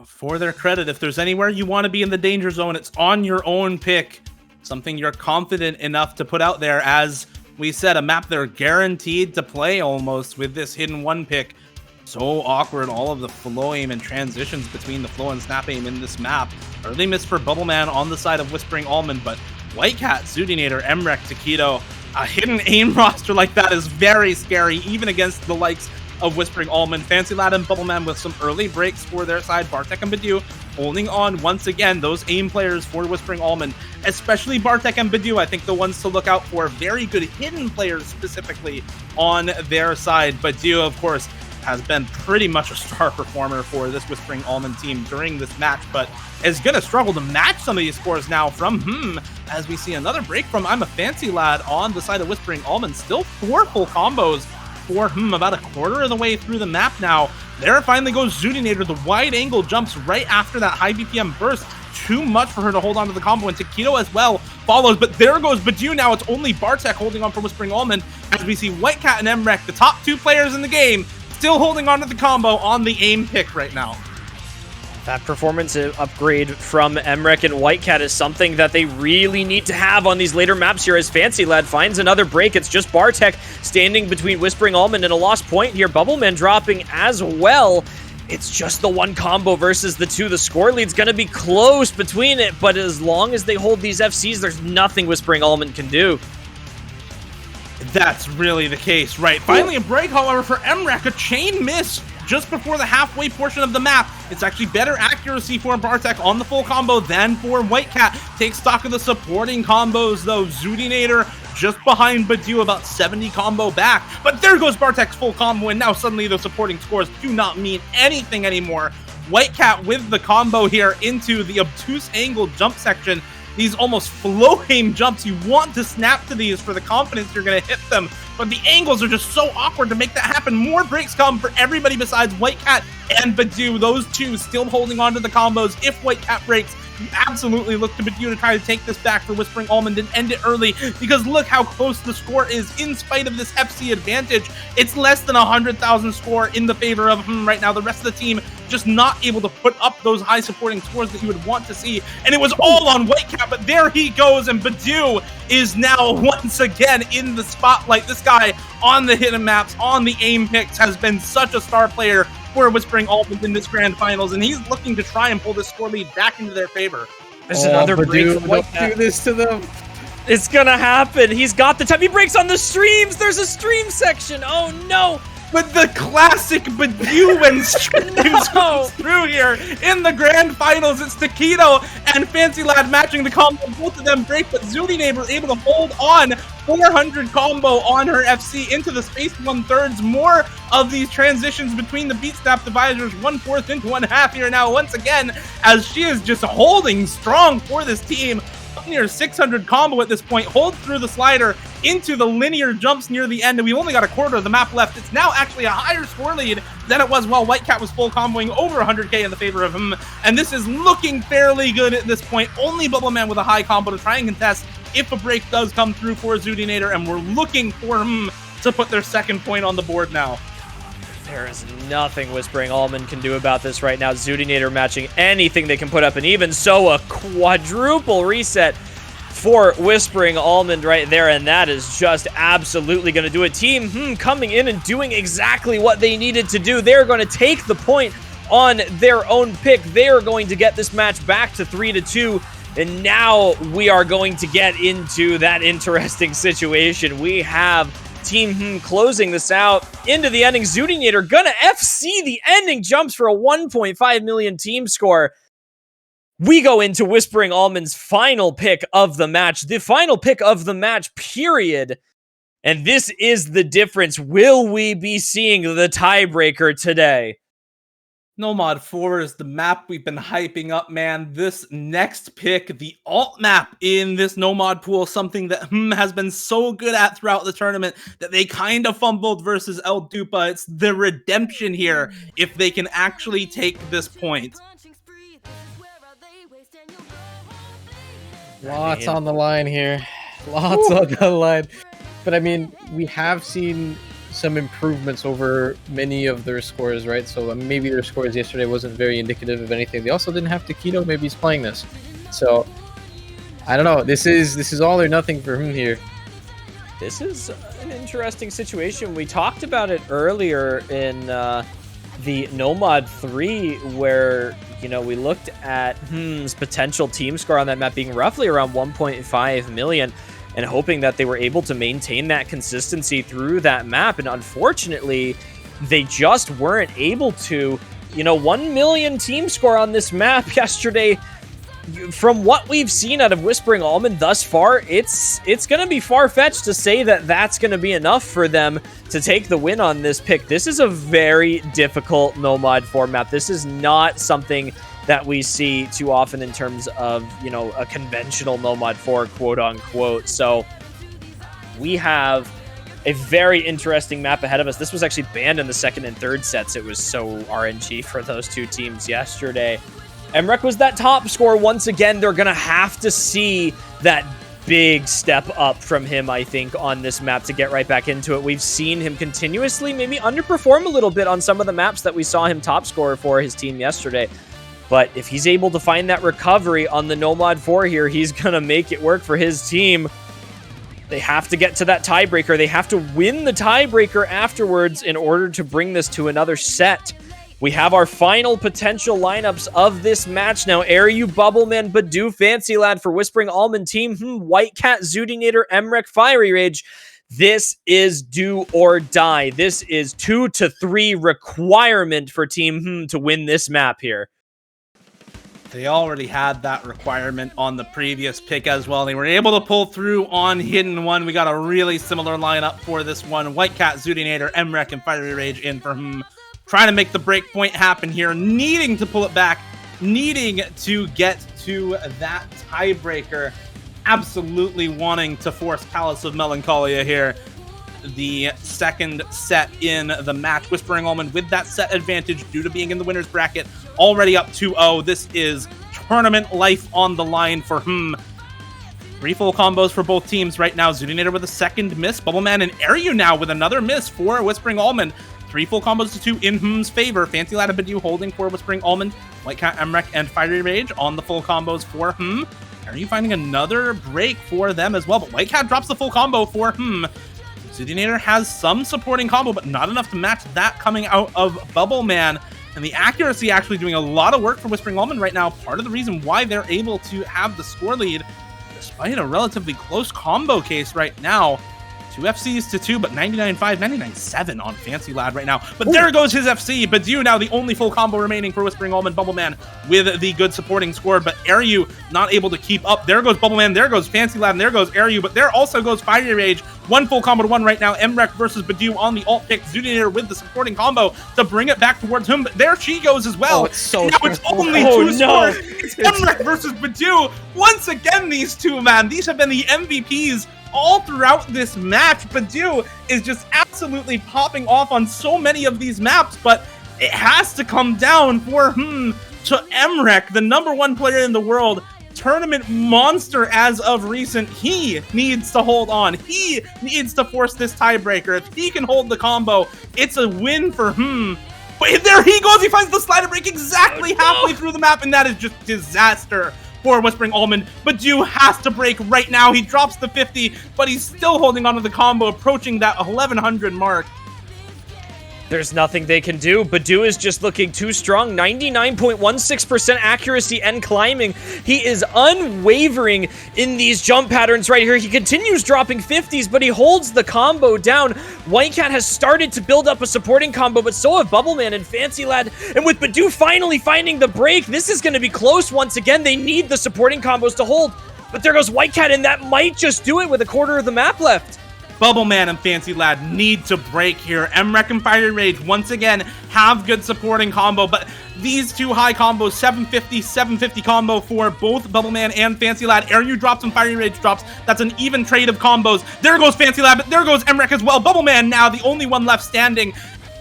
For their credit, if there's anywhere you want to be in the danger zone, it's on your own pick. Something you're confident enough to put out there. As we said, a map they're guaranteed to play almost with this hidden one pick. So awkward, all of the flow aim and transitions between the flow and snap aim in this map. Early miss for Bubbleman on the side of Whispering Almond, but Whitecat, Zudinator, Emrek, Taquito, a hidden aim roster like that is very scary, even against the likes of Whispering Almond. Fancy Lad and Bubbleman with some early breaks for their side. Bartek and Badu holding on once again. Those aim players for Whispering Almond, especially Bartek and Badu, I think the ones to look out for. Very good hidden players specifically on their side. Badu, of course, has been pretty much a star performer for this Whispering Almond team during this match, but is going to struggle to match some of these scores now from as we see another break from I'm a Fancy Lad on the side of Whispering Almond. Still 4 full combos for about a quarter of the way through the map now. There finally goes Zudinator. The wide angle jumps right after that high BPM burst. too much for her to hold on to the combo, and Taquito as well follows, but there goes Badu. Now it's only Bartek holding on for Whispering Almond, as we see Whitecat and Emrek, the top 2 players in the game, still holding on to the combo on the aim pick right now. That performance upgrade from Emrek and Whitecat is something that they really need to have on these later maps here, as Fancy Lad finds another break. It's just Bartek standing between Whispering Almond and a lost point here. Bubbleman dropping as well. It's just the 1 combo versus the 2. The score lead's going to be close between it, but as long as they hold these FCs, there's nothing Whispering Almond can do. That's really the case, right? Finally a break, however, for Emrek. A chain miss just before the halfway portion of the map. It's actually better accuracy for Bartek on the full combo than for Whitecat. Take stock of the supporting combos, though. Zudinator just behind Badu, about 70 combo back. But there goes Bartek's full combo, and now suddenly the supporting scores do not mean anything anymore. Whitecat with the combo here into the obtuse angle jump section. These almost flow aim jumps, you want to snap to these for the confidence you're going to hit them, but the angles are just so awkward to make that happen. More breaks come for everybody besides Whitecat and Badu. Those 2 still holding on to the combos. If Whitecat breaks, you absolutely look to Badu to try to take this back for Whispering Almond and end it early, because look how close the score is in spite of this FC advantage. It's less than 100,000 score in the favor of right now. The rest of the team just not able to put up those high supporting scores that you would want to see, and it was all on Whitecat, but there he goes, and Badu is now once again in the spotlight. This guy on the hidden maps, on the aim picks, has been such a star player for Whispering Almond in this grand finals, and he's looking to try and pull this score lead back into their favor. There's another break. Don't do this to them. It's gonna happen. He's got the time. He breaks on the streams. There's a stream section. Oh no. But the classic Badu and streams comes through here in the grand finals. It's Taquito and Fancy Lad matching the combo. Both of them break, but Zudinator able to hold on. 400 combo on her FC into the space 1/3. More of these transitions between the beat snap divisors, 1/4 into 1/2 here now once again, as she is just holding strong for this team. Near 600 combo at this point, holds through the slider into the linear jumps near the end, and we only got a quarter of the map left. It's now actually a higher score lead than it was while Whitecat was full comboing over 100k in the favor of him, and this is looking fairly good at this point. Only Bubbleman with a high combo to try and contest if a break does come through for Zudinator, and we're looking for him to put their 2nd point on the board now. There is nothing Whispering Almond can do about this right now. Zudinator matching anything they can put up, and even so, a quadruple reset for Whispering Almond right there, and that is just absolutely going to do it. Team coming in and doing exactly what they needed to do. They're going to take the point on their own pick. They are going to get this match back to 3-2, and now we are going to get into that interesting situation. We have Team closing this out into the ending. Zudinator gonna FC the ending jumps for a 1.5 million team score. We go into Whispering Almond's final pick of the match. The final pick of the match, period. And this is the difference. Will we be seeing the tiebreaker today? Nomad 4 is the map we've been hyping up, man. This next pick, the alt map in this Nomad pool, something that has been so good at throughout the tournament that they kind of fumbled versus El Dupa. It's the redemption here if they can actually take this point. Lots on the line here. Lots on the line. But I mean, we have seen some improvements over many of their scores, right? So maybe their scores yesterday wasn't very indicative of anything. They also didn't have Taquito. Maybe he's playing this. So I don't know. This is all or nothing for him here. This is an interesting situation. We talked about it earlier in the Nomad 3, where, you know, we looked at his potential team score on that map being roughly around 1.5 million. And hoping that they were able to maintain that consistency through that map. And unfortunately, they just weren't able to. You know, 1 million team score on this map yesterday. From what we've seen out of Whispering Almond thus far, it's going to be far-fetched to say that that's going to be enough for them to take the win on this pick. This is a very difficult Nomad format. This is not something that we see too often in terms of, you know, a conventional Nomad 4, quote-unquote. So we have a very interesting map ahead of us. This was actually banned in the 2nd and 3rd sets. It was so RNG for those two teams yesterday. Emrek was that top scorer. Once again, they're going to have to see that big step up from him, I think, on this map to get right back into it. We've seen him continuously maybe underperform a little bit on some of the maps that we saw him top scorer for his team yesterday. But if he's able to find that recovery on the No Mod 4 here, he's going to make it work for his team. They have to get to that tiebreaker. They have to win the tiebreaker afterwards in order to bring this to another set. We have our final potential lineups of this match now. Airyu, Bubbleman, Badoo, Fancy Lad for Whispering Almond team. White Cat, Zudinator, Emrek, Fiery Rage. This is do or die. This is 2 to 3 requirement for team to win this map here. They already had that requirement on the previous pick as well. They were able to pull through on Hidden One. We got a really similar lineup for this one. White Cat, Zudinator, Emrek, and Fiery Rage in for trying to make the break point happen here, needing to pull it back, needing to get to that tiebreaker, absolutely wanting to force Palace of Melancholia here. The second set in the match. Whispering Almond with that set advantage due to being in the winner's bracket, already up 2-0. This is tournament life on the line for 3 full combos for both teams right now. Zudinator with a second miss. Bubbleman and Airyu now with another miss for Whispering Almond. 3 full combos to 2 in favor. Fancy Lad and Badoo holding for Whispering Almond. White Cat, Emrek, and Fiery Rage on the full combos for Airyu finding another break for them as well, but White Cat drops the full combo for Zudinator has some supporting combo, but not enough to match that coming out of Bubbleman. And the accuracy actually doing a lot of work for Whispering Almond right now. Part of the reason why they're able to have the score lead, despite a relatively close combo case right now. 2 FCs to 2, but 99.5, 99.7 on Fancy Lad right now. But there goes his FC. Badoo now the only full combo remaining for Whispering Almond. Bubbleman with the good supporting score, but Airyu not able to keep up. There goes Bubbleman, there goes Fancy Lad, and there goes Airyu, but there also goes Fiery Rage. 1 full combo to 1 right now. Emrek versus Badoo on the alt pick. Zudinator with the supporting combo to bring it back towards him, but there she goes as well. Oh, it's so now it's only 2 scores. It's Emrek versus Badoo. Once again, these two, man, these have been the MVPs all throughout this match. Badoo is just absolutely popping off on so many of these maps, but it has to come down for to Emrek, the #1 player in the world, tournament monster as of recent. He needs to hold on. He needs to force this tiebreaker. If he can hold the combo, it's a win for But there he goes. He finds the slider break exactly halfway through the map, and that is just disaster for Whispering Almond. Badoo has to break right now. He drops the 50, but he's still holding onto the combo, approaching that 1100 mark. There's nothing they can do. Badoo is just looking too strong. 99.16% accuracy and climbing. He is unwavering in these jump patterns right here. He continues dropping 50s, but he holds the combo down. White Cat has started to build up a supporting combo, but so have Bubbleman and Fancy Lad. And with Badoo finally finding the break, this is going to be close once again. They need the supporting combos to hold. But there goes White Cat, and that might just do it with a quarter of the map left. Bubbleman and Fancy Lad need to break here. Emrek and Fiery Rage once again have good supporting combo, but these two high combos, 750, 750 combo for both Bubbleman and Fancy Lad. Airyu drops and Fiery Rage drops. That's an even trade of combos. There goes Fancy Lad, but there goes Emrek as well. Bubbleman now the only one left standing.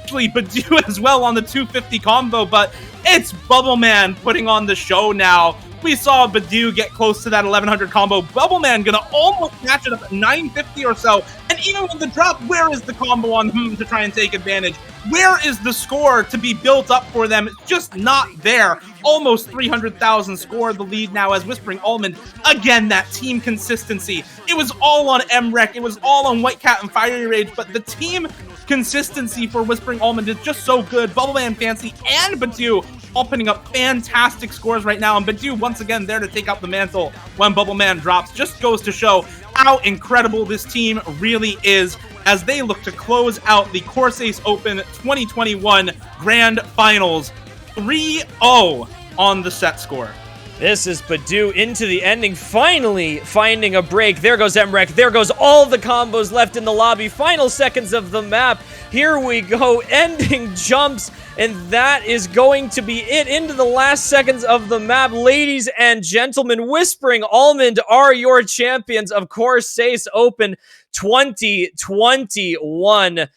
Actually, Badoo as well on the 250 combo, but it's Bubbleman putting on the show now. We saw Badoo get close to that 1100 combo. Bubbleman gonna almost match it up at 950 or so. And even with the drop, where is the combo on to try and take advantage? Where is the score to be built up for them? It's just not there. Almost 300,000 score the lead now as Whispering Almond. Again, that team consistency. It was all on Emrek. It was all on White Cat and Fiery Rage, but the team consistency for Whispering Almond is just so good. Bubbleman, Fancy, and Badoo all putting up fantastic scores right now, and Badoo once again there to take out the mantle when Bubbleman drops. Just goes to show how incredible this team really is as they look to close out the Corsace Open 2021 Grand Finals 3-0 on the set score. This is Badoo into the ending, finally finding a break. There goes Emrek. There goes all the combos left in the lobby. Final seconds of the map. Here we go, ending jumps, and that is going to be it into the last seconds of the map. Ladies and gentlemen, Whispering Almond are your champions of Corsace Open 2021.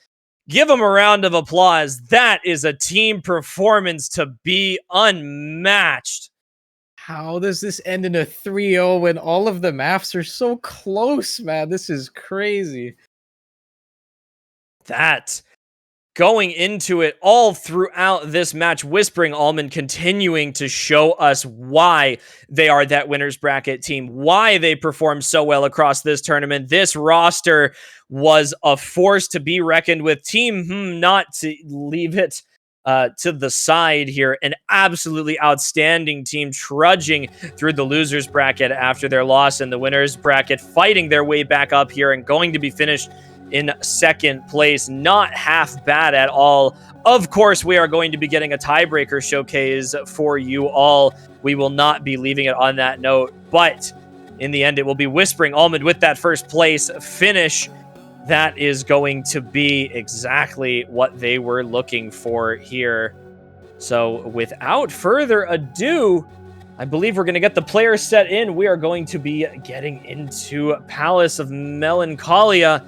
Give them a round of applause. That is a team performance to be unmatched. How does this end in a 3-0 when all of the maps are so close, man? This is crazy. That going into it all throughout this match, Whispering Almond continuing to show us why they are that winner's bracket team, why they performed so well across this tournament. This roster was a force to be reckoned with. Team not to leave it to the side here. An absolutely outstanding team trudging through the loser's bracket after their loss in the winner's bracket, fighting their way back up here and going to be finished in second place. Not half bad at all. Of course, we are going to be getting a tiebreaker showcase for you all. We will not be leaving it on that note, but in the end, it will be Whispering Almond with that first place finish. That is going to be exactly what they were looking for here. So without further ado, I believe we're going to get the players set in. We are going to be getting into Palace of Melancholia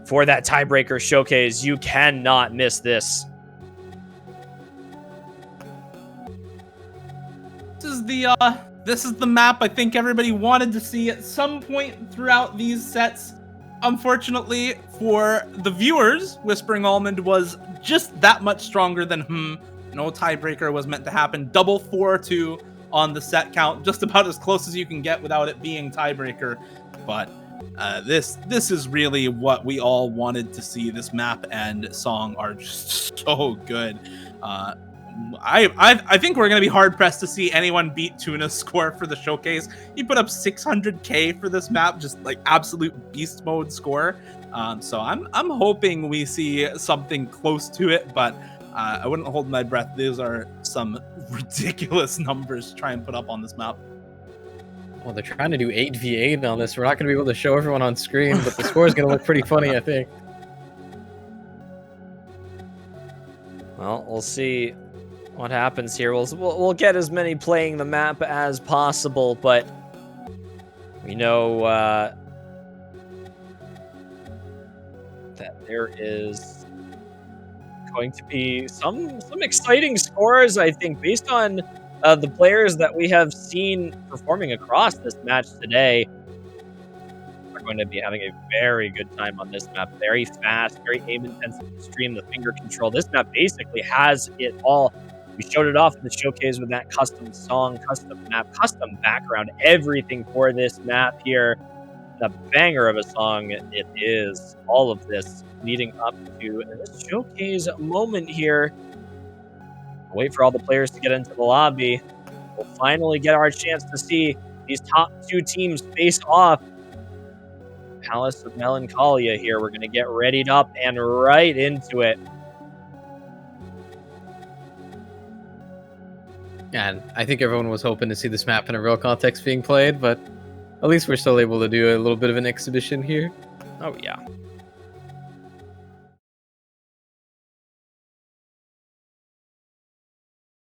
for that tiebreaker showcase. You cannot miss this. This is the map I think everybody wanted to see at some point throughout these sets. Unfortunately for the viewers, Whispering Almond was just that much stronger than No tiebreaker was meant to happen. Double 4-2 on the set count, just about as close as you can get without it being tiebreaker. But this is really what we all wanted to see. This map and song are just so good. I think we're going to be hard-pressed to see anyone beat Tuna's score for the showcase. He put up 600k for this map, just like absolute beast mode score. So I'm hoping we see something close to it, but I wouldn't hold my breath. These are some ridiculous numbers to try and put up on this map. Well, they're trying to do 8v8 on this. We're not going to be able to show everyone on screen, but the score is going to look pretty funny, I think. Well, we'll see what happens here. We'll get as many playing the map as possible, but we know that there is going to be some exciting scores, I think, based on the players that we have seen performing across this match today. We're going to be having a very good time on this map. Very fast, very aim-intensive stream, the finger control. This map basically has it all. We showed it off in the showcase with that custom song, custom map, custom background, everything for this map here. The banger of a song it is. All of this leading up to this showcase moment here. We'll wait for all the players to get into the lobby. We'll finally get our chance to see these top two teams face off. Palace of Melancholia here. We're going to get readied up and right into it. And I think everyone was hoping to see this map in a real context being played, but at least we're still able to do a little bit of an exhibition here. Oh, yeah.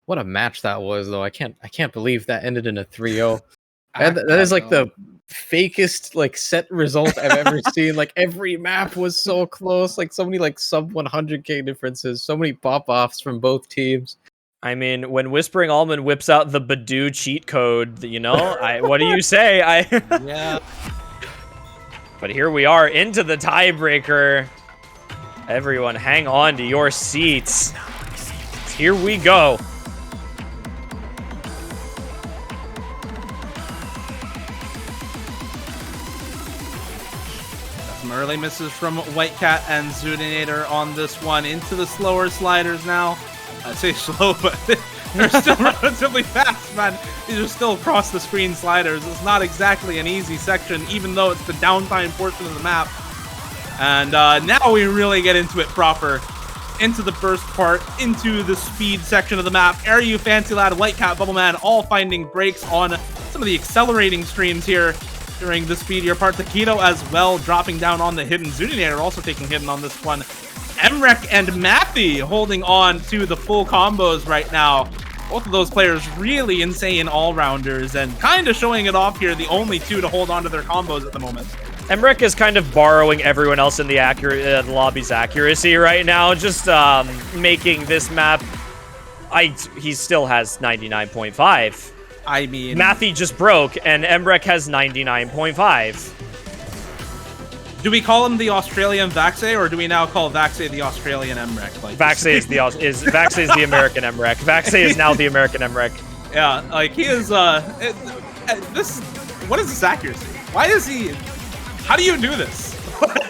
What a match that was, though. I can't believe that ended in a 3-0. That is like the fakest like set result I've ever seen. Like every map was so close. Like so many like sub 100k differences. So many pop-offs from both teams. I mean, when Whispering Almond whips out the Badoo cheat code, you know, what do you say? Yeah. But here we are into the tiebreaker. Everyone, hang on to your seats. Here we go. Some early misses from Whitecat and Zoodinator on this one. Into the slower sliders now. I say slow, but they're still relatively fast, man. These are still across the screen sliders. It's not exactly an easy section, even though it's the downtime portion of the map. And now we really get into it proper. Into the burst part, into the speed section of the map. Airyu, Fancy Lad, Whitecat, Bubbleman, all finding breaks on some of the accelerating streams here during the speedier part. Taquito as well, dropping down on the hidden. Zoodinator also taking hidden on this one. Emrek and Matthew holding on to the full combos right now. Both of those players really insane all-rounders and kind of showing it off here, the only two to hold on to their combos at the moment. Emrek is kind of borrowing everyone else in the lobby's accuracy right now, just making this map... he still has 99.5. I mean, Matthew just broke, and Emrek has 99.5. Do we call him the Australian Vaxe, or do we now call Vaxe the Australian Emrek? Like, Vaxe is the American Emrek. Vaxe is now the American Emrek. Yeah, like he is. This. What is this accuracy? Why is he? How do you do this?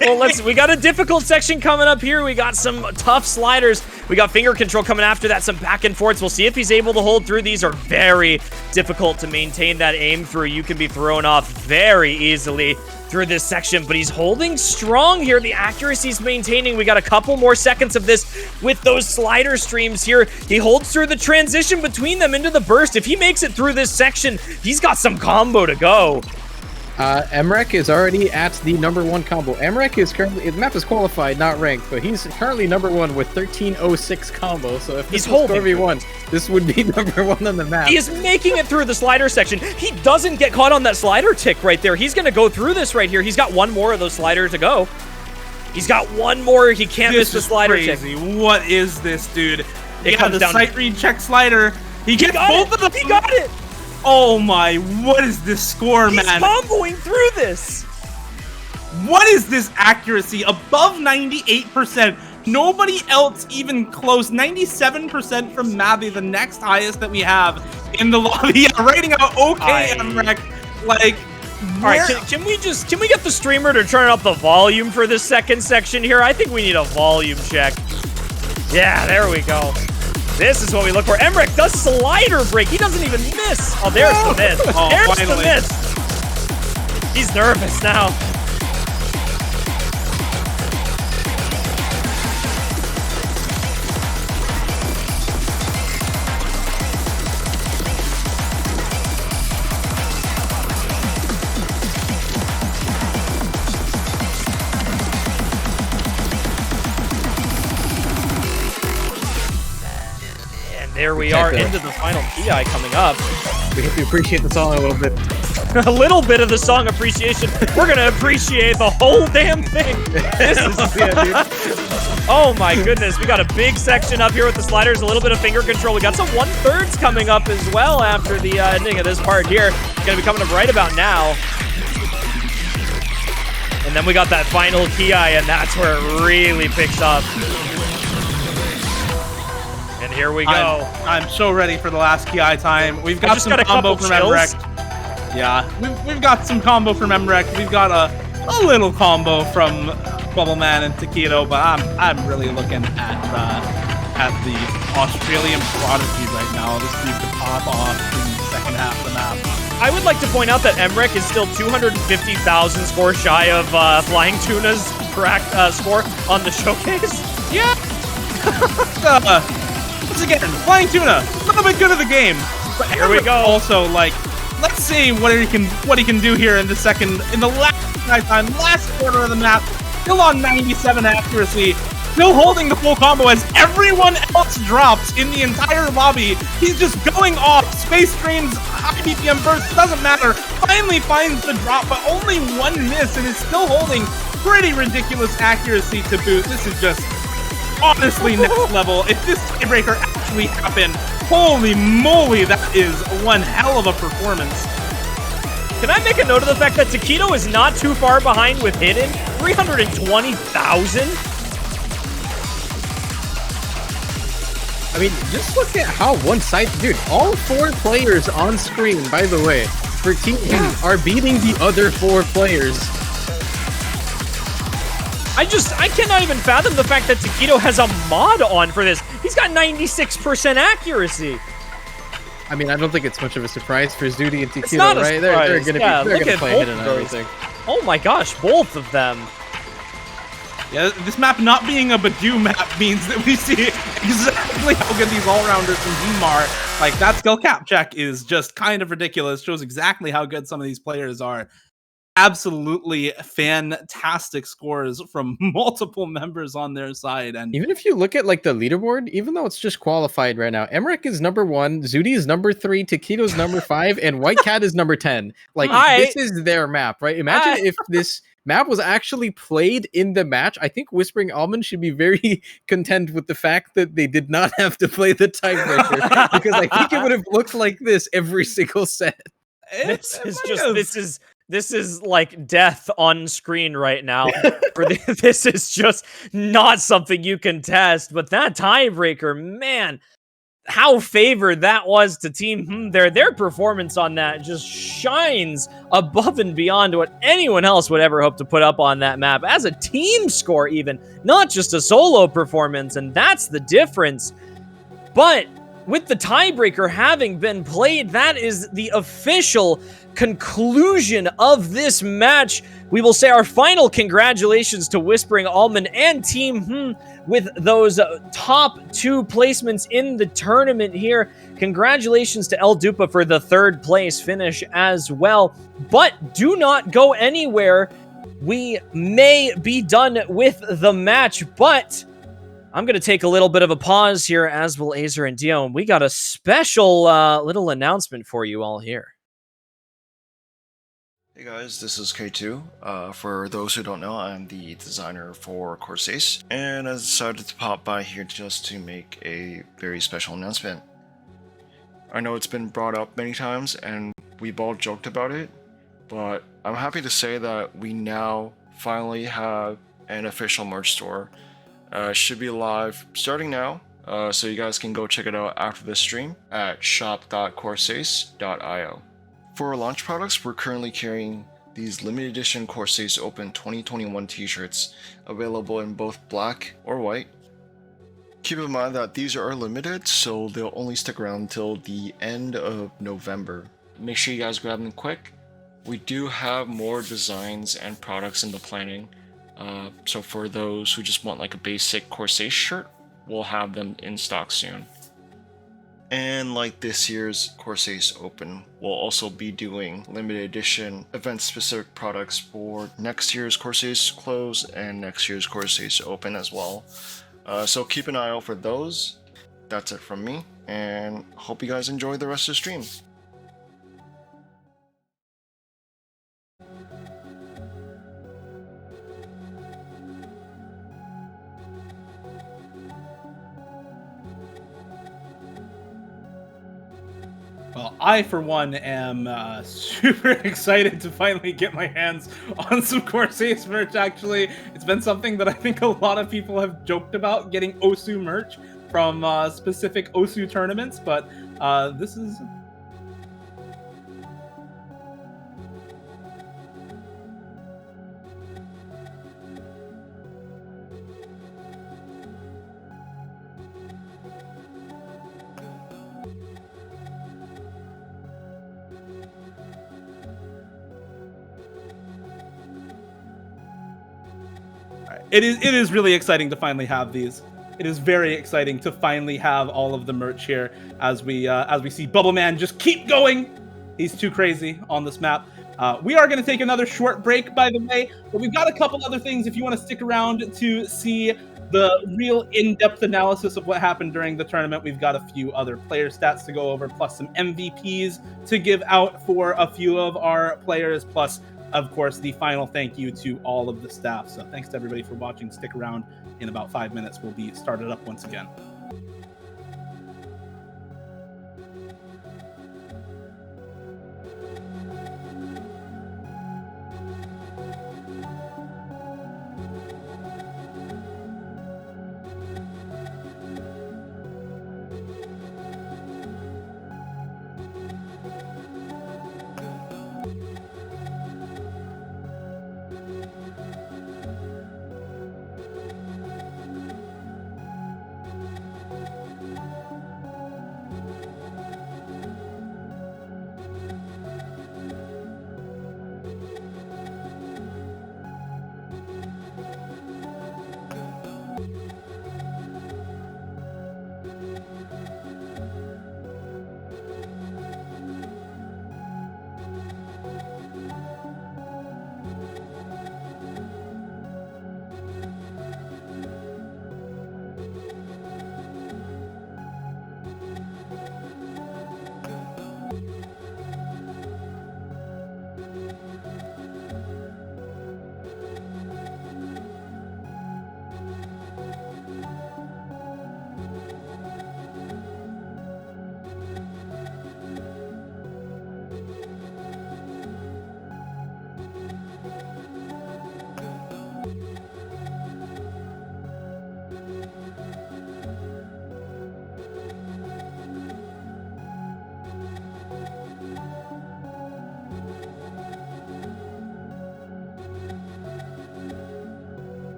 Well, we got a difficult section coming up here. We got some tough sliders. We got finger control coming after that, some back and forths. We'll see if he's able to hold through. These are very difficult to maintain that aim through. You can be thrown off very easily through this section, but he's holding strong here. The accuracy's maintaining. We got a couple more seconds of this with those slider streams here. He holds through the transition between them into the burst. If he makes it through this section, he's got some combo to go. Emrek is already at the #1 combo. Emrek is currently, the map is qualified, not ranked, but he's currently #1 with 1306 combo. So if he's was holding 4v1, this would be #1 on the map. He is making it through the slider section. He doesn't get caught on that slider tick right there. He's going to go through this right here. He's got one more of those sliders to go. He's got one more. He can't miss the slider tick. What is this, dude? It comes the down sight read check slider. He gets both of them. He got it. Oh my, what is this score, man? He's comboing through this. What is this accuracy? Above 98%. Nobody else even close. 97% from Mavi, the next highest that we have in the lobby. Yeah, writing out okay, Emrek. Like, all right, can we get the streamer to turn up the volume for this second section here? I think we need a volume check. Yeah, there we go. This is what we look for. Emrek does slider break. He doesn't even miss. Oh, there's the miss. Oh, there's finally. the miss. He's nervous now. There we are into the final PI coming up. We have to appreciate the song a little bit. A little bit of the song appreciation. We're going to appreciate the whole damn thing. This is Oh my goodness. We got a big section up here with the sliders, a little bit of finger control. We got some 1/3s coming up as well after the ending of this part here. It's going to be coming up right about now. And then we got that final PI, and that's where it really picks up. And here we go. I'm so ready for the last PI time. We've got some combo from Emrek. Yeah, we've got some combo from Emrek. We've got a little combo from Bubbleman and Taquito, but I'm really looking at the Australian prodigy right now. This dude could pop off in the second half of the map. I would like to point out that Emrek is still 250,000 score shy of Flying Tuna's correct score on the showcase. Yeah. Once again, Flying Tuna, a little bit good at the game. But here we go. Also, like, let's see what he can do here in the last quarter of the map. Still on 97 accuracy, still holding the full combo as everyone else drops in the entire lobby. He's just going off. Space Stream's high BPM burst, doesn't matter. Finally finds the drop, but only one miss, and is still holding pretty ridiculous accuracy to boot. This is just honestly next level. If this tiebreaker actually happened, holy moly, that is one hell of a performance. Can I make a note of the fact that Taquito is not too far behind with Hidden? 320,000? I mean, just look at how one-sided, dude, all 4 players on screen, by the way, for Team E are beating the other 4 players. I cannot even fathom the fact that Taquito has a mod on for this. He's got 96% accuracy. I mean, I don't think it's much of a surprise for Zudi and It's not Taquito, a right? surprise. They're gonna play Hidden of and those. everything. Oh my gosh, both of them. Yeah, this map not being a Badu map means that we see exactly how good these all-rounders from Team are. Like, that skill cap check is just kind of ridiculous. Shows exactly how good some of these players are. Absolutely fantastic scores from multiple members on their side. And even if you look at like the leaderboard, even though it's just qualified right now, Emrek is #1, Zudi is #3, Taquito's #5, and White Cat is #10. Like, this is their map, right? Imagine if this map was actually played in the match, I think Whispering Almond should be very content with the fact that they did not have to play the tiebreaker, because I think it would have looked like this every single set. This is like death on screen right now. This is just not something you can test. But that tiebreaker, man, how favored that was to Team Their performance on that just shines above and beyond what anyone else would ever hope to put up on that map as a team score, even not just a solo performance. And that's the difference. But with the tiebreaker having been played, that is the official conclusion of this match. We will say our final congratulations to Whispering Almond and Team with those top 2 placements in the tournament here. Congratulations to El Dupa for the 3rd place finish as well. But do not go anywhere. We may be done with the match, but I'm going to take a little bit of a pause here, as will Azer and Dio, and we got a special little announcement for you all here. Hey guys, this is K2. For those who don't know, I'm the designer for Corsace, and I decided to pop by here just to make a very special announcement. I know it's been brought up many times, and we've all joked about it, but I'm happy to say that we now finally have an official merch store. Should be live starting now, so you guys can go check it out after the stream at shop.corsace.io. For our launch products, we're currently carrying these limited edition Corsace Open 2021 t-shirts, available in both black or white. Keep in mind that these are limited, so they'll only stick around until the end of November. Make sure you guys grab them quick. We do have more designs and products in the planning, so for those who just want like a basic Corsace shirt, we'll have them in stock soon. And like this year's Corsace Open, we'll also be doing limited edition event-specific products for next year's Corsace Close and next year's Corsace Open as well. So keep an eye out for those. That's it from me, and hope you guys enjoy the rest of the stream. Well, I, for one, am super excited to finally get my hands on some Corsace merch, actually. It's been something that I think a lot of people have joked about, getting OSU merch from specific OSU tournaments, but this is... It is really exciting to finally have these. It is very exciting to finally have all of the merch here as we see Bubble Man just keep going. He's too crazy on this map. We are going to take another short break, by the way, but we've got a couple other things if you want to stick around to see the real in-depth analysis of what happened during the tournament. We've got a few other player stats to go over, plus some MVPs to give out for a few of our players, plus of course, the final thank you to all of the staff. So thanks to everybody for watching. Stick around. In about 5 minutes, we'll be started up once again.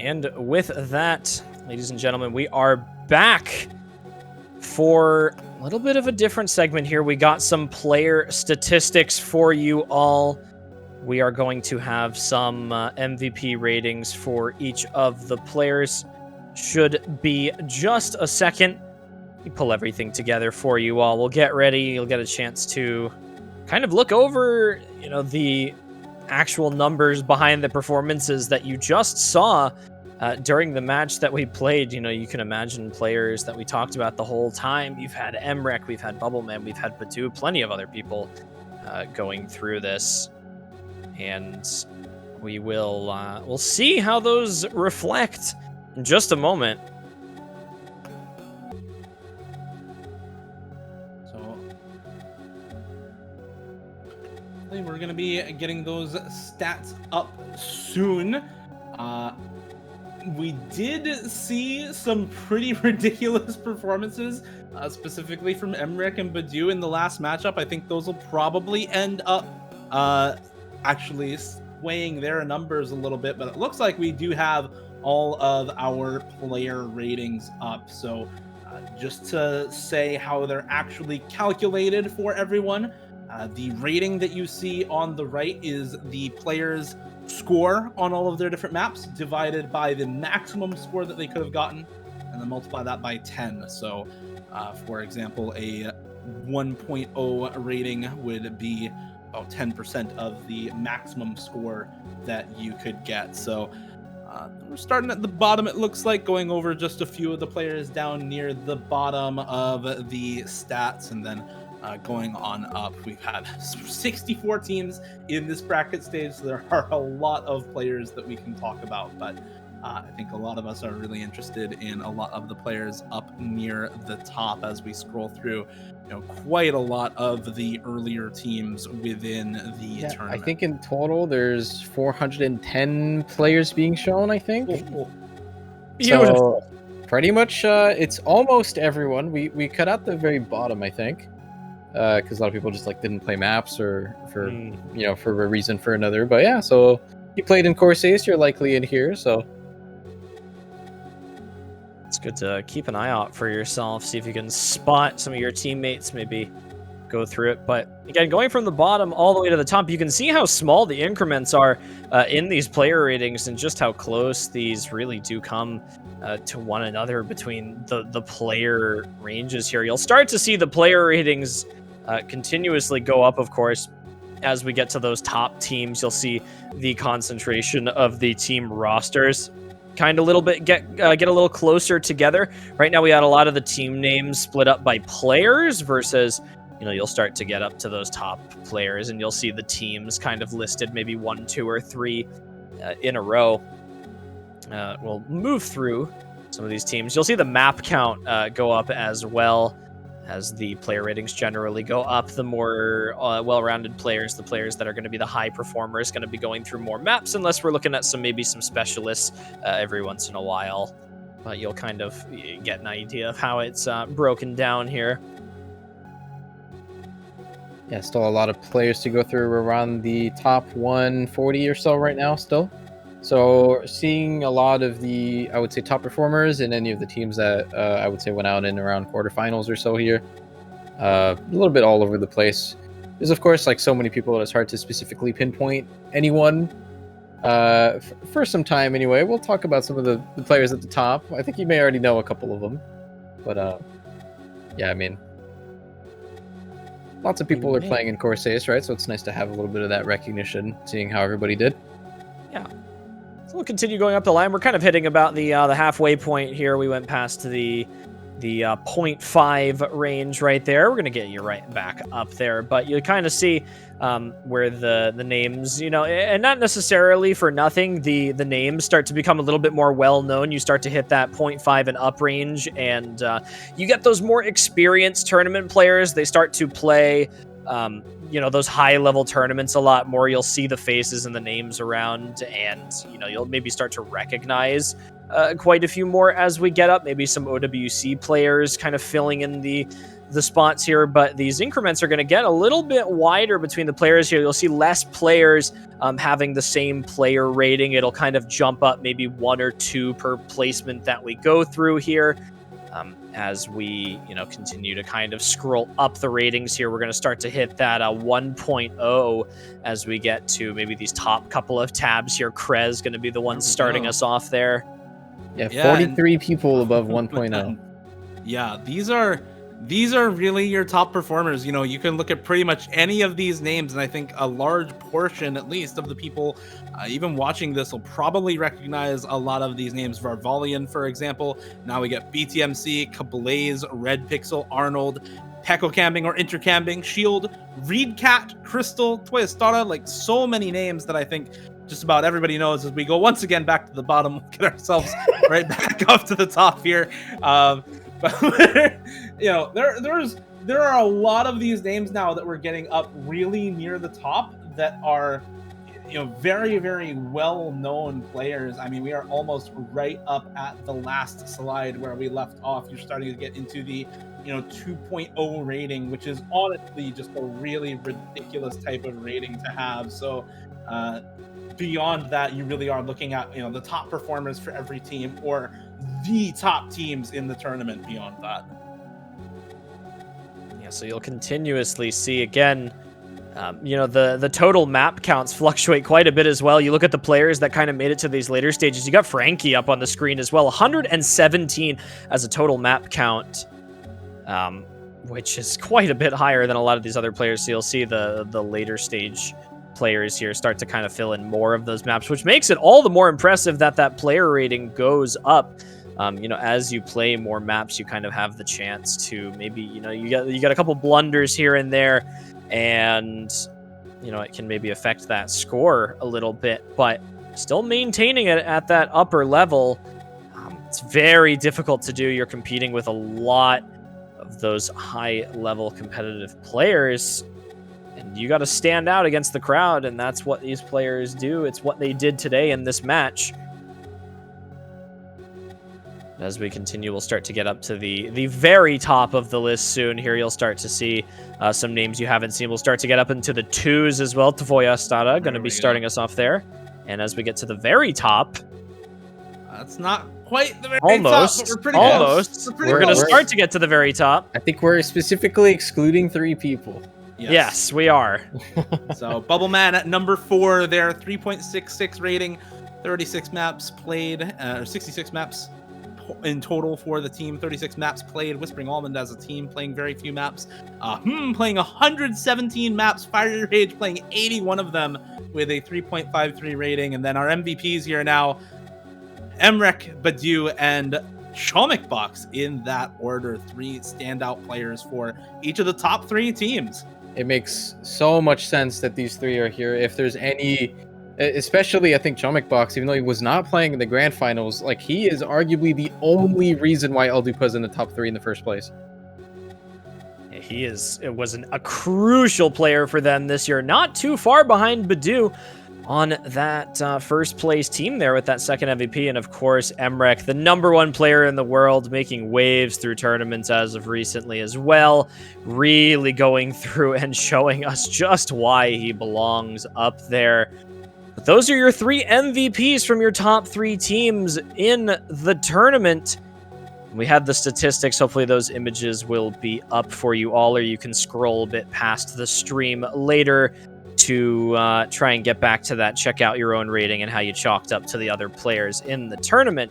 And with that, ladies and gentlemen, we are back for a little bit of a different segment here. We got some player statistics for you all. We are going to have some MVP ratings for each of the players. Should be just a second. We pull everything together for you all. We'll get ready. You'll get a chance to kind of look over, the actual numbers behind the performances that you just saw during the match that we played. You can imagine players that we talked about the whole time. You've had Emrek, we've had Bubbleman, we've had Batu, plenty of other people going through this. And we'll see how those reflect in just a moment. So we're going to be getting those stats up soon. We did see some pretty ridiculous performances, specifically from Emrek and Badu in the last matchup. I think those will probably end up actually swaying their numbers a little bit, but it looks like we do have all of our player ratings up. So just to say how they're actually calculated for everyone, the rating that you see on the right is the player's score on all of their different maps divided by the maximum score that they could have gotten, and then multiply that by 10. So for example, a 1.0 rating would be about 10% of the maximum score that you could get. So we're starting at the bottom, it looks like, going over just a few of the players down near the bottom of the stats, and then going on up. We've had 64 teams in this bracket stage, so there are a lot of players that we can talk about, but I think a lot of us are really interested in a lot of the players up near the top as we scroll through quite a lot of the earlier teams within the tournament. I think in total there's 410 players being shown, I think. So pretty much it's almost everyone. We cut out the very bottom, I think, because a lot of people just didn't play maps or for a reason for another. But yeah, so you played in Corsace, you're likely in here, so it's good to keep an eye out for yourself, see if you can spot some of your teammates, maybe go through it. But again, going from the bottom all the way to the top, you can see how small the increments are in these player ratings, and just how close these really do come to one another between the player ranges here. You'll start to see the player ratings continuously go up, of course. As we get to those top teams, you'll see the concentration of the team rosters kind of a little bit get a little closer together. Right now we had a lot of the team names split up by players versus, you'll start to get up to those top players and you'll see the teams kind of listed maybe 1, 2, or 3 in a row. We'll move through some of these teams. You'll see the map count go up as well as the player ratings generally go up. The more well-rounded players, the players that are going to be the high performers, going to be going through more maps, unless we're looking at maybe some specialists every once in a while. But you'll kind of get an idea of how it's broken down here. Yeah, still a lot of players to go through. We're around the top 140 or so right now still. So seeing a lot of the, I would say, top performers in any of the teams that I would say went out in around quarterfinals or so here. A little bit all over the place. There's, of course, so many people that it's hard to specifically pinpoint anyone for some time anyway. We'll talk about some of the players at the top. I think you may already know a couple of them. But, yeah, I mean, lots of people are playing in Corsace, right? So it's nice to have a little bit of that recognition, seeing how everybody did. Yeah. So we'll continue going up the line. We're kind of hitting about the halfway point here. We went past the 0.5 range right there. We're going to get you right back up there. But you kind of see where the names, and not necessarily for nothing, the names start to become a little bit more well-known. You start to hit that 0.5 and up range, and you get those more experienced tournament players. They start to play those high-level tournaments a lot more. You'll see the faces and the names around, and you'll maybe start to recognize quite a few more as we get up. Maybe some OWC players kind of filling in the spots here, but these increments are going to get a little bit wider between the players here. You'll see less players having the same player rating. It'll kind of jump up maybe 1 or 2 per placement that we go through here. As we, continue to kind of scroll up the ratings here, we're going to start to hit that 1.0 as we get to maybe these top couple of tabs here. Krez going to be the one starting us off there. Yeah, 43 people above 1.0. Yeah, these are really your top performers. You can look at pretty much any of these names, and I think a large portion, at least, of the people even watching this will probably recognize a lot of these names. Varvalian, for example. Now we get BTMC, Kablaze, Red Pixel, Arnold, Peko Camping or Intercamping, Shield, Reedcat, Crystal, Toyostada, like so many names that I think just about everybody knows. As we go once again back to the bottom, we'll get ourselves right back up to the top here. But there are a lot of these names now that we're getting up really near the top that are very, very well-known players. I mean, we are almost right up at the last slide where we left off. You're starting to get into the 2.0 rating, which is honestly just a really ridiculous type of rating to have. So beyond that, you really are looking at the top performers for every team, or the top teams in the tournament beyond that. Yeah, so you'll continuously see, again, the total map counts fluctuate quite a bit as well. You look at the players that kind of made it to these later stages. You got Frankie up on the screen as well, 117 as a total map count, which is quite a bit higher than a lot of these other players. So you'll see the later stage players here start to kind of fill in more of those maps, which makes it all the more impressive that player rating goes up. As you play more maps, you kind of have the chance to maybe, you got a couple blunders here and there, and it can maybe affect that score a little bit, but still maintaining it at that upper level, it's very difficult to do. You're competing with a lot of those high level competitive players, and you got to stand out against the crowd, and that's what these players do. It's what they did today in this match. As we continue, we'll start to get up to the very top of the list soon. Here you'll start to see some names you haven't seen. We'll start to get up into the 2s as well. Toyostada going to be starting us off there. And as we get to the very top... That's not quite the very almost, top, but we're pretty almost. close. We're going to start to get to the very top. I think we're specifically excluding 3 people. Yes, we are. So Bubbleman at number 4 there, 3.66 rating, 36 maps played, 66 maps in total for the team, 36 maps played. Whispering Almond as a team playing very few maps. Playing 117 maps. Fire Rage playing 81 of them with a 3.53 rating. And then our MVPs here now, Emrek, Badu, and Chomicbox in that order. 3 standout players for each of the top 3 teams. It makes so much sense that these 3 are here. If there's any... Especially, I think Chomicbox, even though he was not playing in the grand finals, like, he is arguably the only reason why Eldupa's in the top 3 in the first place. He was a crucial player for them this year. Not too far behind Badu on that first place team there with that second MVP. And of course, Emrek, the #1 player in the world, making waves through tournaments as of recently as well. Really going through and showing us just why he belongs up there. But those are your 3 MVPs from your top 3 teams in the tournament. We had the statistics. Hopefully those images will be up for you all, or you can scroll a bit past the stream later to try and get back to that. Check out your own rating and how you chalked up to the other players in the tournament.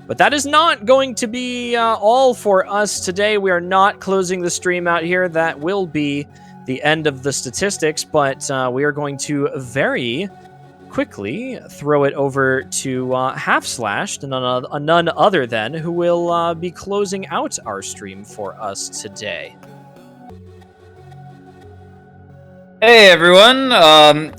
But that is not going to be all for us today. We are not closing the stream out here. That will be the end of the statistics, but we are going to very quickly throw it over to Half-Slashed, none other than, who will be closing out our stream for us today. Hey everyone,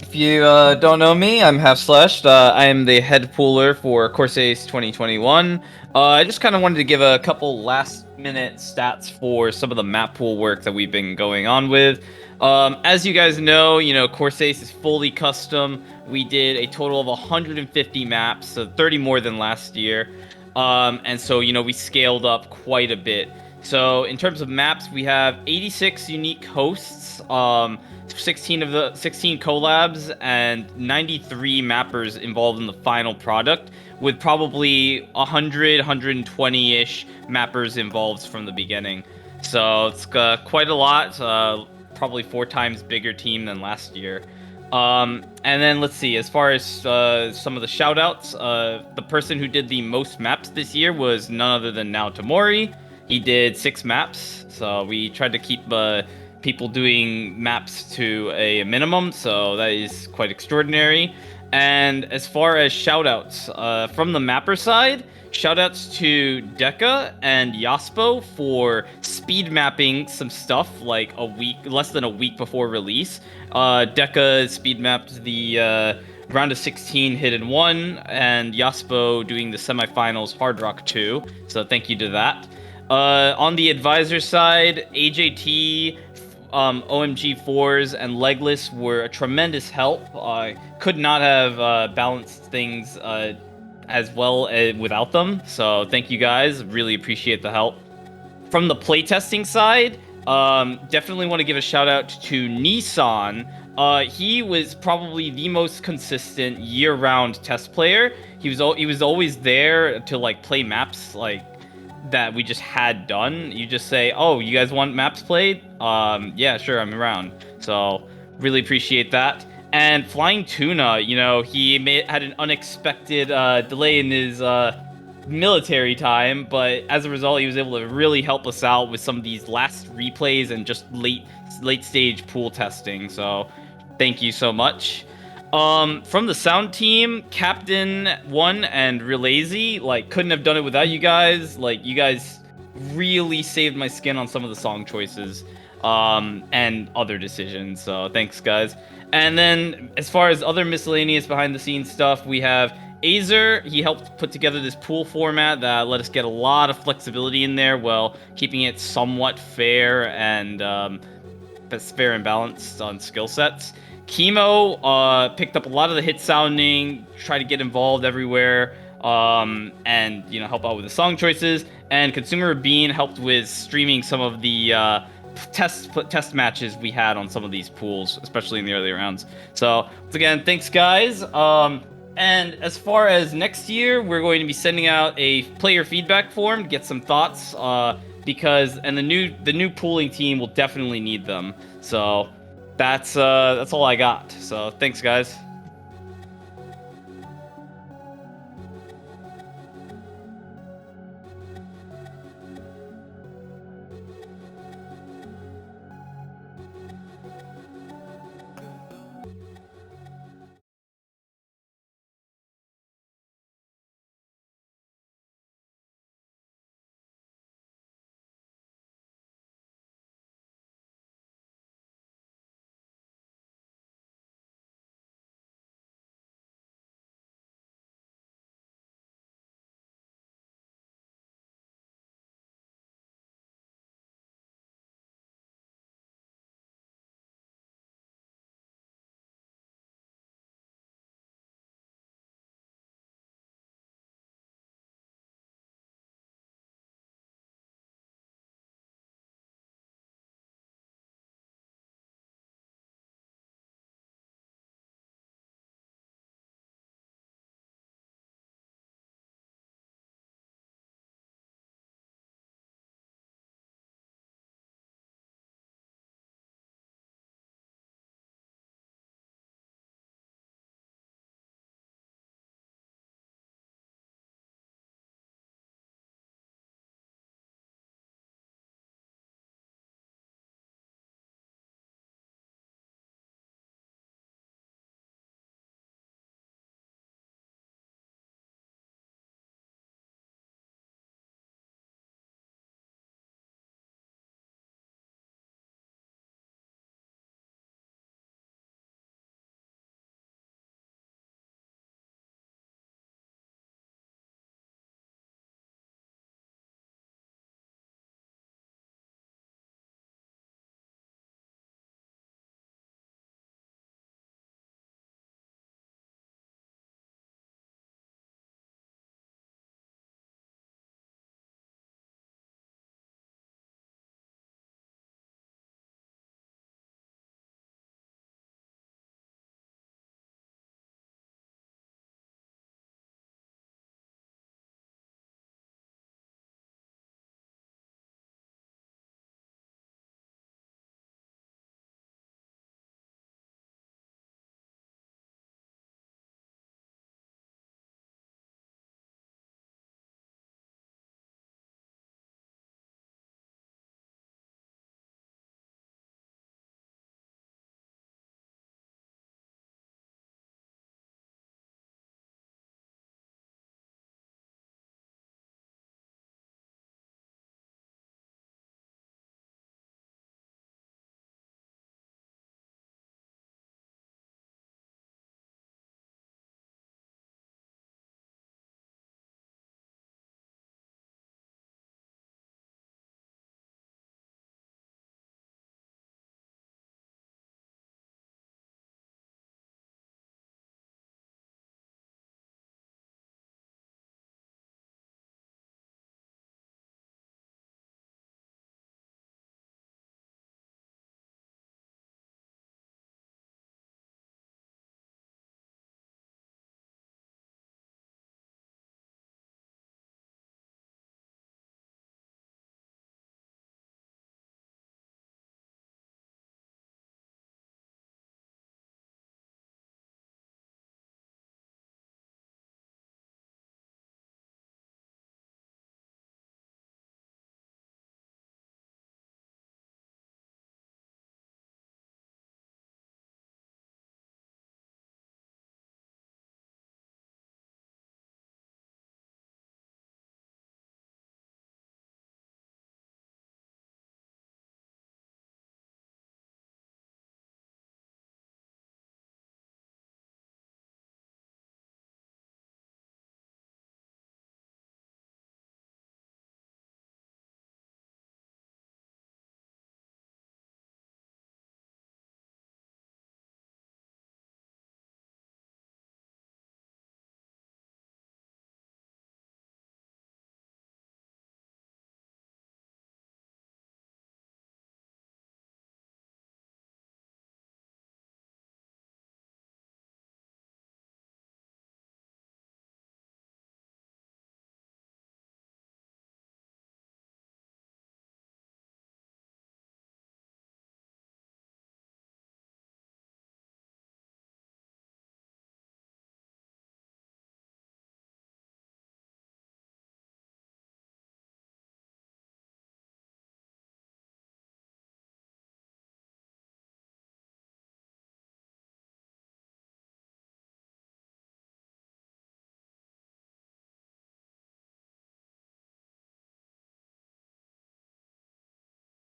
if you don't know me, I'm Half-Slashed. I am the head pooler for Corsace 2021. I just kind of wanted to give a couple last-minute stats for some of the map pool work that we've been going on with. As you guys know, Corsace is fully custom. We did a total of 150 maps, so 30 more than last year. And so, we scaled up quite a bit. So in terms of maps, we have 86 unique hosts, 16 collabs, and 93 mappers involved in the final product, with probably 120-ish mappers involved from the beginning. So it's quite a lot, probably 4 times bigger team than last year. And then let's see, as far as some of the shoutouts, the person who did the most maps this year was none other than Nao Tamori. He did 6 maps, so we tried to keep people doing maps to a minimum, so that is quite extraordinary. And as far as shoutouts, from the mapper side, shoutouts to Deka and Yaspo for speed mapping some stuff like less than a week before release. Deka speed mapped the round of 16 Hidden 1, and Yaspo doing the semifinals Hard Rock 2, so thank you to that. On the advisor side, AJT, OMG4s, and Legless were a tremendous help. I could not have balanced things as well without them, so thank you guys. Really appreciate the help. From the playtesting side, definitely want to give a shout out to Nissan. He was probably the most consistent year-round test player. He was always there to play maps that we just had done. You just say, oh, you guys want maps played? Yeah, sure, I'm around. So really appreciate that. And Flying Tuna, he had an unexpected delay in his military time, but as a result, he was able to really help us out with some of these last replays and just late stage pool testing. So thank you so much. From the sound team, Captain 1 and Relazy, couldn't have done it without you guys. You guys really saved my skin on some of the song choices, and other decisions. So thanks, guys. And then as far as other miscellaneous behind the scenes stuff, we have Azer. He helped put together this pool format that let us get a lot of flexibility in there while keeping it somewhat fair and balanced on skill sets. Chemo picked up a lot of the hit sounding, tried to get involved everywhere, and help out with the song choices. And Consumer Bean helped with streaming some of the test matches we had on some of these pools, especially in the early rounds. So once again, thanks guys. And as far as next year, we're going to be sending out a player feedback form to get some thoughts, because the new pooling team will definitely need them. So that's all I got. So thanks, guys.